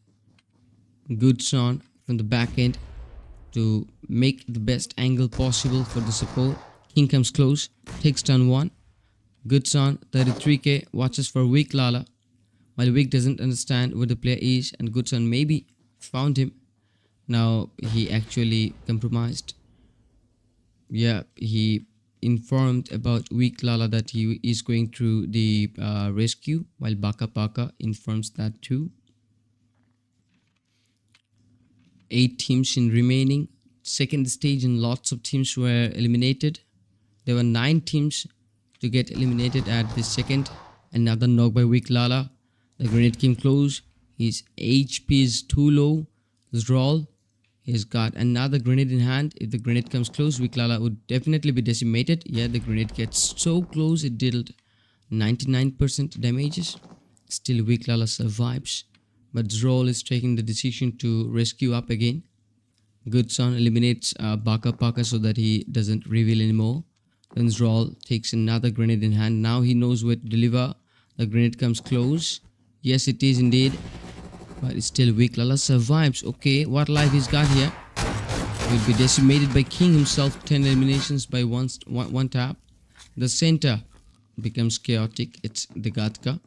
Good son from the back end to make the best angle possible for the support. King comes close, takes down 1. Good son 33k watches for Weak Lala, while Weak doesn't understand where the player is, and Good son maybe found him. Now he actually compromised. Yeah, he informed about Weak Lala that he is going through the rescue, while Baka Baka informs that too. 8 teams in remaining. 2nd stage, and lots of teams were eliminated. There were 9 teams to get eliminated at the 2nd. Another knock by Weak Lala. The grenade came close. His HP is too low. Zroll, He's got another grenade in hand. If the grenade comes close, Wiklala would definitely be decimated. Yeah, the grenade gets so close it dealt 99% damages. Still, Wiklala survives, but Zroll is taking the decision to rescue up again. Good Son eliminates Baka Paka so that he doesn't reveal anymore. Then Zroll takes another grenade in hand. Now he knows where to deliver. The grenade comes close. Yes, it is indeed. But it's still weak. Lala survives. Okay, what life he's got here? Will be decimated by King himself. 10 eliminations by one tap. The center becomes chaotic. It's the Gatka.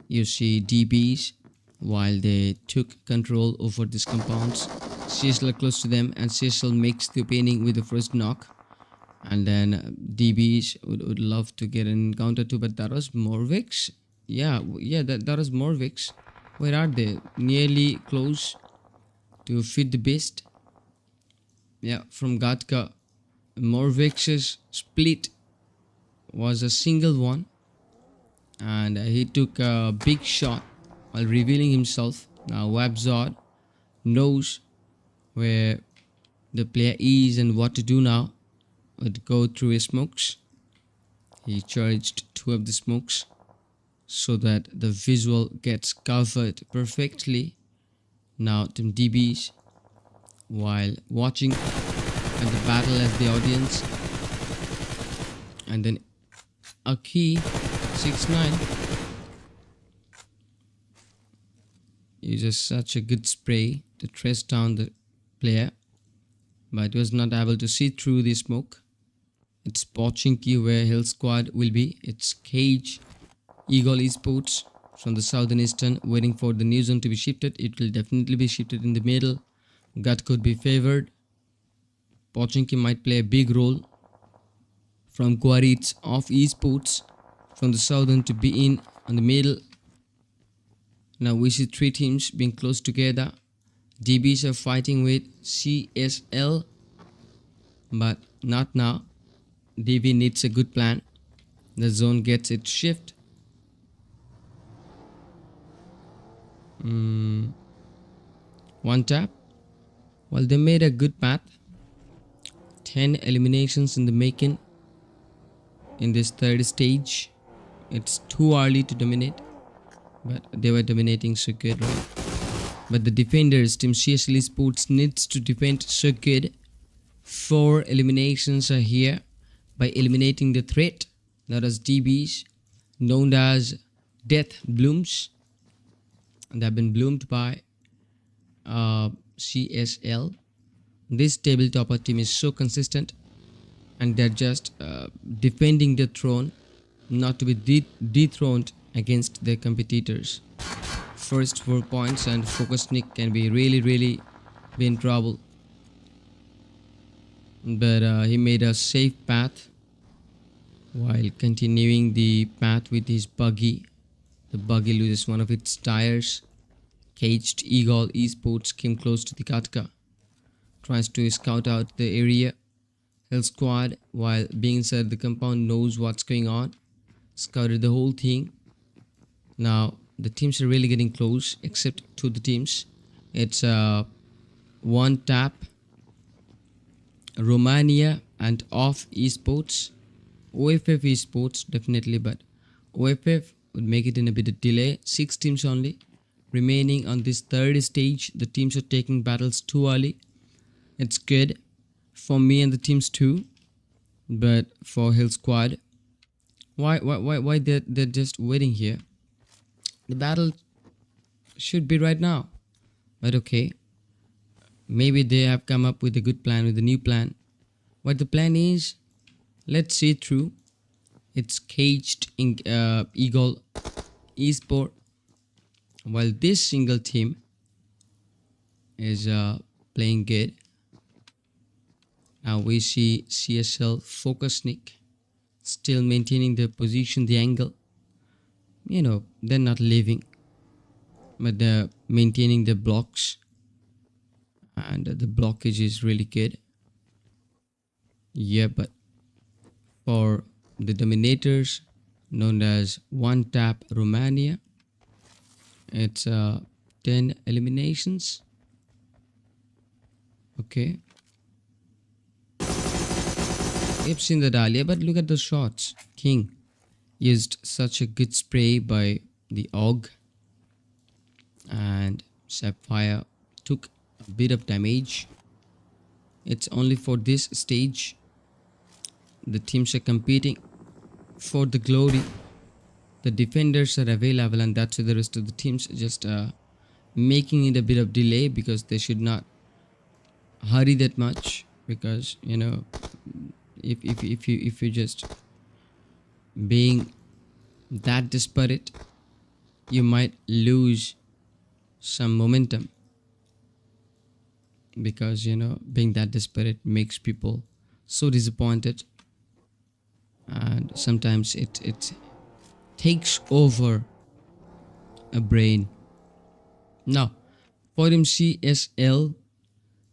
You see DBs while they took control over these compounds. CSL are close to them and CSL makes the opening with the first knock. And then DBs would love to get an encounter too, but that was Morvix. Yeah, that was Morvix. Where are they? Nearly close to feed the beast. Yeah, from Gatka. Morvix's split was a single one. And he took a big shot while revealing himself. Now Wabzod knows where the player is and what to do now. Would go through his smokes. He charged 2 of the smokes so that the visual gets covered perfectly. Now Team DBs while watching at the battle as the audience. And then Aki 6-9 uses such a good spray to trace down the player, but was not able to see through the smoke. It's Pochinki where Hill Squad will be. It's Cage Eagle Esports from the southern eastern waiting for the new zone to be shifted. It will definitely be shifted in the middle. Gut could be favored. Pochinki might play a big role. From Quaritz of Esports from the southern to be in on the middle. Now we see 3 teams being close together. DBs are fighting with CSL, but not now. DB needs a good plan. The zone gets its shift. One tap. Well, they made a good path. 10 eliminations in the making in this third stage. It's too early to dominate, but they were dominating so good, right? But the defenders, Team CSL Sports needs to defend so good. 4 eliminations are here by eliminating the threat, that is DBs, known as Death Blooms. And they have been bloomed by CSL. This tabletopper team is so consistent and they're just defending the throne, not to be dethroned against their competitors. First 4 points and Focus Nick can be really be in trouble. But he made a safe path while continuing the path with his buggy. The buggy loses one of its tires. Caged Eagle Esports came close to the Katka. Tries to scout out the area. Hill Squad, while being inside the compound, knows what's going on. Scouted the whole thing. Now the teams are really getting close, except 2 the teams. It's one tap. Romania and Off Esports. OFF Esports definitely, but OFF would make it in a bit of delay. 6 teams only remaining on this third stage. The teams are taking battles too early. It's good for me and the teams too, but for Hill Squad, why they're just waiting here? The battle should be right now, but okay, maybe they have come up with a good plan, with a new plan. What the plan is, let's see it through. It's Caged Eagle Esport, while this single team is playing good. Now we see CSL Focus Nick still maintaining their position, the angle. You know, they're not leaving, but they're maintaining the blocks, and the blockage is really good. Yeah, but for the dominators, known as One Tap Romania, it's 10 eliminations. Okay. We've seen the Dahlia, but look at the shots. King used such a good spray by the Og, and Sapphire took a bit of damage. It's only for this stage. The teams are competing for the glory. The defenders are available, and that's why the rest of the teams just making it a bit of delay, because they should not hurry that much, because if you just being that desperate, you might lose some momentum, because being that desperate makes people so disappointed, and sometimes it takes over a brain. Now, for MCSL,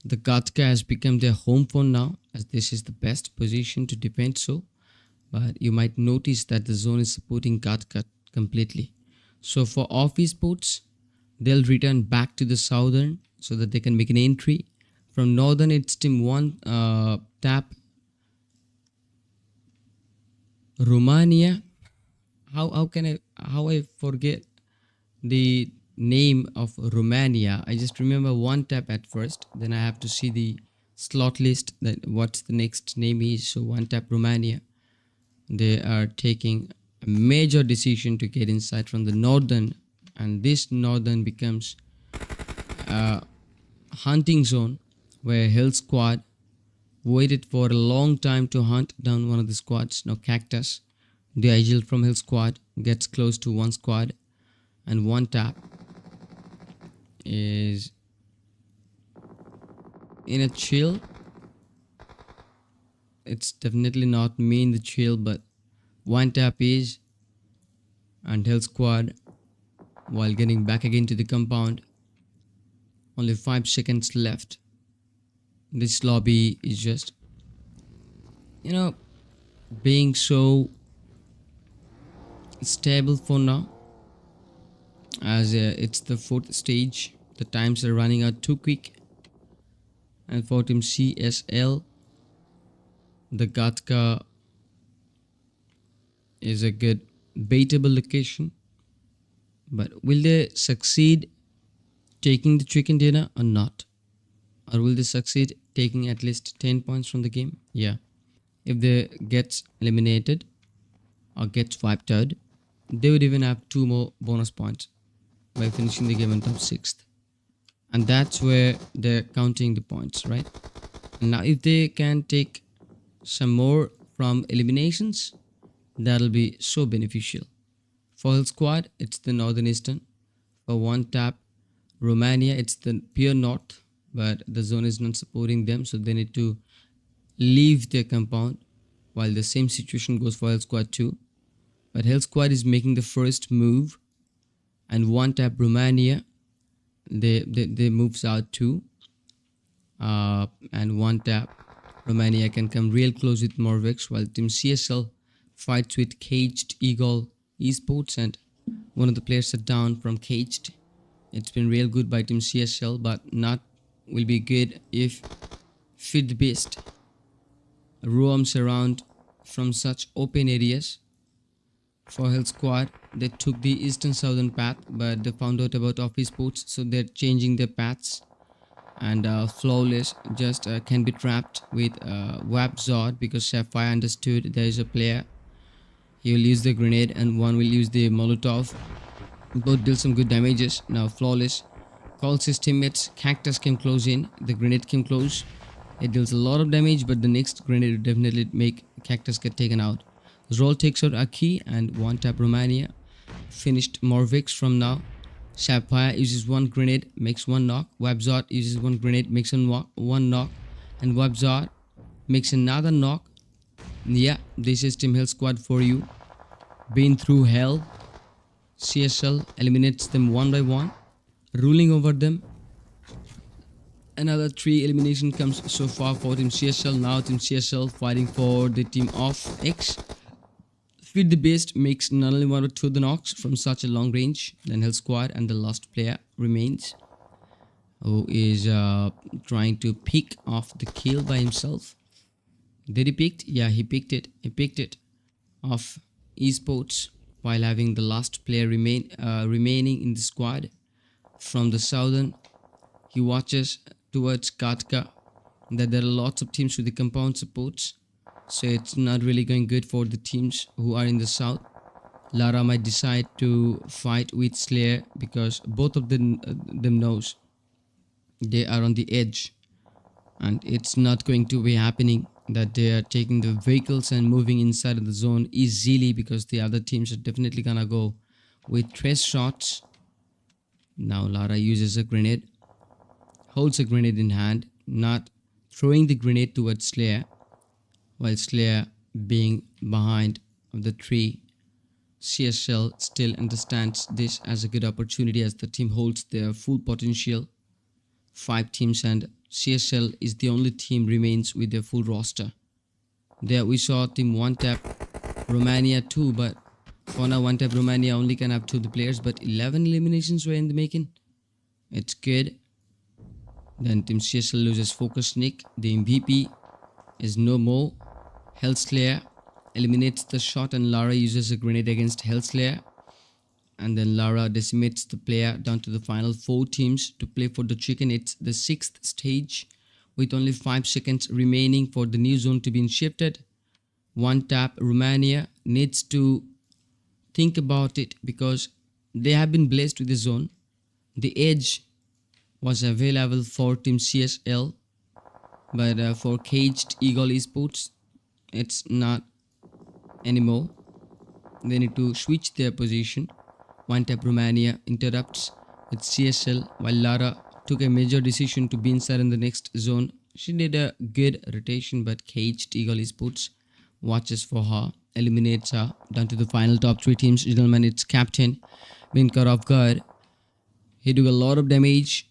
the Gatka has become their home for now, as this is the best position to defend so. But you might notice that the zone is supporting Gatka completely. So for office ports, they'll return back to the southern so that they can make an entry. From northern, it's team 1 tap Romania. How I forget the name of Romania? I just remember one tap at first, then I have to see the slot list that what's the next name is. So one tap Romania. They are taking a major decision to get inside from the northern, and this northern becomes a hunting zone where Hill Squad waited for a long time to hunt down one of the squads. Now Cactus, the agile from Hill Squad, gets close to one squad, and one tap is in a chill. It's definitely not me in the chill, but one tap is, and Hill Squad, while getting back again to the compound, only 5 seconds left. This lobby is just being so stable for now, as it's the 4th stage. The times are running out too quick, and for team CSL, the Gatka is a good baitable location, but will they succeed taking the chicken dinner or not? Or will they succeed taking at least 10 points from the game? Yeah. If they get eliminated or gets wiped out, they would even have 2 more bonus points by finishing the game on top 6th. And that's where they're counting the points, right? Now if they can take some more from eliminations, that'll be so beneficial. For Hill Squad, it's the northern eastern. For one tap Romania, it's the pure north, but the zone is not supporting them, so they need to leave their compound, while the same situation goes for Hill Squad too. But Hill Squad is making the first move, and one tap Romania, they moves out too, and one tap Romania can come real close with Morvex, while team CSL fights with Caged Eagle Esports, and one of the players are down from Caged. It's been real good by team CSL, but not will be good if Fit the Beast roams around from such open areas. For Hill Squad, they took the eastern southern path, but they found out about office ports, so they're changing their paths. And Flawless just can be trapped with Wap Zod, because Sapphire understood there is a player. He will use the grenade and one will use the Molotov. Both deal some good damages. Now Flawless calls his teammates. Cactus came close in. The grenade came close. It deals a lot of damage, but the next grenade will definitely make Cactus get taken out. Roll takes out Aki, and one tap Romania finished Morvix from now. Sapphire uses one grenade, makes one knock. Wabzot uses one grenade, makes one knock. And Wabzot makes another knock. Yeah, this is Team Hill Squad for you. Been through hell. CSL eliminates them one by one, ruling over them. Another 3 elimination comes so far for Team CSL. Now Team CSL fighting for the team of X. Feed the Beast makes not only 1 but 2 the knocks from such a long range. Then Hill Squad and the last player remains. who is trying to pick off the kill by himself. Did he picked? Yeah, he picked it. He picked it off esports while having the last player remaining in the squad from the southern. He watches towards Katka that there are lots of teams with the compound supports, so it's not really going good for the teams who are in the south. Lara might decide to fight with Slayer because both of them knows they are on the edge, and it's not going to be happening that they are taking the vehicles and moving inside of the zone easily, because the other teams are definitely gonna go with trace shots. Now Lara uses a grenade, holds a grenade in hand, not throwing the grenade towards Slayer, while Slayer being behind the tree. CSL still understands this as a good opportunity as the team holds their full potential. 5 teams and CSL is the only team remains with their full roster. There we saw team 1 tap Romania 2, but for now 1 tap Romania only can have 2 the players, but 11 eliminations were in the making. It's good. Then team CSL loses Focus Nick. The MVP is no more. Hellslayer eliminates the shot and Lara uses a grenade against Hellslayer. And then Lara decimates the player down to the final 4 teams to play for the chicken. It's the 6th stage with only 5 seconds remaining for the new zone to be shifted. 1 tap Romania needs to think about it because they have been blessed with the zone. The edge was available for team CSL, but for Caged Eagle Esports it's not anymore. They need to switch their position. 1 tap Romania interrupts with CSL while Lara took a major decision to be inside in the next zone. She did a good rotation, but Caged Eagle Esports watches for her, eliminates her down to the final top 3 teams. Gentlemen, it's captain been caught off guard. He took a lot of damage,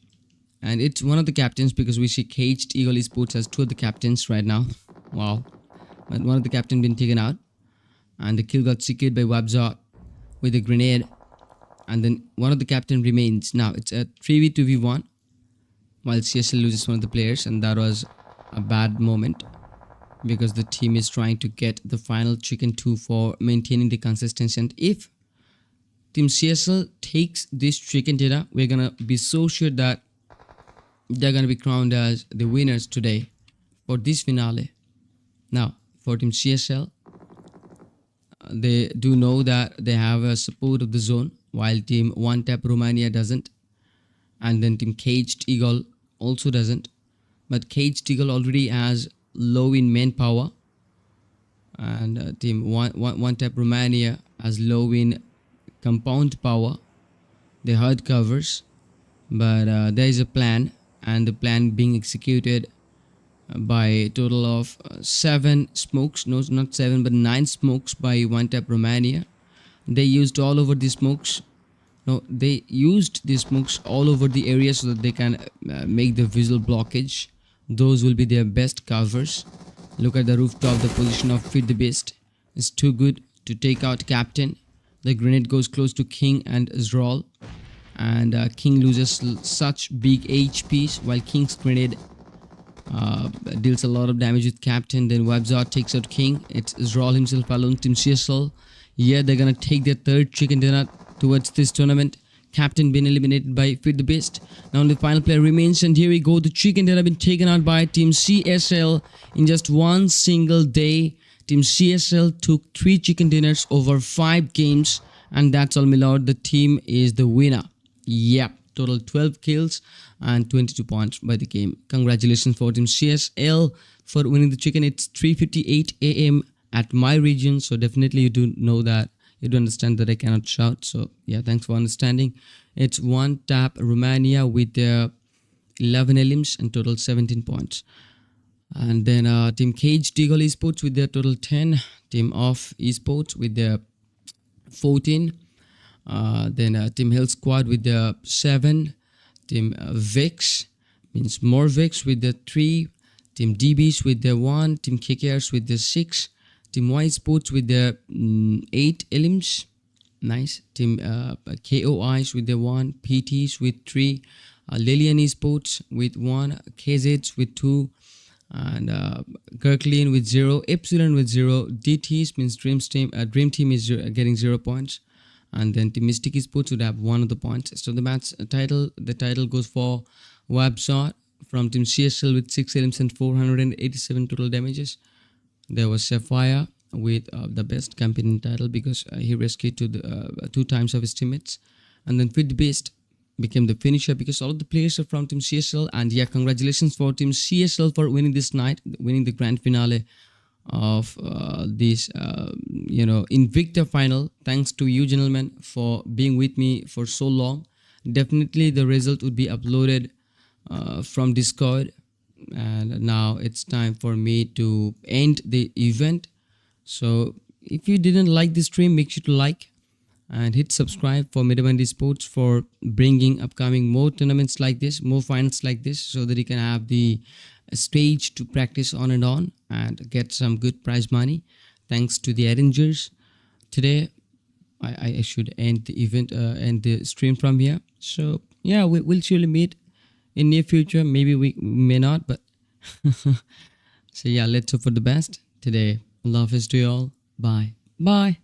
and it's one of the captains because we see Caged Eagle Esports has 2 of the captains right now. Wow. But one of the captain been taken out, and the kill got secured by Wabza with a grenade, and then one of the captain remains. Now it's a 3v2v1 while CSL loses one of the players, and that was a bad moment because the team is trying to get the final chicken 2 for maintaining the consistency. And if team CSL takes this chicken dinner, we're gonna be so sure that they're gonna be crowned as the winners today for this finale. Now for team CSL, they do know that they have a support of the zone, while team 1 tap Romania doesn't, and then team Caged Eagle also doesn't. But Caged Eagle already has low in manpower, and team 1 tap Romania has low in compound power. They hard covers, but there is a plan, and the plan being executed by a total of 7 smokes. No, not 7 but 9 smokes by 1 tap Romania. They used all over the smokes. No, they used the smokes all over the area so that they can make the visual blockage. Those will be their best covers. Look at the rooftop. The position of Fit the Beast is too good to take out captain. The grenade goes close to King and Zral, and King loses such big HPs while King's grenade deals a lot of damage with captain. Then Wabzar takes out King. It's Zral himself alone. Team CSL, yeah, they're gonna take their 3rd chicken dinner towards this tournament. Captain been eliminated by Fit the Beast. Now the final player remains, and here we go. The chicken dinner been taken out by team CSL in just one single day. Team CSL took 3 chicken dinners over 5 games, and that's all, my lord. The team is the winner. Yeah, total 12 kills and 22 points by the game. Congratulations for team CSL for winning the chicken. It's 3:58 AM at my region, so definitely you do know that. You do understand that I cannot shout, so yeah, thanks for understanding. It's 1 tap Romania with their 11 elims and total 17 points. And then team Caged Eagle Esports with their total 10. Team Off Esports with their 14. Then team Hell Squad with their 7. Team Vex, means more Vex with their 3. Team DBs with their 1. Team KKRs with their 6. Team Y Sports with their 8 elims. Nice. Team KOIs with their 1. PTs with 3. Lilian Esports with 1, KZ with 2, and Kirklean with 0, Epsilon with 0, DTs means Dream Team is getting 0 points, and then Team Mystic Esports would have 1 of the points. So the title goes for Wabzot from Team CSL with 6 items and 487 total damages. There was Sapphire with the best campaign title because he rescued 2 times of his teammates, and then Fit Beast became the finisher because all of the players are from Team CSL. And yeah, congratulations for Team CSL for winning this night, winning the grand finale of this Invicta Final. Thanks to you gentlemen for being with me for so long. Definitely the result would be uploaded from Discord, and now it's time for me to end the event. So if you didn't like this stream, make sure to like and hit subscribe for Midabandi Sports for bringing upcoming more tournaments like this, more finals like this, so that you can have the stage to practice on and get some good prize money. Thanks to the arrangers. Today I should end the event and the stream from here. So yeah, we'll surely meet in near future. Maybe we may not, but so yeah, let's hope for the best today. Love is to you all. Bye. Bye.